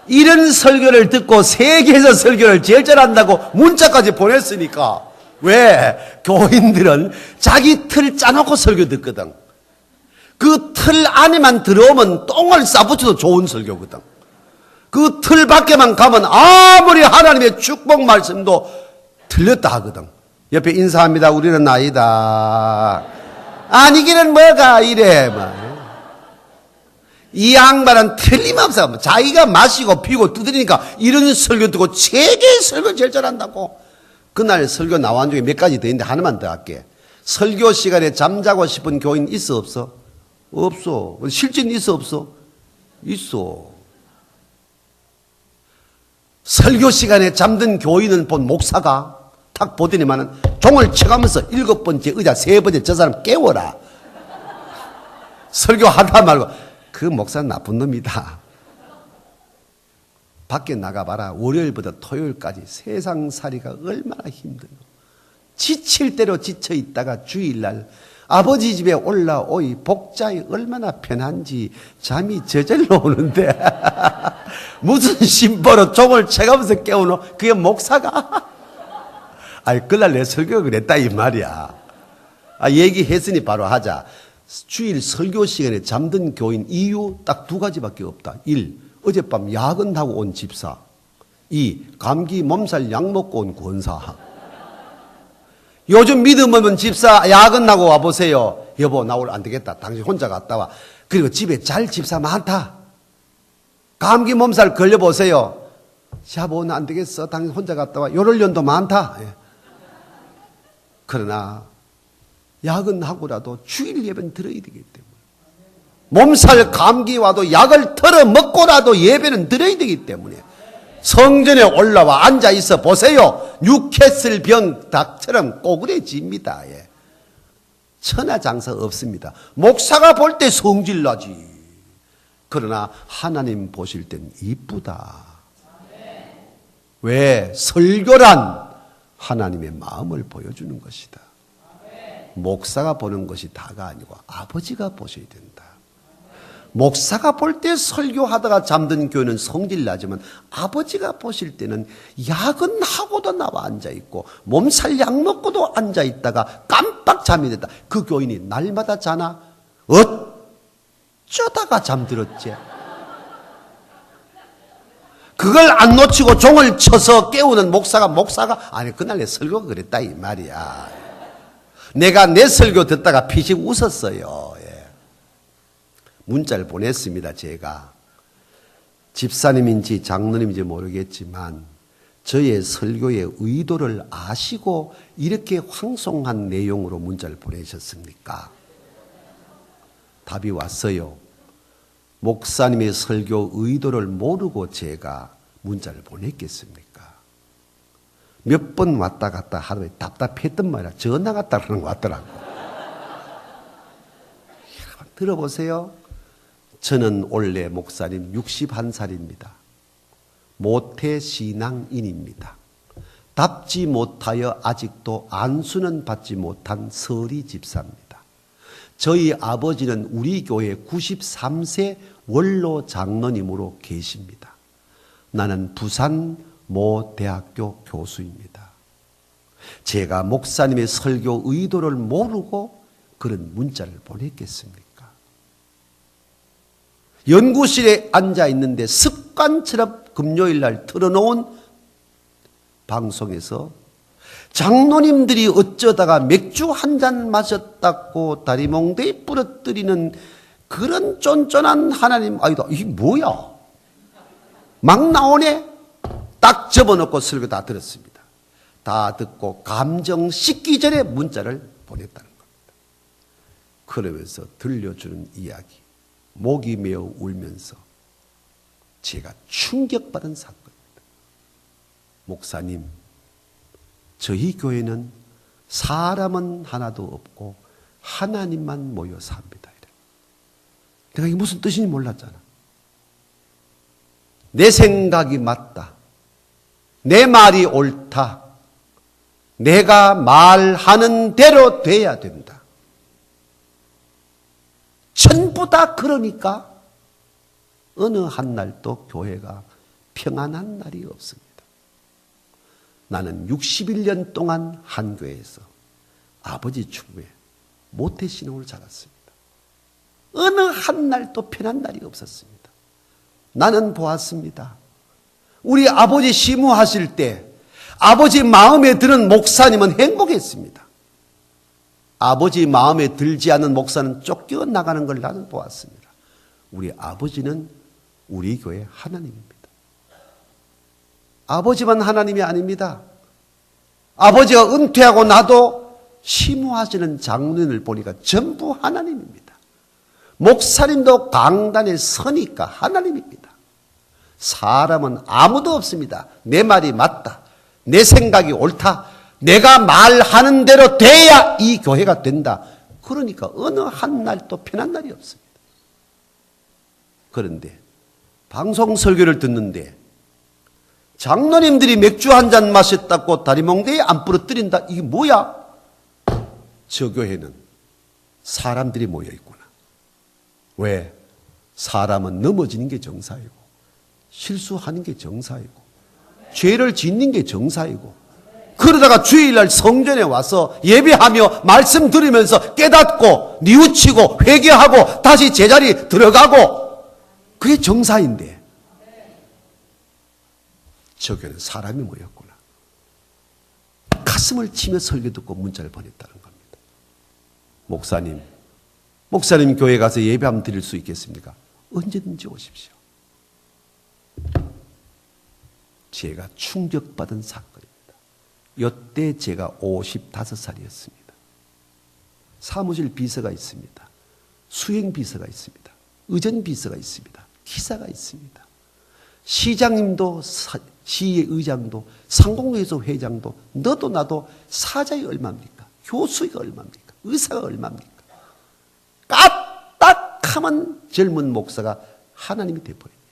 이런 설교를 듣고 세계에서 설교를 제일 잘한다고 문자까지 보냈으니까 왜? 교인들은 자기 틀 짜놓고 설교 듣거든. 그 틀 안에만 들어오면 똥을 싸붙여도 좋은 설교거든. 그 틀 밖에만 가면 아무리 하나님의 축복 말씀도 틀렸다 하거든. 옆에 인사합니다. 우리는 아니다. 아니기는 뭐가 이래. 이 양반은 틀림없어. 자기가 마시고 피고 두드리니까 이런 설교 듣고 세계의 설교 제일 잘한다고. 그날 설교 나온 중에 몇 가지 더 있는데 하나만 더 할게. 설교 시간에 잠자고 싶은 교인 있어 없어? 없어. 실제는 있어 없어? 있어. 설교 시간에 잠든 교인을 본 목사가 탁 보더니만은 종을 쳐가면서 7번째 의자 3번째 저 사람 깨워라. 설교하다 말고 그 목사는 나쁜 놈이다. 밖에 나가봐라. 월요일부터 토요일까지 세상살이가 얼마나 힘들어. 지칠 대로 지쳐 있다가 주일날 아버지 집에 올라오이 복자이 얼마나 편한지 잠이 저절로 오는데 무슨 심보로 종을 쳐가면서 깨우노? 그게 목사가? 아니 그날 내 설교가 그랬다 이 말이야. 얘기했으니 바로 하자. 주일 설교 시간에 잠든 교인 이유 딱 2가지밖에 없다. 1. 어젯밤 야근하고 온 집사. 2. 감기 몸살 약 먹고 온 권사. 요즘 믿음 없는 집사 야근하고 와보세요. 여보 나 오늘 안 되겠다. 당신 혼자 갔다 와. 그리고 집에 잘 집사 많다. 감기 몸살 걸려보세요. 여보 나 안 되겠어. 당신 혼자 갔다 와. 요럴 년도 많다. 그러나 야근하고라도 주일 예배는 들어야 되기 때문에 몸살 감기 와도 약을 털어 먹고라도 예배는 들어야 되기 때문에 성전에 올라와 앉아 있어 보세요. 뉴캐슬 병 닭처럼 꼬그레집니다. 천하장사 없습니다. 목사가 볼 때 성질나지. 그러나 하나님 보실 땐 이쁘다. 왜? 설교란 하나님의 마음을 보여주는 것이다. 목사가 보는 것이 다가 아니고 아버지가 보셔야 된다. 목사가 볼 때 설교하다가 잠든 교회는 성질나지만 아버지가 보실 때는 야근하고도 나와 앉아있고 몸살 약 먹고도 앉아있다가 깜빡 잠이 든다. 그 교인이 날마다 자나? 어쩌다가 잠들었지? 그걸 안 놓치고 종을 쳐서 깨우는 목사가 아니 그날 내 설교가 그랬다 이 말이야. 내가 내 설교 듣다가 피식 웃었어요. 문자를 보냈습니다. 제가 집사님인지 장로님인지 모르겠지만 저의 설교의 의도를 아시고 이렇게 황송한 내용으로 문자를 보내셨습니까? 답이 왔어요. 목사님의 설교 의도를 모르고 제가 문자를 보냈겠습니까? 몇 번 왔다 갔다 하루에 답답했단 말이야. 전화 갔다 그러는 거 같더라고. 여러분 들어보세요. 저는 원래 목사님 61살입니다. 모태신앙인입니다. 답지 못하여 아직도 안수는 받지 못한 서리 집사입니다. 저희 아버지는 우리 교회 93세 원로 장로님으로 계십니다. 나는 부산 모 대학교 교수입니다. 제가 목사님의 설교 의도를 모르고 그런 문자를 보냈겠습니까? 연구실에 앉아 있는데 습관처럼 금요일 날 틀어놓은 방송에서 장로님들이 어쩌다가 맥주 한 잔 마셨다고 다리몽대에 부러뜨리는 그런 쫀쫀한 하나님 아이다. 이게 뭐야? 막 나오네? 딱 접어놓고 설교 다 들었습니다. 다 듣고 감정 씻기 전에 문자를 보냈다는 겁니다. 그러면서 들려주는 이야기. 목이 메어 울면서 제가 충격받은 사건입니다. 목사님, 저희 교회는 사람은 하나도 없고 하나님만 모여 삽니다. 내가 이게 무슨 뜻인지 몰랐잖아. 내 생각이 맞다. 내 말이 옳다. 내가 말하는 대로 돼야 된다. 전부 다 그러니까 어느 한 날도 교회가 평안한 날이 없습니다. 나는 61년 동안 한 교회에서 아버지 추구에 모태신앙으로 자랐습니다. 어느 한 날도 편한 날이 없었습니다. 나는 보았습니다. 우리 아버지 시무하실 때 아버지 마음에 드는 목사님은 행복했습니다. 아버지 마음에 들지 않는 목사는 쫓겨나가는 걸 나는 보았습니다. 우리 아버지는 우리 교회 하나님입니다. 아버지만 하나님이 아닙니다. 아버지가 은퇴하고 나도 시무하시는 장로님을 보니까 전부 하나님입니다. 목사님도 강단에 서니까 하나님입니다. 사람은 아무도 없습니다. 내 말이 맞다. 내 생각이 옳다. 내가 말하는 대로 돼야 이 교회가 된다. 그러니까 어느 한 날도 편한 날이 없습니다. 그런데 방송 설교를 듣는데 장로님들이 맥주 한 잔 마셨다고 다리몽대에 안 부러뜨린다. 이게 뭐야? 저 교회는 사람들이 모여 있구나. 왜? 사람은 넘어지는 게 정사이고 실수하는 게 정사이고 죄를 짓는 게 정사이고 그러다가 주일날 성전에 와서 예배하며 말씀 들으면서 깨닫고 뉘우치고 회개하고 다시 제자리 들어가고 그게 정사인데 저 교회는 사람이 모였구나. 가슴을 치며 설교 듣고 문자를 보냈다는 겁니다. 목사님 교회 가서 예배 한번 드릴 수 있겠습니까? 언제든지 오십시오. 제가 충격받은 사건입니다. 이때 제가 55살이었습니다. 사무실 비서가 있습니다. 수행 비서가 있습니다. 의전 비서가 있습니다. 기사가 있습니다. 시장님도 시의 의장도 상공회의소 회장도 너도 나도 사장이 얼마입니까? 교수가 얼마입니까? 의사가 얼마입니까? 까딱하면 젊은 목사가 하나님이 되어버립니다.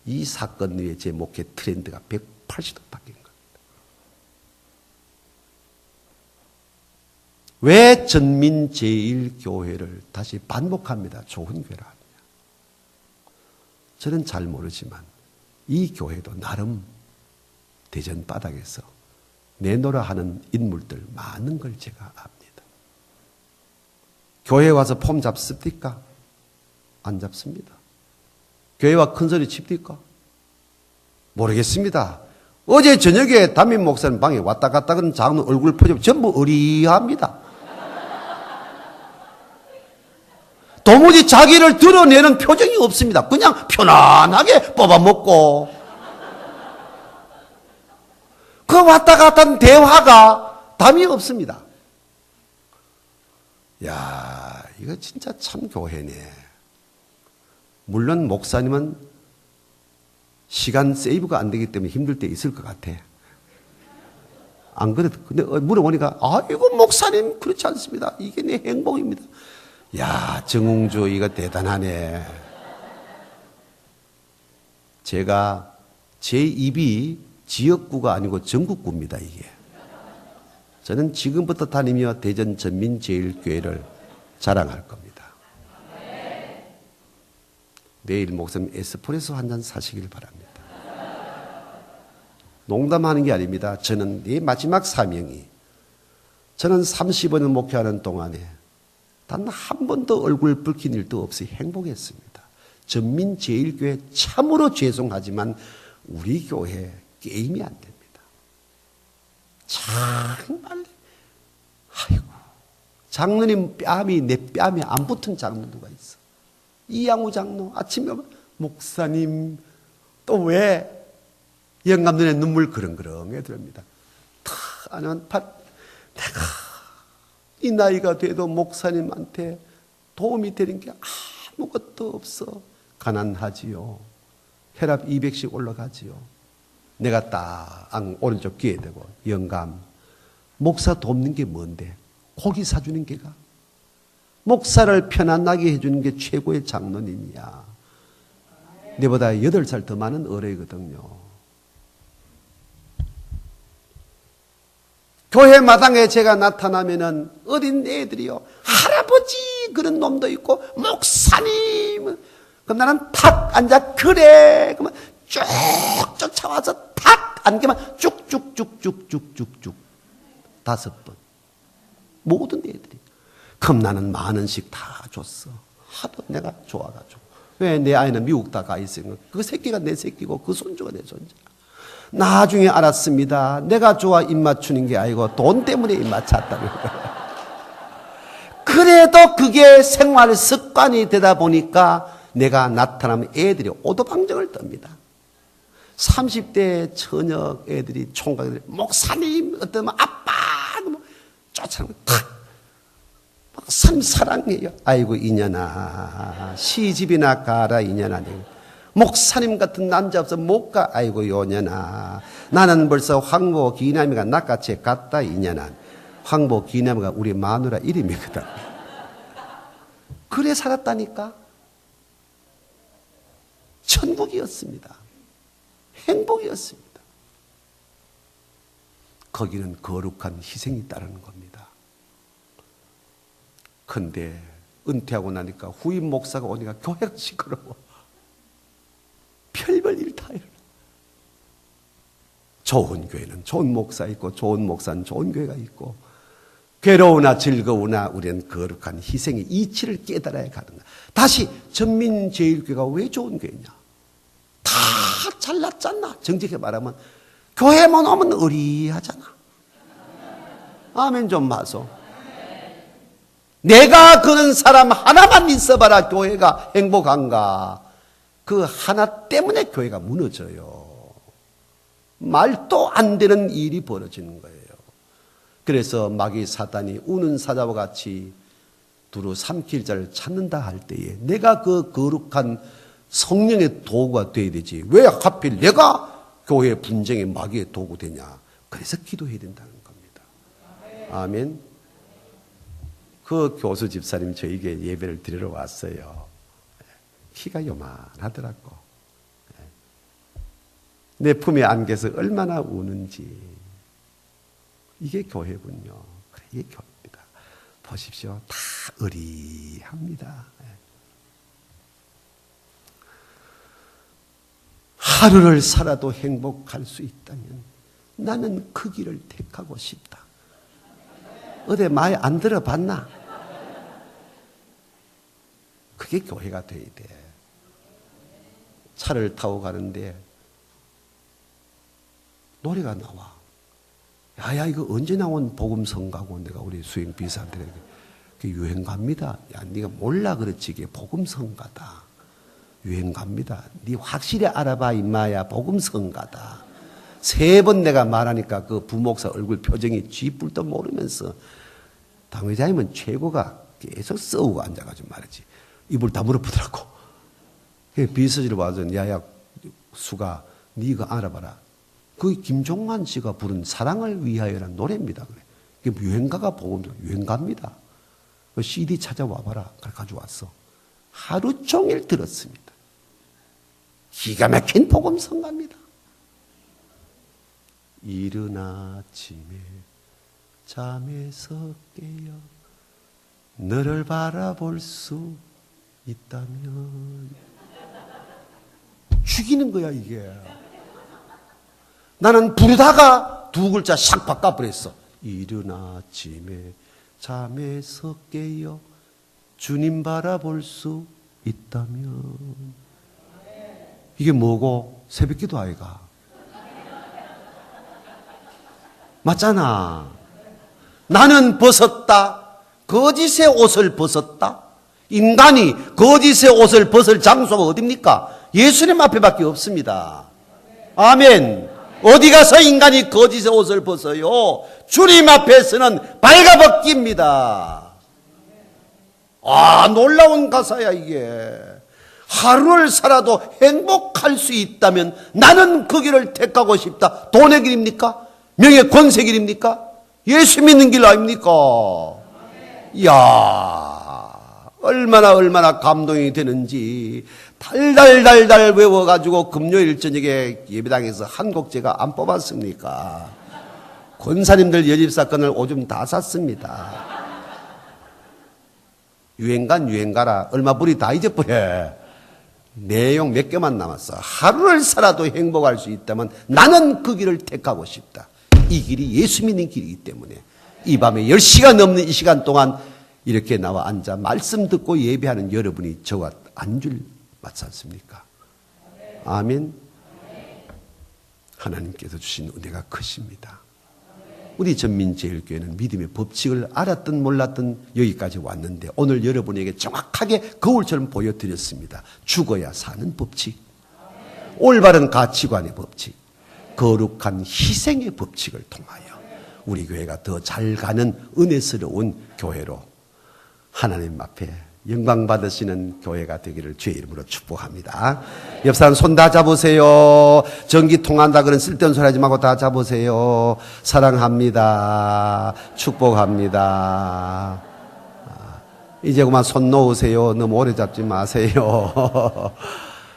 이 사건 후에 제 목회 트렌드가 180도 바뀐 겁니다. 왜 전민제일교회를 다시 반복합니다. 좋은 교회라 하느냐. 저는 잘 모르지만 이 교회도 나름 대전 바닥에서 내노라 하는 인물들 많은 걸 제가 압니다. 교회 와서 폼 잡습니까? 안 잡습니다. 교회 와 큰소리 칩니까? 모르겠습니다. 어제 저녁에 담임 목사님 방에 왔다 갔다 그런 장로 얼굴 표정 전부 의리합니다. 도무지 자기를 드러내는 표정이 없습니다. 그냥 편안하게 뽑아먹고. 그 왔다 갔다 하는 대화가 담이 없습니다. 야, 이거 진짜 참 교회네. 물론 목사님은 시간 세이브가 안 되기 때문에 힘들 때 있을 것 같아. 안 그래도 근데 물어보니까 아이고 목사님 그렇지 않습니다. 이게 내 행복입니다. 야, 정웅주 이거 대단하네. 제가 제 입이 지역구가 아니고 전국구입니다. 이게. 저는 지금부터 다니며 대전 전민제일교회를 자랑할 겁니다. 내일 목사님 에스프레소 한 잔 사시길 바랍니다. 농담하는 게 아닙니다. 저는 내 마지막 사명이 저는 35년 목회하는 동안에 단 한 번도 얼굴 붉힌 일도 없이 행복했습니다. 전민제일교회 참으로 죄송하지만 우리 교회 게임이 안 됩니다. 정말 아이고 장로님 뺨이 내 뺨에 안 붙은 장로 누가 있어. 이양우 장로 아침에 목사님 또 왜 영감 눈에 눈물 그렁그렁해 들어옵니다. 탁 안면 내가 이 나이가 돼도 목사님한테 도움이 되는 게 아무것도 없어. 가난하지요. 혈압 200씩 올라가지요. 내가 딱 오른쪽 귀에 대고 영감 목사 돕는 게 뭔데? 고기 사주는 게가? 목사를 편안하게 해주는 게 최고의 장로님이야. 내보다 8살 더 많은 어뢰거든요. 교회 마당에 제가 나타나면은 어린 애들이요. 할아버지 그런 놈도 있고 목사님. 그럼 나는 탁 앉아 그래. 그러면 쭉 쫓아와서 탁 앉게만 쭉쭉쭉쭉쭉쭉쭉 5번. 모든 애들이. 그럼 나는 10,000원씩 다 줬어. 하도 내가 좋아가지고. 왜? 내 아이는 미국 다 가 있으니까 그 새끼가 내 새끼고 그 손주가 내 손주야. 나중에 알았습니다. 내가 좋아 입 맞추는 게 아니고 돈 때문에 입 맞췄다는 거예요. 그래도 그게 생활 습관이 되다 보니까 내가 나타나면 애들이 오도방정을 떱니다. 30대 처녀 애들이 총각들이 목사님 어떤 아빠 쫓아오면 탁 목사님 사랑해요. 아이고 이년아 시집이나 가라 이년아. 목사님 같은 남자 없어 못 가. 아이고 요년아 나는 벌써 황보 기남이가 낚아채 갔다 이년아. 황보 기남이가 우리 마누라 이름이거든. 그래 살았다니까. 천국이었습니다. 행복이었습니다. 거기는 거룩한 희생이 따르는 겁니다. 근데 은퇴하고 나니까 후임 목사가 오니까 교회가 시끄러워. 별별 일 다 일어나. 좋은 교회는 좋은 목사 있고 좋은 목사는 좋은 교회가 있고 괴로우나 즐거우나 우리는 거룩한 희생의 이치를 깨달아야 가는 거야. 다시 전민제일교회가 왜 좋은 교회냐? 다 잘났잖아. 정직히 말하면 교회만 오면 의리하잖아. 아멘 좀 마소. 내가 그런 사람 하나만 있어봐라 교회가 행복한가. 그 하나 때문에 교회가 무너져요. 말도 안 되는 일이 벌어지는 거예요. 그래서 마귀 사단이 우는 사자와 같이 두루 삼킬 자를 찾는다 할 때에 내가 그 거룩한 성령의 도구가 돼야 되지. 왜 하필 내가 교회 분쟁의 마귀의 도구 되냐. 그래서 기도해야 된다는 겁니다. 아멘. 그 교수 집사님 저에게 예배를 드리러 왔어요. 키가 요만하더라고. 내 품에 안겨서 얼마나 우는지. 이게 교회군요. 그래, 이게 교회입니다. 보십시오. 다 의리합니다. 하루를 살아도 행복할 수 있다면 나는 그 길을 택하고 싶다. 어디 많이 안 들어봤나? 그게 교회가 돼야 돼. 차를 타고 가는데 노래가 나와. 야야 이거 언제 나온 복음성가고 내가 우리 수행 비서한테 그게 유행가입니다. 야 네가 몰라 그렇지 이게 복음성가다. 유행가입니다. 네 확실히 알아봐 임마야 복음성가다. 3번 내가 말하니까 그 부목사 얼굴 표정이 쥐뿔도 모르면서 당회장님은 최고가 계속 써오고 앉아가지고 말이지. 입을 다물어 보더라고. 비서실 와서 야야 수가 네가 알아봐라. 그 김종환 씨가 부른 사랑을 위하여라는 노래입니다. 그게 유행가가 복음성 유행가입니다. 그 CD 찾아와봐라. 그걸 가져왔어. 하루 종일 들었습니다. 기가 막힌 복음성가입니다. 이른 아침에 잠에서 깨어 너를 바라볼 수 있다면 죽이는 거야 이게. 나는 부르다가 2글자 샥 바꿔버렸어. 이른 아침에 잠에서 깨어 주님 바라볼 수 있다면. 이게 뭐고? 새벽기도 아이가. 맞잖아. 나는 벗었다. 거짓의 옷을 벗었다. 인간이 거짓의 옷을 벗을 장소가 어딥니까? 예수님 앞에밖에 없습니다. 아멘. 어디 가서 인간이 거짓의 옷을 벗어요? 주님 앞에서는 발가벗깁니다. 아, 놀라운 가사야 이게. 하루를 살아도 행복할 수 있다면 나는 그 길을 택하고 싶다. 돈의 길입니까? 명예 권세 길입니까? 예수 믿는 길 아닙니까? 이야, 얼마나 감동이 되는지. 달달달달 외워가지고 금요일 저녁에 예배당에서 한 곡제가 안 뽑았습니까? 권사님들 여집사건을 오줌 다 샀습니다. 유행가라. 얼마 불이 다 잊어버려. 내용 몇 개만 남았어. 하루를 살아도 행복할 수 있다면 나는 그 길을 택하고 싶다. 이 길이 예수 믿는 길이기 때문에 이 밤에 10시간 넘는 이 시간 동안 이렇게 나와 앉아 말씀 듣고 예배하는 여러분이 저와 안 줄 맞지 않습니까? 아멘. 하나님께서 주신 은혜가 크십니다. 우리 전민제일교회는 믿음의 법칙을 알았든 몰랐든 여기까지 왔는데 오늘 여러분에게 정확하게 거울처럼 보여드렸습니다. 죽어야 사는 법칙, 올바른 가치관의 법칙, 거룩한 희생의 법칙을 통하여 우리 교회가 더 잘 가는 은혜스러운 교회로 하나님 앞에 영광 받으시는 교회가 되기를 주의 이름으로 축복합니다. 옆 사람 손 다 잡으세요. 전기 통한다 그런 쓸데없는 소리 하지 말고 다 잡으세요. 사랑합니다. 축복합니다. 이제 그만 손 놓으세요. 너무 오래 잡지 마세요.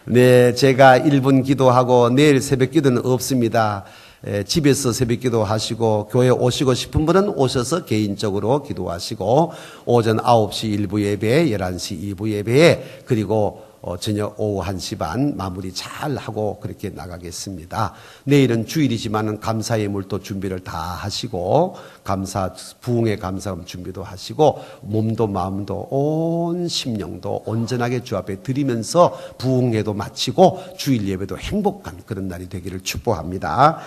네, 제가 1분 기도하고 내일 새벽 기도는 없습니다. 집에서 새벽 기도 하시고 교회 오시고 싶은 분은 오셔서 개인적으로 기도하시고 오전 9시 1부 예배, 11시 2부 예배에 그리고 저녁 오후 1시 반 마무리 잘 하고 그렇게 나가겠습니다. 내일은 주일이지만 감사 예물도 준비를 다 하시고 부흥의 감사금 준비도 하시고 몸도 마음도 온 심령도 온전하게 주 앞에 드리면서 부흥회도 마치고 주일 예배도 행복한 그런 날이 되기를 축복합니다.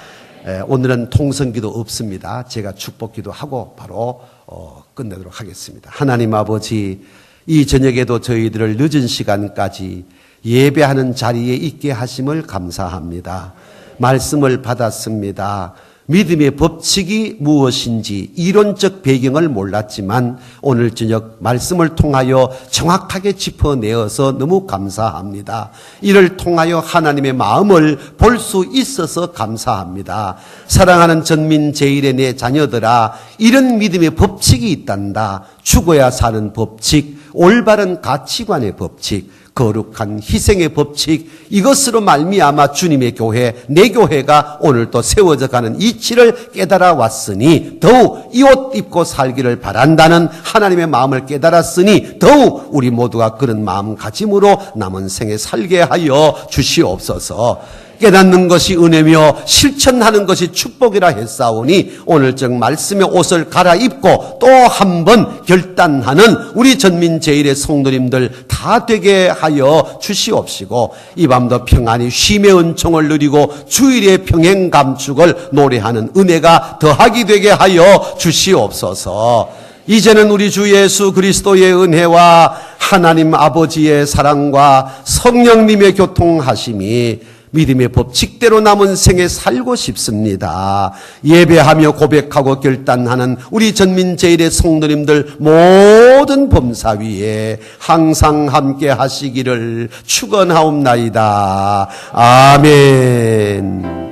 오늘은 통성기도 없습니다. 제가 축복기도 하고 바로 끝내도록 하겠습니다. 하나님 아버지, 이 저녁에도 저희들을 늦은 시간까지 예배하는 자리에 있게 하심을 감사합니다. 말씀을 받았습니다. 믿음의 법칙이 무엇인지 이론적 배경을 몰랐지만 오늘 저녁 말씀을 통하여 정확하게 짚어내어서 너무 감사합니다. 이를 통하여 하나님의 마음을 볼 수 있어서 감사합니다. 사랑하는 전민제일의 내 자녀들아, 이런 믿음의 법칙이 있단다. 죽어야 사는 법칙, 올바른 가치관의 법칙, 거룩한 희생의 법칙, 이것으로 말미암아 주님의 교회, 내 교회가 오늘 또 세워져 가는 이치를 깨달아 왔으니 더욱 이 옷 입고 살기를 바란다는 하나님의 마음을 깨달았으니 더욱 우리 모두가 그런 마음가짐으로 남은 생에 살게 하여 주시옵소서. 깨닫는 것이 은혜며 실천하는 것이 축복이라 했사오니 오늘적 말씀의 옷을 갈아입고 또 한 번 결단하는 우리 전민제일의 성도님들 다 되게 하여 주시옵시고 이 밤도 평안히 쉼의 은총을 누리고 주일의 평행 감축을 노래하는 은혜가 더하게 되게 하여 주시옵소서. 이제는 우리 주 예수 그리스도의 은혜와 하나님 아버지의 사랑과 성령님의 교통하심이 믿음의 법칙대로 남은 생에 살고 싶습니다. 예배하며 고백하고 결단하는 우리 전민제일의 성도님들 모든 범사 위에 항상 함께 하시기를 축원하옵나이다. 아멘.